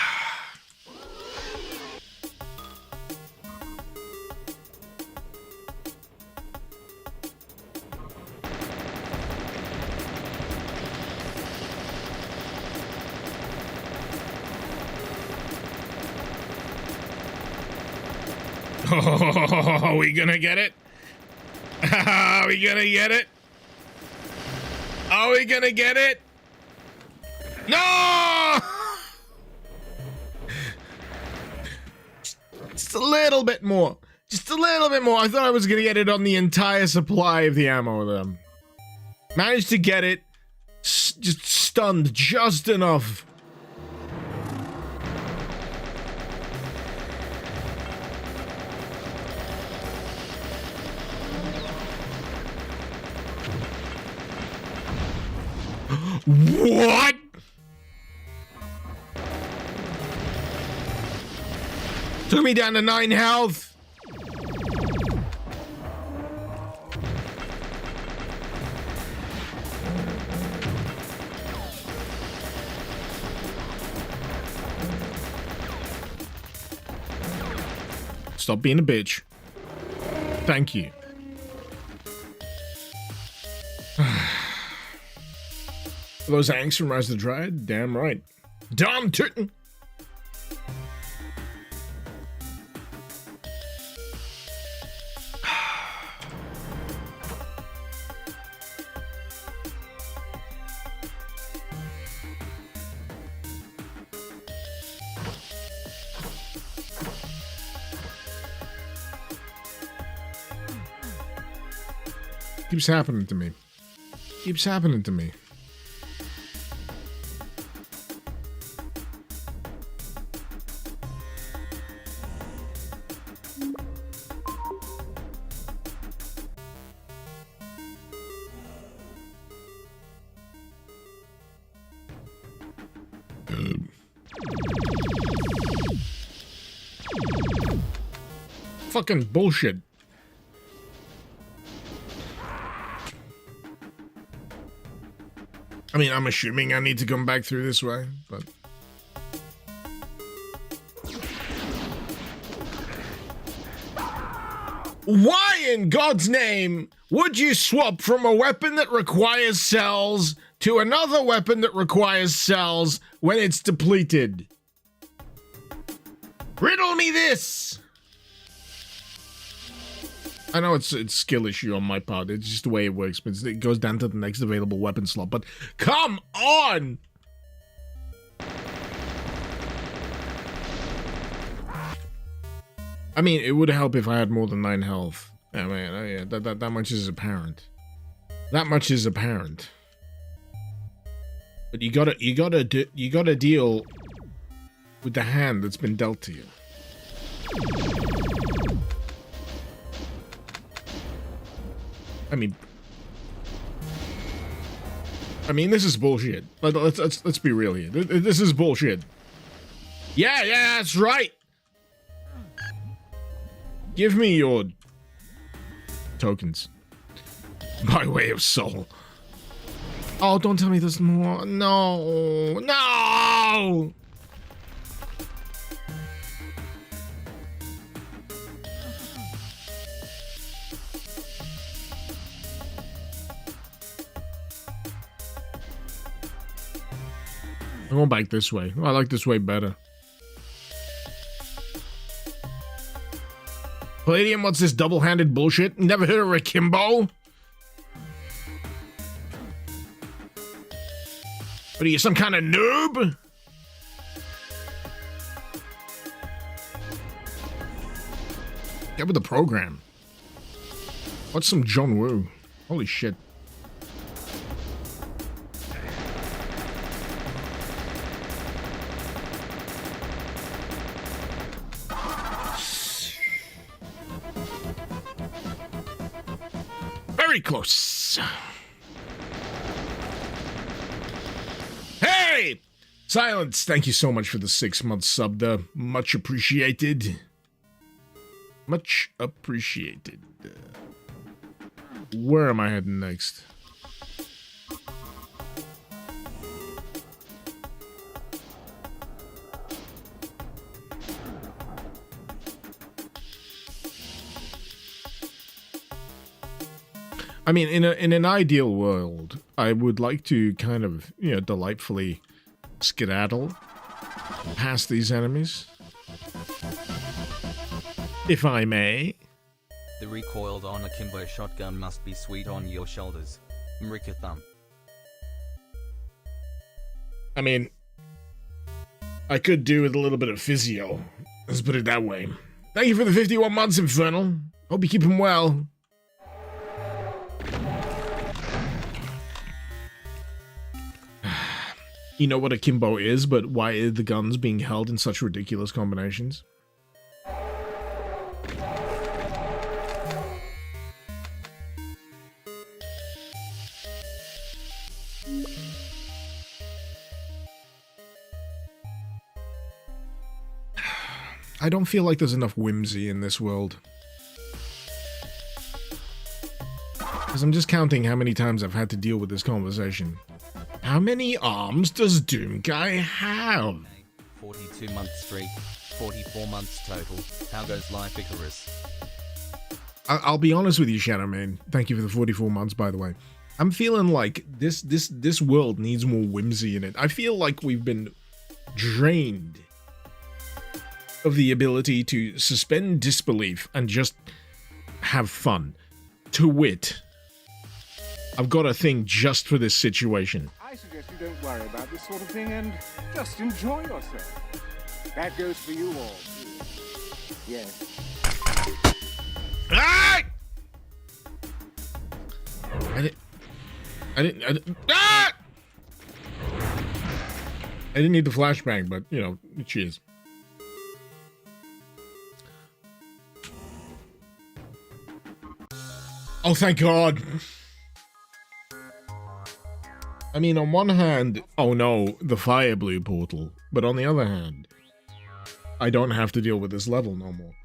A: Oh, are we gonna get it? Are we gonna get it? Are we gonna get it? No! Just a little bit more. Just a little bit more. I thought I was gonna get it on the entire supply of the ammo then. Managed to get it. Just stunned just enough. What? Took me down to 9 health. Stop being a bitch. Thank you. Those angst from Rise of the Dryad? Damn right. Damn tootin'! Keeps happening to me. Keeps happening to me. Fucking bullshit. I mean, I'm assuming I need to come back through this way, but... Why in God's name would you swap from a weapon that requires cells to another weapon that requires cells when it's depleted? Riddle me this! I know it's a skill issue on my part, it's just the way it works, but it goes down to the next available weapon slot, but come on! I mean, it would help if I had more than 9 health. I mean, yeah, that much is apparent. That much is apparent. But you gotta deal with the hand that's been dealt to you. I mean, this is bullshit. Let's be real here. This is bullshit. Yeah, that's right. Give me your tokens by way of soul. Oh, don't tell me there's more. No. I'm going back this way. I like this way better. Palladium, what's this double-handed bullshit? Never heard of Akimbo? What are you, some kind of noob? Get with the program. What's some John Woo? Holy shit. Very close. Hey! Silence, thank you so much for the 6-month sub, there. Much appreciated. Much appreciated. Where am I heading next? I mean, in an ideal world, I would like to kind of, delightfully skedaddle past these enemies. If I may.
C: The recoiled on akimbo shotgun must be sweet on your shoulders. Mrika thumb.
A: I mean, I could do with a little bit of physio. Let's put it that way. Thank you for the 51 months, Infernal. Hope you keep him well. You know what akimbo is, but why are the guns being held in such ridiculous combinations? I don't feel like there's enough whimsy in this world. Because I'm just counting how many times I've had to deal with this conversation. How many arms does Doom Guy have?
C: 42 month streak, 44 months total. How goes life, Icarus?
A: I'll be honest with you, Shadowman. Thank you for the 44 months, by the way. I'm feeling like this world needs more whimsy in it. I feel like we've been drained of the ability to suspend disbelief and just have fun. To wit, I've got a thing just for this situation.
E: I suggest you don't worry about this sort of thing and just enjoy yourself. That goes for you all. Yes.
A: Ah! I didn't need the flashbang, but, cheers. Oh, thank God. I mean, on one hand, oh no, the fire blue portal. But on the other hand, I don't have to deal with this level no more.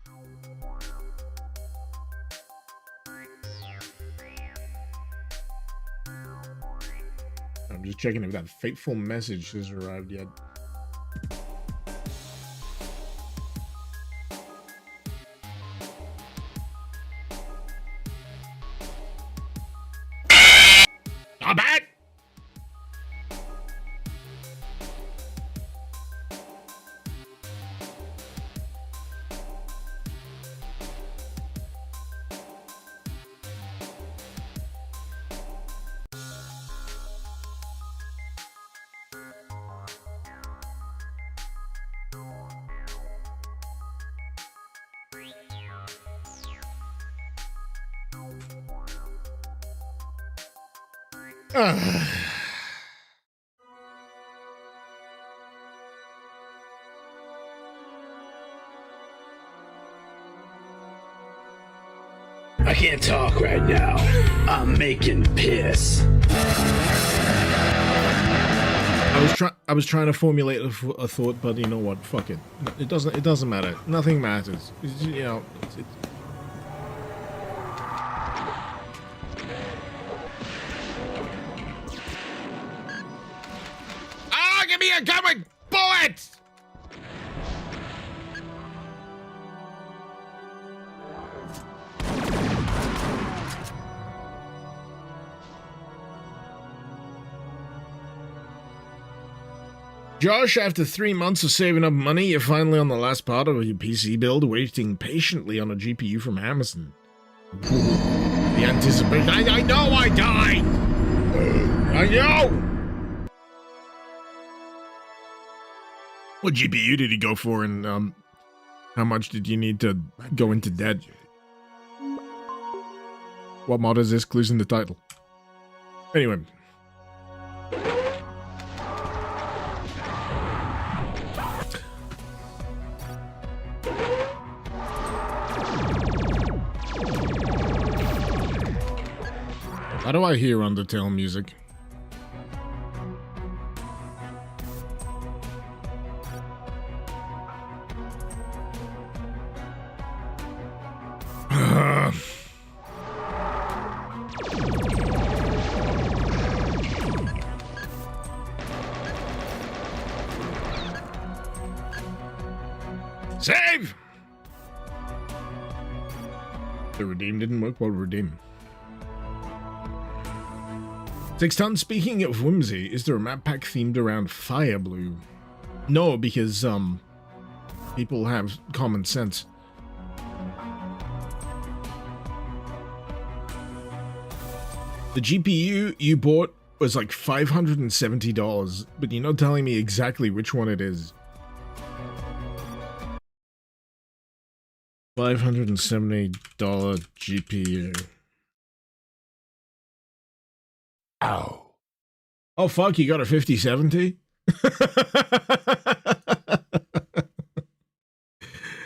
A: I'm just checking if that fateful message has arrived yet. Not bad!
B: I can't talk right now. I'm making piss.
A: I was trying to formulate a thought, but you know what? Fuck it. It doesn't matter. Nothing matters. You know. Give me a gun with bullets! Josh, after 3 months of saving up money, you're finally on the last part of your PC build, waiting patiently on a GPU from Amazon. The anticipation. I know I died! I know! What GPU did he go for, and how much did you need to go into debt? What mod is this? Clues in the title. Anyway. How do I hear Undertale music? Save! The redeem didn't work. Well, redeem. 6 Ton, speaking of whimsy, is there a map pack themed around Fire Blue? No, because, people have common sense. The GPU you bought was like $570, but you're not telling me exactly which one it is. $570 GPU.
B: Ow.
A: Oh fuck, you got a 5070?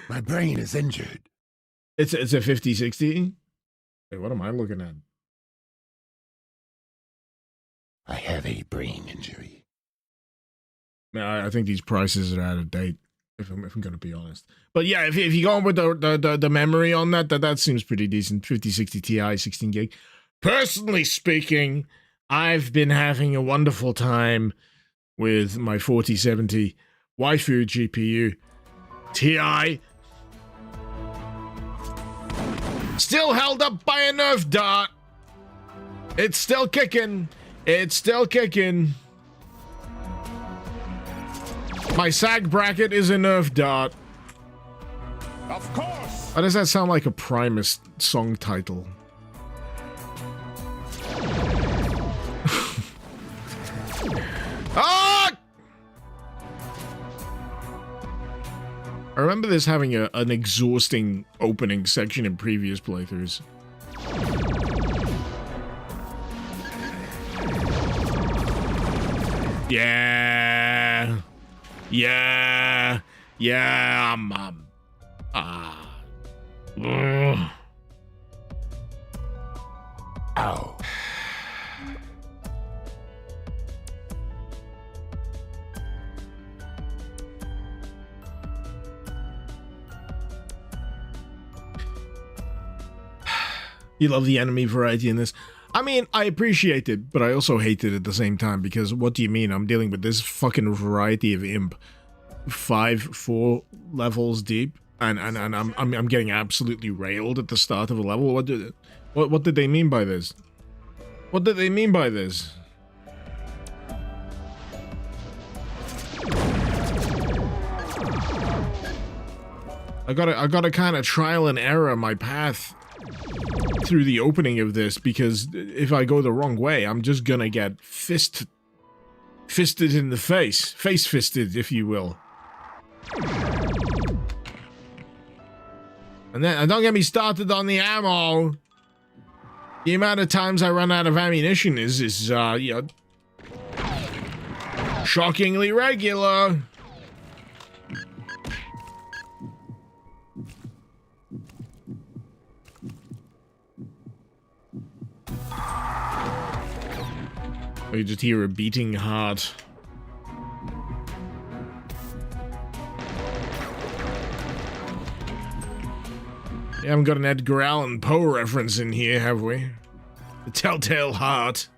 B: My brain is injured.
A: It's a 5060? Wait, what am I looking at?
B: I have a brain injury.
A: I think these prices are out of date, if I'm going to be honest. But yeah, if you go on with the memory on that seems pretty decent. 5060 Ti, 16 gig. Personally speaking, I've been having a wonderful time with my 4070 waifu GPU Ti. Still held up by a Nerf dart. It's still kicking. It's still kicking. My SAG bracket is a Nerf dart.
E: Of course!
A: Why does that sound like a Primus song title? Ah! I remember this having an exhausting opening section in previous playthroughs. Yeah. Yeah. Yeah.
B: Ow.
A: You love the anime variety in this. I mean, I appreciate it, but I also hate it at the same time, because what do you mean? I'm dealing with this fucking variety of imp. 4 levels deep, and I'm getting absolutely railed at the start of a level. What did they mean by this? What did they mean by this? I gotta kind of trial and error my path through the opening of this, because if I go the wrong way, I'm just gonna get fisted in the face fisted, if you will. And then don't get me started on the ammo. The amount of times I run out of ammunition is you know, shockingly regular. You just hear a beating heart. We haven't got an Edgar Allan Poe reference in here, have we? The Telltale Heart.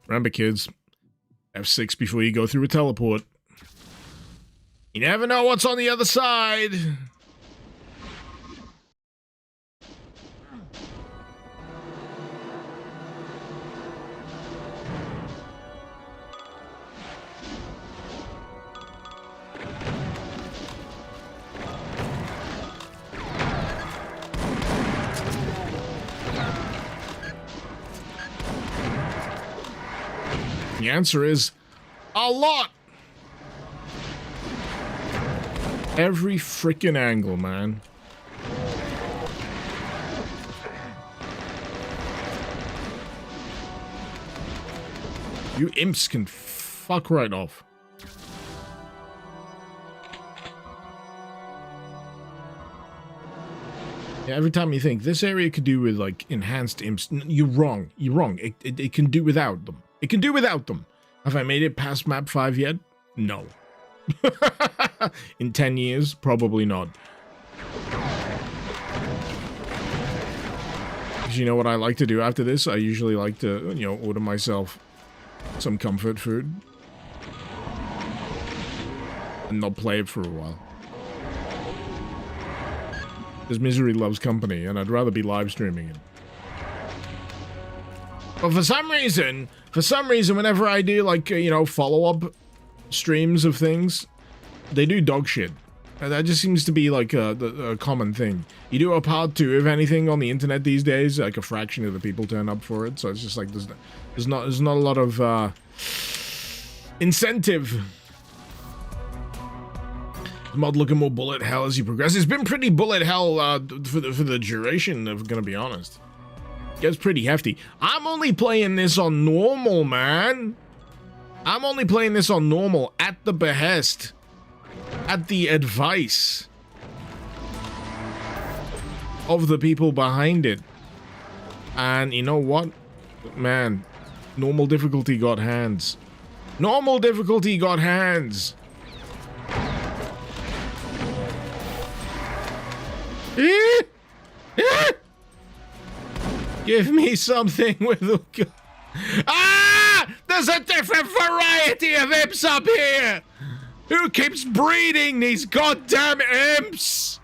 A: Remember, kids, F6 before you go through a teleport. You never know what's on the other side. The answer is a lot. Every freaking angle, man. You imps can fuck right off. Yeah, every time you think this area could do with like enhanced imps, you're wrong. You're wrong. It can do without them. It can do without them. Have I made it past map 5 yet? No. In 10 years? Probably not. Because you know what I like to do after this? I usually like to, you know, order myself some comfort food. And not play it for a while. Because misery loves company, and I'd rather be live streaming it. But for some reason, whenever I do, like, you know, follow-up streams of things, they do dog shit. And that just seems to be, like, a common thing. You do a part 2 of anything on the internet these days, like, a fraction of the people turn up for it, so it's just like, there's not a lot of, incentive. The mod looking more bullet hell as you progress. It's been pretty bullet hell, for the duration, if I'm gonna be honest. Gets pretty hefty. I'm only playing this on normal, man. I'm only playing this on normal at the behest, at the advice of the people behind it. And you know what? Man, normal difficulty got hands. Normal difficulty got hands. Give me something with a... Ah! There's a different variety of imps up here! Who keeps breeding these goddamn imps?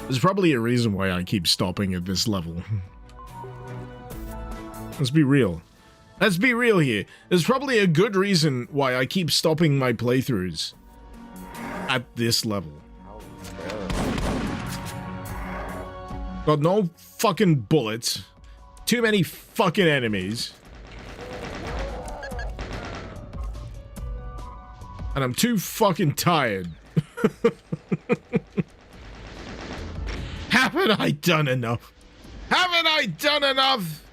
A: There's probably a reason why I keep stopping at this level. Let's be real. Let's be real here. There's probably a good reason why I keep stopping my playthroughs at this level. Got no fucking bullets. too many fucking enemies. And I'm too fucking tired. Haven't I done enough? Haven't I done enough?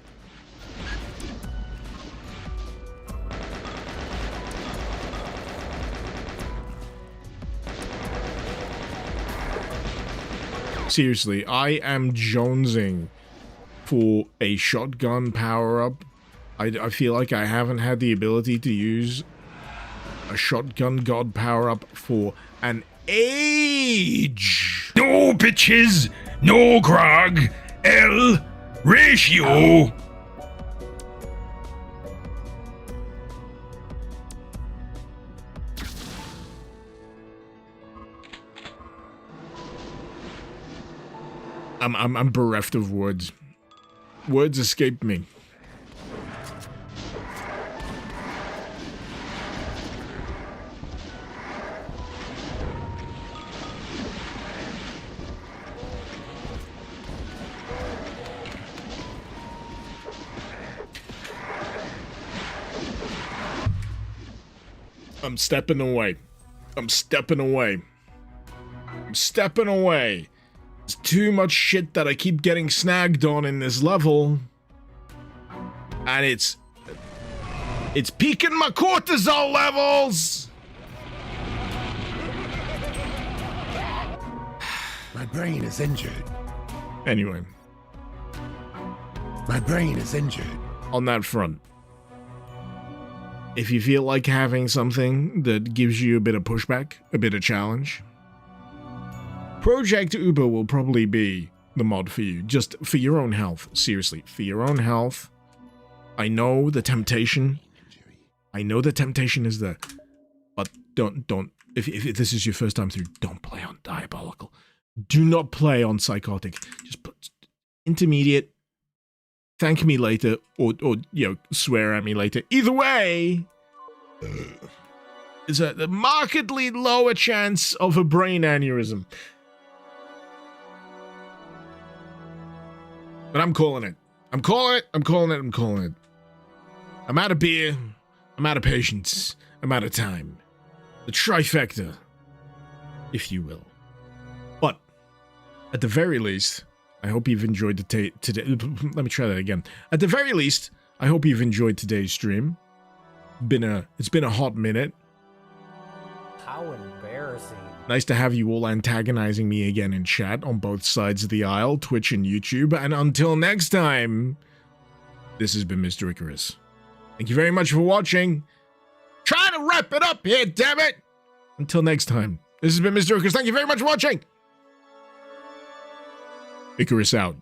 A: Seriously, I am jonesing for a shotgun power-up. I feel like I haven't had the ability to use a shotgun god power-up for an age.
F: No bitches, no grog, L ratio.
A: I'm bereft of words. Words escape me. I'm stepping away. I'm stepping away. I'm stepping away. There's too much shit that I keep getting snagged on in this level. And it's peaking my cortisol levels.
G: My brain is injured.
A: Anyway.
G: My brain is injured.
A: On that front, if you feel like having something that gives you a bit of pushback, a bit of challenge, Project Uber will probably be the mod for you, just for your own health. Seriously, for your own health. I know the temptation. I know the temptation is there. But don't, if this is your first time through, don't play on Diabolical. Do not play on Psychotic. Just put intermediate, thank me later, or you know, swear at me later. Either way, there's a markedly lower chance of a brain aneurysm. But I'm calling it. I'm calling it. I'm calling it. I'm calling it. I'm out of beer. I'm out of patience. I'm out of time. The trifecta, if you will. But at the very least, I hope you've enjoyed today. Let me try that again. At the very least, I hope you've enjoyed today's stream. It's been a hot minute.
H: How embarrassing.
A: Nice to have you all antagonizing me again in chat on both sides of the aisle, Twitch and YouTube. And until next time, this has been Mr. Icarus. Thank you very much for watching. Trying to wrap it up here, damn it! Until next time, this has been Mr. Icarus. Thank you very much for watching. Icarus out.